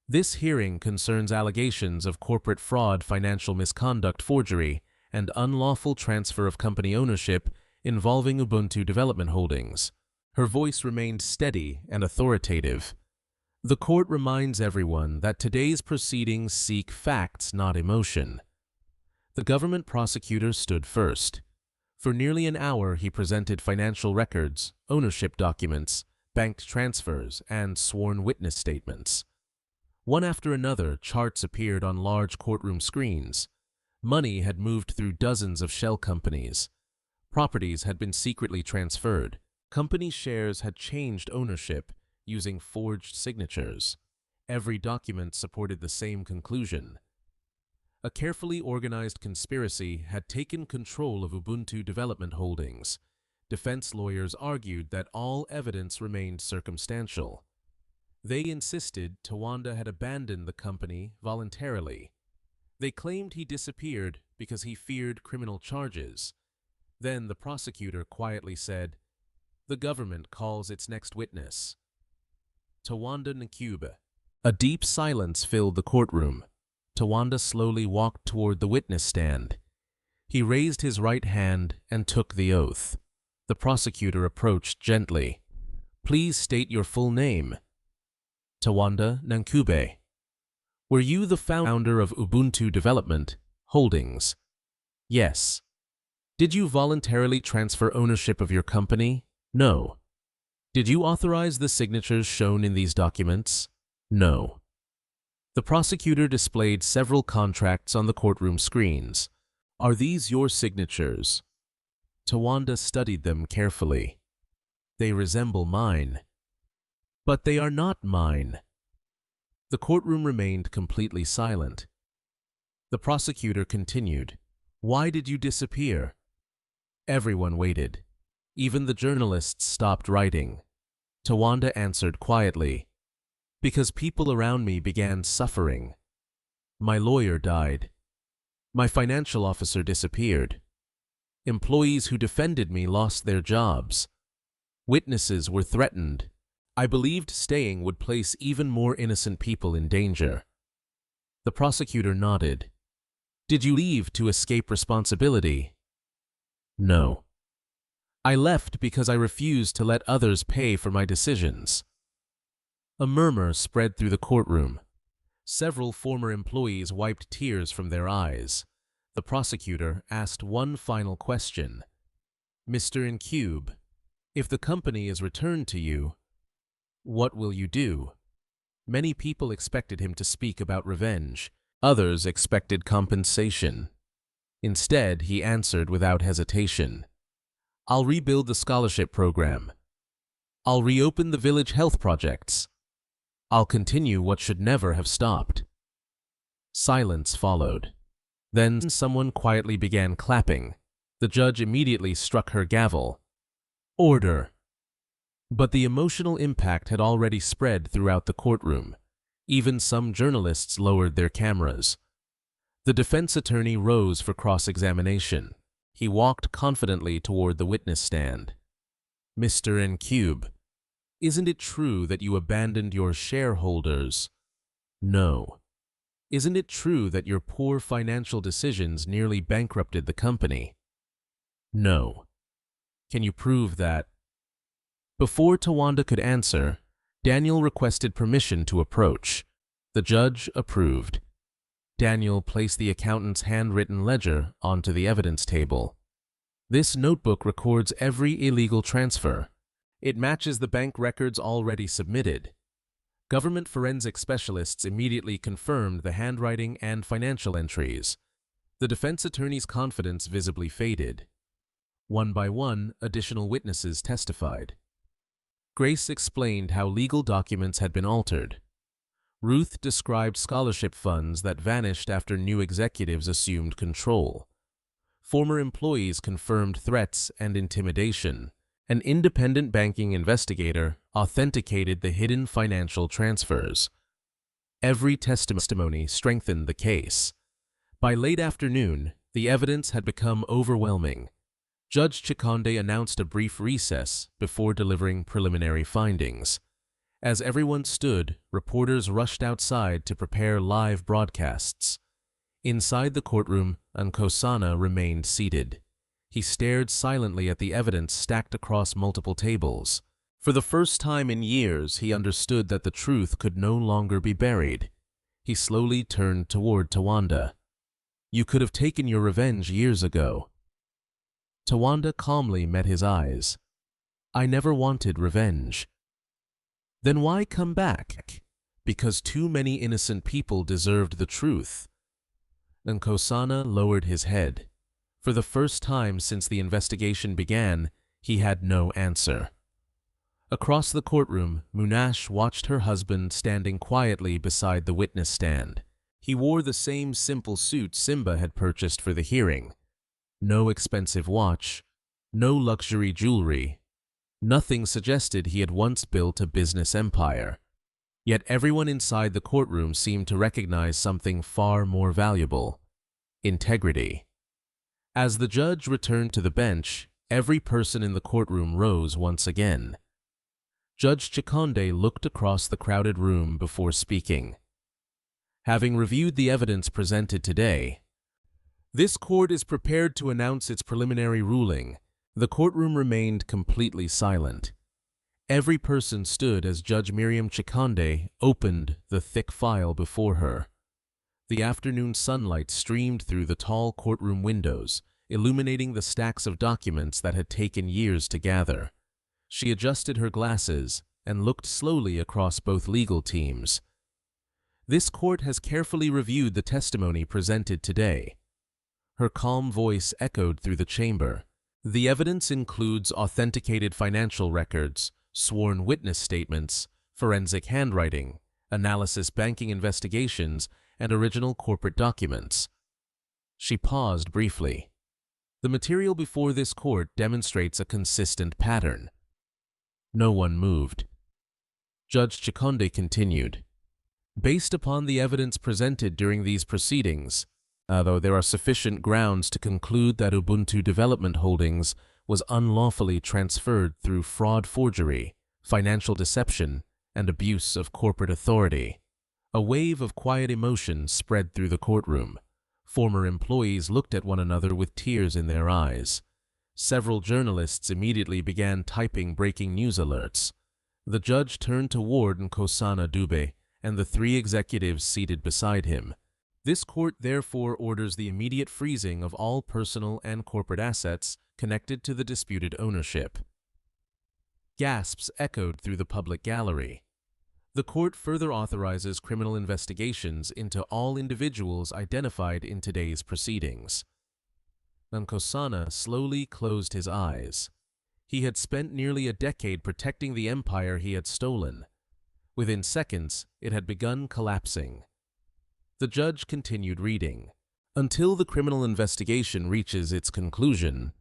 This hearing concerns allegations of corporate fraud, financial misconduct, forgery, and unlawful transfer of company ownership involving Ubuntu Development Holdings. Her voice remained steady and authoritative. The court reminds everyone that today's proceedings seek facts, not emotion. The government prosecutor stood first. For nearly an hour, he presented financial records, ownership documents, bank transfers, and sworn witness statements. One after another, charts appeared on large courtroom screens. Money had moved through dozens of shell companies. Properties had been secretly transferred. Company shares had changed ownership using forged signatures. Every document supported the same conclusion. A carefully organized conspiracy had taken control of Ubuntu Development Holdings. Defense lawyers argued that all evidence remained circumstantial. They insisted Tawanda had abandoned the company voluntarily. They claimed he disappeared because he feared criminal charges. Then the prosecutor quietly said, "The government calls its next witness." Tawanda Nkube. A deep silence filled the courtroom. Tawanda slowly walked toward the witness stand. He raised his right hand and took the oath. The prosecutor approached gently. "Please state your full name." "Tawanda Nkube." "Were you the founder of Ubuntu Development Holdings?" "Yes." "Did you voluntarily transfer ownership of your company?" "No." "Did you authorize the signatures shown in these documents?" "No." The prosecutor displayed several contracts on the courtroom screens. "Are these your signatures?" Tawanda studied them carefully. "They resemble mine." "But they are not mine." The courtroom remained completely silent. The prosecutor continued, "Why did you disappear?" Everyone waited. Even the journalists stopped writing. Tawanda answered quietly, "Because people around me began suffering. My lawyer died. My financial officer disappeared. Employees who defended me lost their jobs. Witnesses were threatened. I believed staying would place even more innocent people in danger." The prosecutor nodded. "Did you leave to escape responsibility?" "No. I left because I refused to let others pay for my decisions." A murmur spread through the courtroom. Several former employees wiped tears from their eyes. The prosecutor asked one final question. Mr. Incube, if the company is returned to you, what will you do? Many people expected him to speak about revenge. Others expected compensation. Instead, he answered without hesitation. I'll rebuild the scholarship program. I'll reopen the village health projects. I'll continue what should never have stopped. Silence followed. Then someone quietly began clapping. The judge immediately struck her gavel. Order! But the emotional impact had already spread throughout the courtroom. Even some journalists lowered their cameras. The defense attorney rose for cross-examination. He walked confidently toward the witness stand. Mr. Incube, isn't it true that you abandoned your shareholders? No. Isn't it true that your poor financial decisions nearly bankrupted the company? No. Can you prove that? Before Tawanda could answer, Daniel requested permission to approach. The judge approved. Daniel placed the accountant's handwritten ledger onto the evidence table. This notebook records every illegal transfer. It matches the bank records already submitted. Government forensic specialists immediately confirmed the handwriting and financial entries. The defense attorney's confidence visibly faded. One by one, additional witnesses testified. Grace explained how legal documents had been altered. Ruth described scholarship funds that vanished after new executives assumed control. Former employees confirmed threats and intimidation. An independent banking investigator authenticated the hidden financial transfers. Every testimony strengthened the case. By late afternoon, the evidence had become overwhelming. Judge Chikonde announced a brief recess before delivering preliminary findings. As everyone stood, reporters rushed outside to prepare live broadcasts. Inside the courtroom, Nkosana remained seated. He stared silently at the evidence stacked across multiple tables. For the first time in years, he understood that the truth could no longer be buried. He slowly turned toward Tawanda. You could have taken your revenge years ago. Tawanda calmly met his eyes. I never wanted revenge. Then why come back? Because too many innocent people deserved the truth. Nkosana lowered his head. For the first time since the investigation began, he had no answer. Across the courtroom, Munashe watched her husband standing quietly beside the witness stand. He wore the same simple suit Simba had purchased for the hearing. No expensive watch, no luxury jewelry. Nothing suggested he had once built a business empire. Yet everyone inside the courtroom seemed to recognize something far more valuable: integrity. As the judge returned to the bench, every person in the courtroom rose once again. Judge Chikonde looked across the crowded room before speaking. Having reviewed the evidence presented today, this court is prepared to announce its preliminary ruling. The courtroom remained completely silent. Every person stood as Judge Miriam Chikonde opened the thick file before her. The afternoon sunlight streamed through the tall courtroom windows, illuminating the stacks of documents that had taken years to gather. She adjusted her glasses and looked slowly across both legal teams. This court has carefully reviewed the testimony presented today. Her calm voice echoed through the chamber. The evidence includes authenticated financial records, sworn witness statements, forensic handwriting, analysis banking investigations, and original corporate documents. She paused briefly. The material before this court demonstrates a consistent pattern. No one moved. Judge Chikonde continued. Based upon the evidence presented during these proceedings, though there are sufficient grounds to conclude that Ubuntu Development Holdings was unlawfully transferred through fraud, forgery, financial deception, and abuse of corporate authority. A wave of quiet emotion spread through the courtroom. Former employees looked at one another with tears in their eyes. Several journalists immediately began typing breaking news alerts. The judge turned toward Nkosana Dube and the three executives seated beside him. This court therefore orders the immediate freezing of all personal and corporate assets connected to the disputed ownership. Gasps echoed through the public gallery. The court further authorizes criminal investigations into all individuals identified in today's proceedings. Nkosana slowly closed his eyes. He had spent nearly a decade protecting the empire he had stolen. Within seconds, it had begun collapsing. The judge continued reading. Until the criminal investigation reaches its conclusion,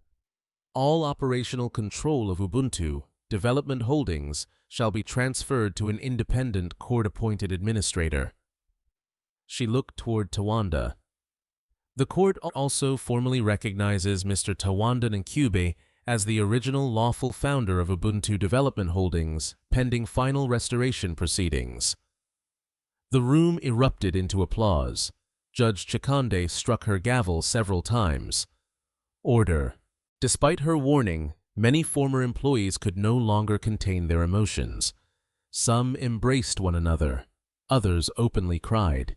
all operational control of Ubuntu Development Holdings shall be transferred to an independent court-appointed administrator. She looked toward Tawanda. The court also formally recognizes Mr. Tawanda Nkube as the original lawful founder of Ubuntu Development Holdings, pending final restoration proceedings. The room erupted into applause. Judge Chikande struck her gavel several times. Order. Despite her warning, many former employees could no longer contain their emotions. Some embraced one another. Others openly cried.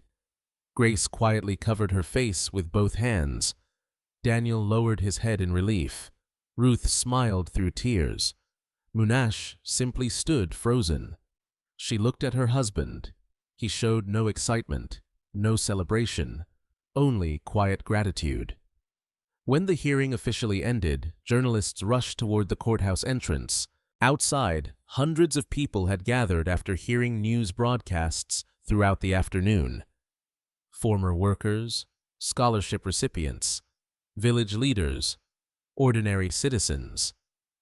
Grace quietly covered her face with both hands. Daniel lowered his head in relief. Ruth smiled through tears. Munashe simply stood frozen. She looked at her husband. He showed no excitement, no celebration, only quiet gratitude. When the hearing officially ended, journalists rushed toward the courthouse entrance. Outside, hundreds of people had gathered after hearing news broadcasts throughout the afternoon. Former workers, scholarship recipients, village leaders, ordinary citizens.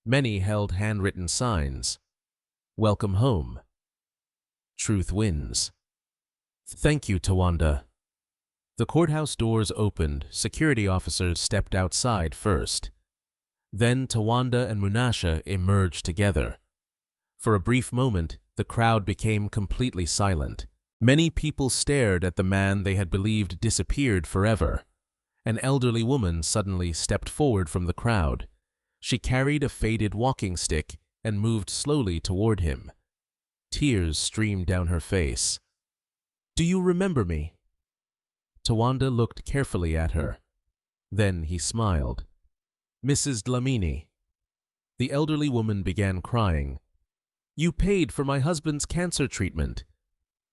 Many held handwritten signs. Welcome home. Truth wins. Thank you, Tawanda. The courthouse doors opened. Security officers stepped outside first. Then Tawanda and Munashe emerged together. For a brief moment, the crowd became completely silent. Many people stared at the man they had believed disappeared forever. An elderly woman suddenly stepped forward from the crowd. She carried a faded walking stick and moved slowly toward him. Tears streamed down her face. "Do you remember me?" Tawanda looked carefully at her. Then he smiled. "Mrs. Dlamini." The elderly woman began crying. "You paid for my husband's cancer treatment.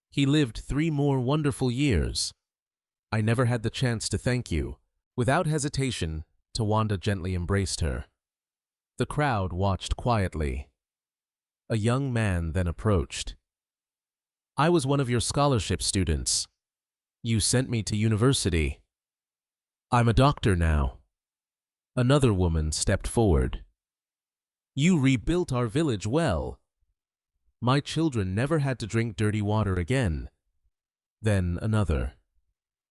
He lived 3 more wonderful years. I never had the chance to thank you." Without hesitation, Tawanda gently embraced her. The crowd watched quietly. A young man then approached. "I was one of your scholarship students. You sent me to university. I'm a doctor now." Another woman stepped forward. "You rebuilt our village well. My children never had to drink dirty water again." Then another.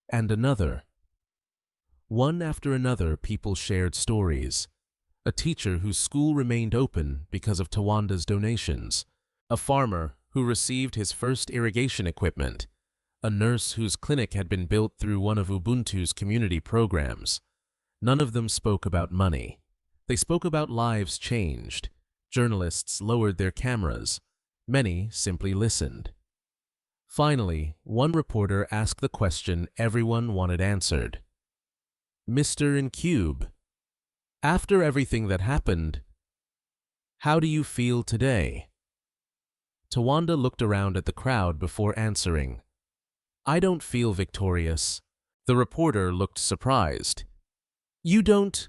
And another. One after another, people shared stories. A teacher whose school remained open because of Tawanda's donations. A farmer who received his first irrigation equipment. A nurse whose clinic had been built through one of Ubuntu's community programs. None of them spoke about money. They spoke about lives changed. Journalists lowered their cameras. Many simply listened. Finally, one reporter asked the question everyone wanted answered. "Mr. Nkube, after everything that happened, how do you feel today?" Tawanda looked around at the crowd before answering. "I don't feel victorious." The reporter looked surprised. "You don't?"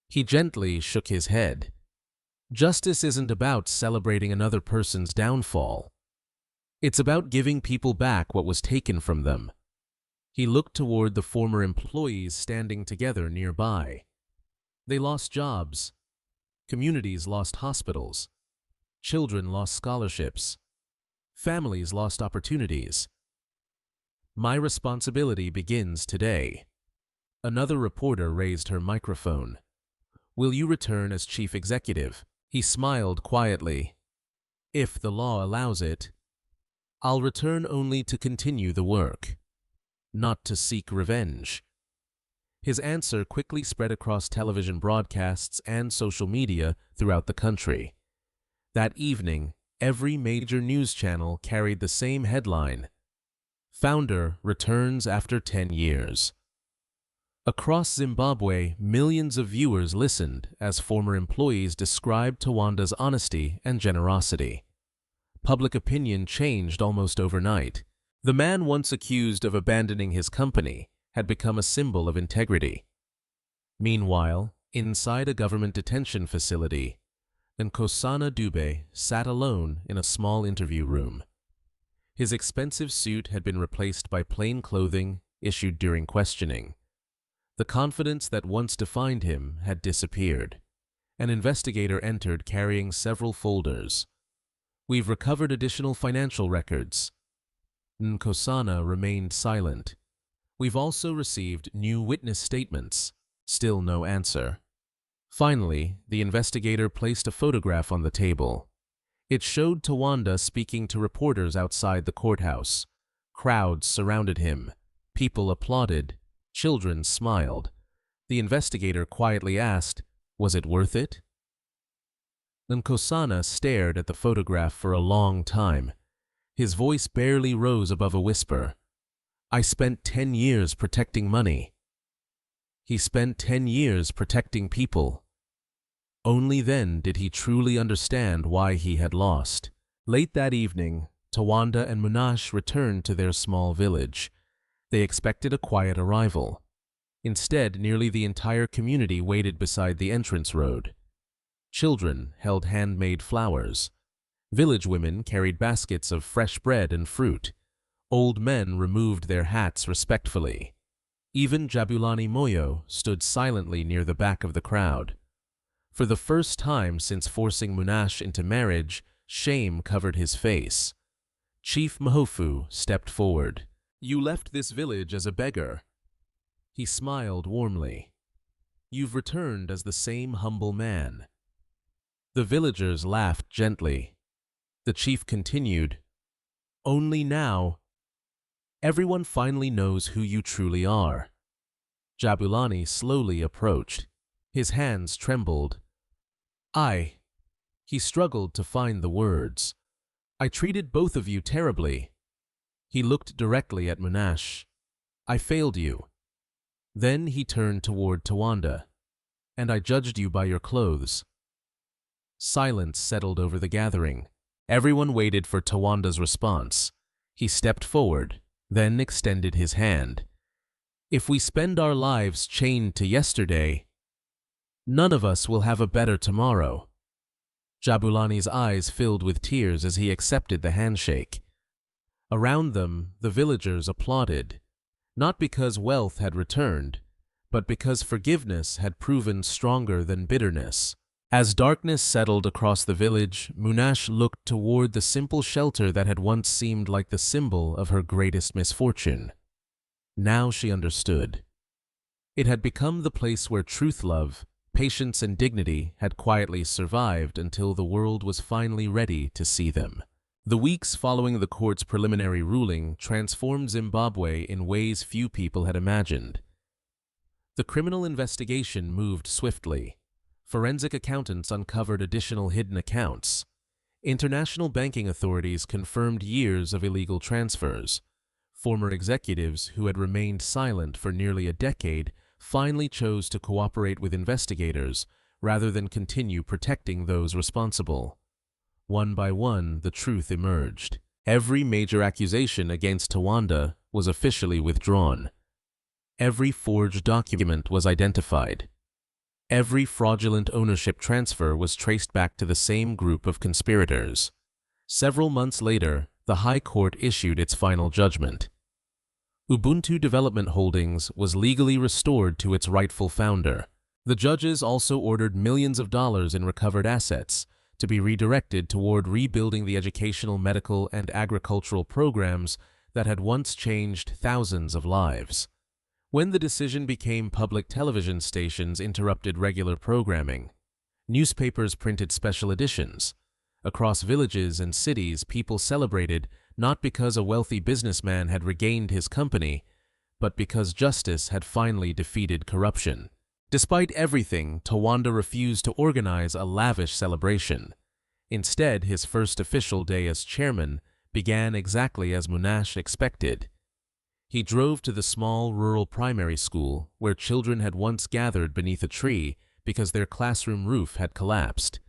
He gently shook his head. "Justice isn't about celebrating another person's downfall. It's about giving people back what was taken from them." He looked toward the former employees standing together nearby. They lost jobs. Communities lost hospitals. Children lost scholarships. Families lost opportunities. My responsibility begins today. Another reporter raised her microphone. "Will you return as chief executive?" He smiled quietly. "If the law allows it. I'll return only to continue the work, not to seek revenge." His answer quickly spread across television broadcasts and social media throughout the country. That evening, every major news channel carried the same headline: Founder returns after 10 years. Across Zimbabwe, millions of viewers listened as former employees described Tawanda's honesty and generosity. Public opinion changed almost overnight. The man once accused of abandoning his company had become a symbol of integrity. Meanwhile, inside a government detention facility, Nkosana Dube sat alone in a small interview room. His expensive suit had been replaced by plain clothing issued during questioning. The confidence that once defined him had disappeared. An investigator entered carrying several folders. "We've recovered additional financial records." Nkosana remained silent. "We've also received new witness statements." Still no answer. Finally, the investigator placed a photograph on the table. It showed Tawanda speaking to reporters outside the courthouse. Crowds surrounded him. People applauded. Children smiled. The investigator quietly asked, "Was it worth it?" Nkosana stared at the photograph for a long time. His voice barely rose above a whisper. "I spent 10 years protecting money." He spent 10 years protecting people. Only then did he truly understand why he had lost. Late that evening, Tawanda and Munashe returned to their small village. They expected a quiet arrival. Instead, nearly the entire community waited beside the entrance road. Children held handmade flowers. Village women carried baskets of fresh bread and fruit. Old men removed their hats respectfully. Even Jabulani Moyo stood silently near the back of the crowd. For the first time since forcing Munashe into marriage, shame covered his face. Chief Mahofu stepped forward. "You left this village as a beggar." He smiled warmly. "You've returned as the same humble man." The villagers laughed gently. The chief continued, "Only now, everyone finally knows who you truly are." Jabulani slowly approached. His hands trembled. He struggled to find the words. "I treated both of you terribly." He looked directly at Munashe. "I failed you." Then he turned toward Tawanda. "And I judged you by your clothes." Silence settled over the gathering. Everyone waited for Tawanda's response. He stepped forward, then extended his hand. "If we spend our lives chained to yesterday, none of us will have a better tomorrow." Jabulani's eyes filled with tears as he accepted the handshake. Around them, the villagers applauded, not because wealth had returned, but because forgiveness had proven stronger than bitterness. As darkness settled across the village, Munashe looked toward the simple shelter that had once seemed like the symbol of her greatest misfortune. Now she understood. It had become the place where truth, love, patience, and dignity had quietly survived until the world was finally ready to see them. The weeks following the court's preliminary ruling transformed Zimbabwe in ways few people had imagined. The criminal investigation moved swiftly. Forensic accountants uncovered additional hidden accounts. International banking authorities confirmed years of illegal transfers. Former executives who had remained silent for nearly a decade finally chose to cooperate with investigators rather than continue protecting those responsible. One by one, the truth emerged. Every major accusation against Tawanda was officially withdrawn. Every forged document was identified. Every fraudulent ownership transfer was traced back to the same group of conspirators. Several months later, the High Court issued its final judgment. Ubuntu Development Holdings was legally restored to its rightful founder. The judges also ordered millions of dollars in recovered assets to be redirected toward rebuilding the educational, medical, and agricultural programs that had once changed thousands of lives. When the decision became public, television stations interrupted regular programming. Newspapers printed special editions. Across villages and cities, people celebrated not because a wealthy businessman had regained his company, but because justice had finally defeated corruption. Despite everything, Tawanda refused to organize a lavish celebration. Instead, his first official day as chairman began exactly as Munashe expected. He drove to the small rural primary school where children had once gathered beneath a tree because their classroom roof had collapsed.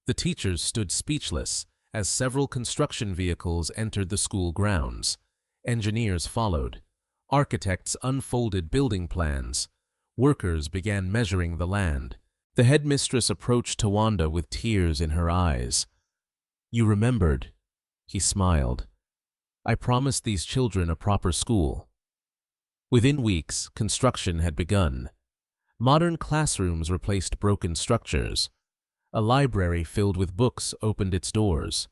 The teachers stood speechless as several construction vehicles entered the school grounds. Engineers followed. Architects unfolded building plans. Workers began measuring the land. The headmistress approached Tawanda with tears in her eyes. "You remembered," he smiled. "I promised these children a proper school." Within weeks, construction had begun. Modern classrooms replaced broken structures. A library filled with books opened its doors.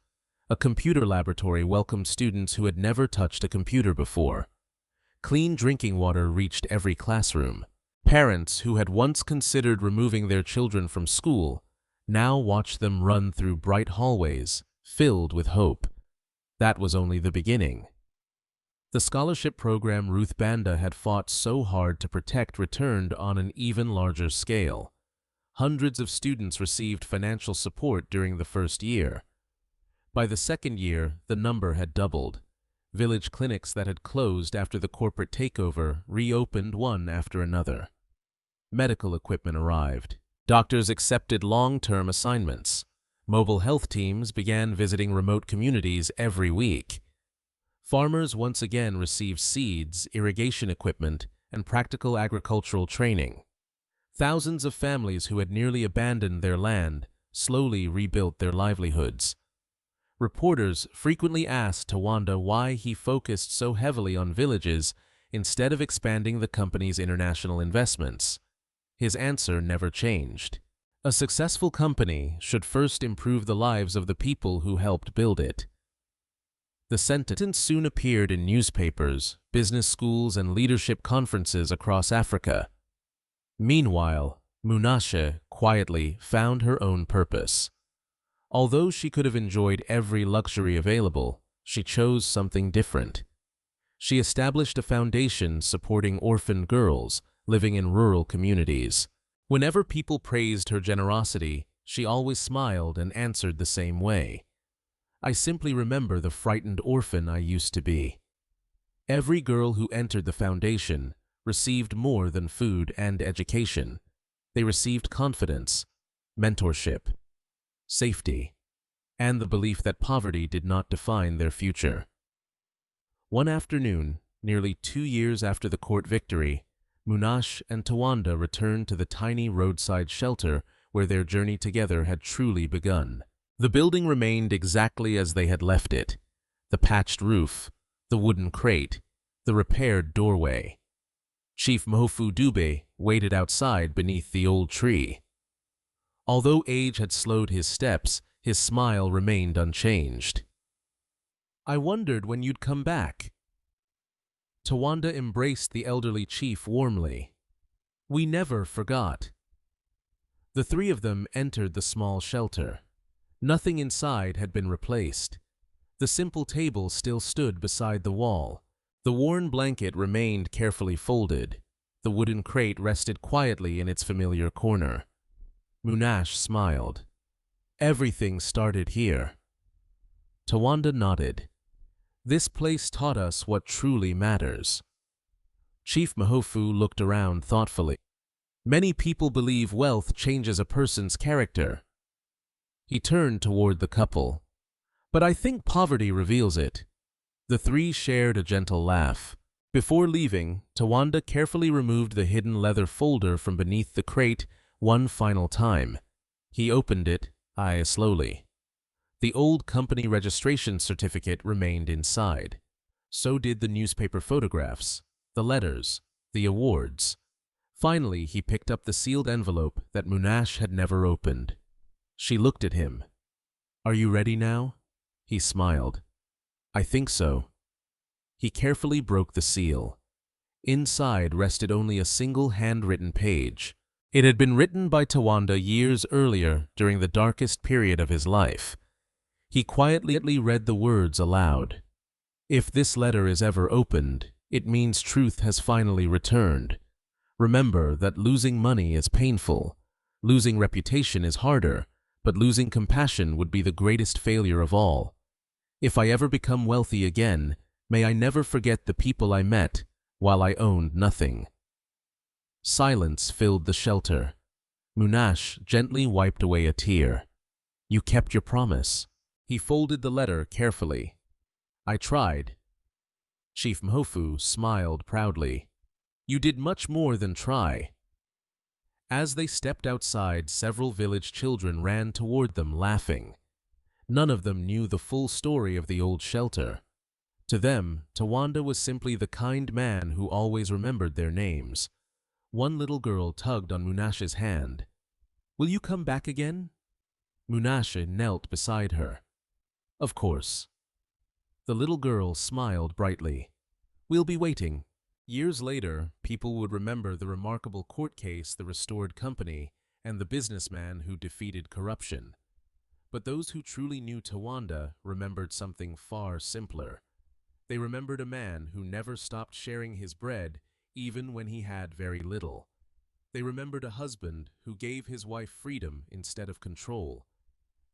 A computer laboratory welcomed students who had never touched a computer before. Clean drinking water reached every classroom. Parents who had once considered removing their children from school now watched them run through bright hallways filled with hope. That was only the beginning. The scholarship program Ruth Banda had fought so hard to protect returned on an even larger scale. Hundreds of students received financial support during the first year. By the second year, the number had doubled. Village clinics that had closed after the corporate takeover reopened one after another. Medical equipment arrived. Doctors accepted long-term assignments. Mobile health teams began visiting remote communities every week. Farmers once again received seeds, irrigation equipment, and practical agricultural training. Thousands of families who had nearly abandoned their land slowly rebuilt their livelihoods. Reporters frequently asked Tawanda why he focused so heavily on villages instead of expanding the company's international investments. His answer never changed. A successful company should first improve the lives of the people who helped build it. The sentence soon appeared in newspapers, business schools, and leadership conferences across Africa. Meanwhile, Munashe quietly found her own purpose. Although she could have enjoyed every luxury available, she chose something different. She established a foundation supporting orphan girls living in rural communities. Whenever people praised her generosity, she always smiled and answered the same way. "I simply remember the frightened orphan I used to be." Every girl who entered the foundation received more than food and education. They received confidence, mentorship, safety, and the belief that poverty did not define their future. One afternoon, nearly 2 years after the court victory, Munashe and Tawanda returned to the tiny roadside shelter where their journey together had truly begun. The building remained exactly as they had left it: the patched roof, the wooden crate, the repaired doorway. Chief Mofu Dube waited outside beneath the old tree. Although age had slowed his steps, his smile remained unchanged. "I wondered when you'd come back." Tawanda embraced the elderly chief warmly. "We never forgot." The three of them entered the small shelter. Nothing inside had been replaced. The simple table still stood beside the wall. The worn blanket remained carefully folded. The wooden crate rested quietly in its familiar corner. Munashe smiled. "Everything started here." Tawanda nodded. "This place taught us what truly matters." Chief Mahofu looked around thoughtfully. "Many people believe wealth changes a person's character." He turned toward the couple. "But I think poverty reveals it." The three shared a gentle laugh. Before leaving, Tawanda carefully removed the hidden leather folder from beneath the crate one final time. He opened it, eyes slowly. The old company registration certificate remained inside. So did the newspaper photographs, the letters, the awards. Finally, he picked up the sealed envelope that Munashe had never opened. She looked at him. "Are you ready now?" He smiled. "I think so." He carefully broke the seal. Inside rested only a single handwritten page. It had been written by Tawanda years earlier during the darkest period of his life. He quietly read the words aloud. "If this letter is ever opened, it means truth has finally returned. Remember that losing money is painful, losing reputation is harder, but losing compassion would be the greatest failure of all. If I ever become wealthy again, May I never forget the people I met while I owned nothing." Silence filled the shelter. Munashe gently wiped away a tear. "You kept your promise." He folded the letter carefully. "I tried." Chief Mhofu smiled proudly. "You did much more than try." As they stepped outside, several village children ran toward them laughing. None of them knew the full story of the old shelter. To them, Tawanda was simply the kind man who always remembered their names. One little girl tugged on Munashe's hand. "Will you come back again?" Munashe knelt beside her. "Of course." The little girl smiled brightly. "We'll be waiting." Years later, people would remember the remarkable court case, the restored company, and the businessman who defeated corruption. But those who truly knew Tawanda remembered something far simpler. They remembered a man who never stopped sharing his bread, even when he had very little. They remembered a husband who gave his wife freedom instead of control.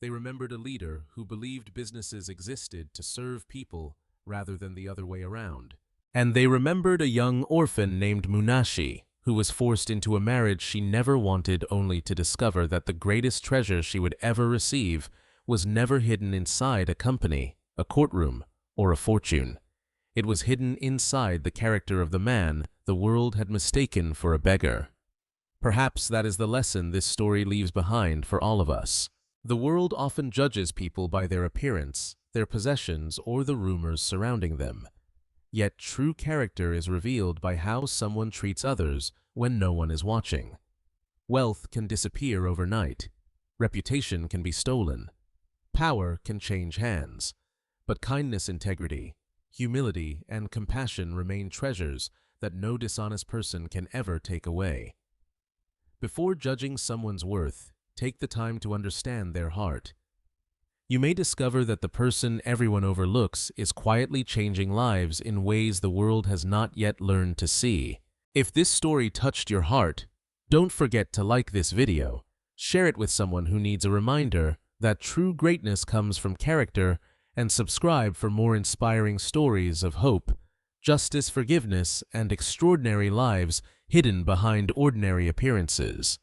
They remembered a leader who believed businesses existed to serve people rather than the other way around. And they remembered a young orphan named Munashe, who was forced into a marriage she never wanted, only to discover that the greatest treasure she would ever receive was never hidden inside a company, a courtroom, or a fortune. It was hidden inside the character of the man the world had mistaken for a beggar. Perhaps that is the lesson this story leaves behind for all of us. The world often judges people by their appearance, their possessions, or the rumors surrounding them. Yet true character is revealed by how someone treats others when no one is watching. Wealth can disappear overnight. Reputation can be stolen. Power can change hands. But kindness, integrity, humility, and compassion remain treasures that no dishonest person can ever take away. Before judging someone's worth, take the time to understand their heart. You may discover that the person everyone overlooks is quietly changing lives in ways the world has not yet learned to see. If this story touched your heart, don't forget to like this video, share it with someone who needs a reminder that true greatness comes from character, and subscribe for more inspiring stories of hope, justice, forgiveness, and extraordinary lives hidden behind ordinary appearances.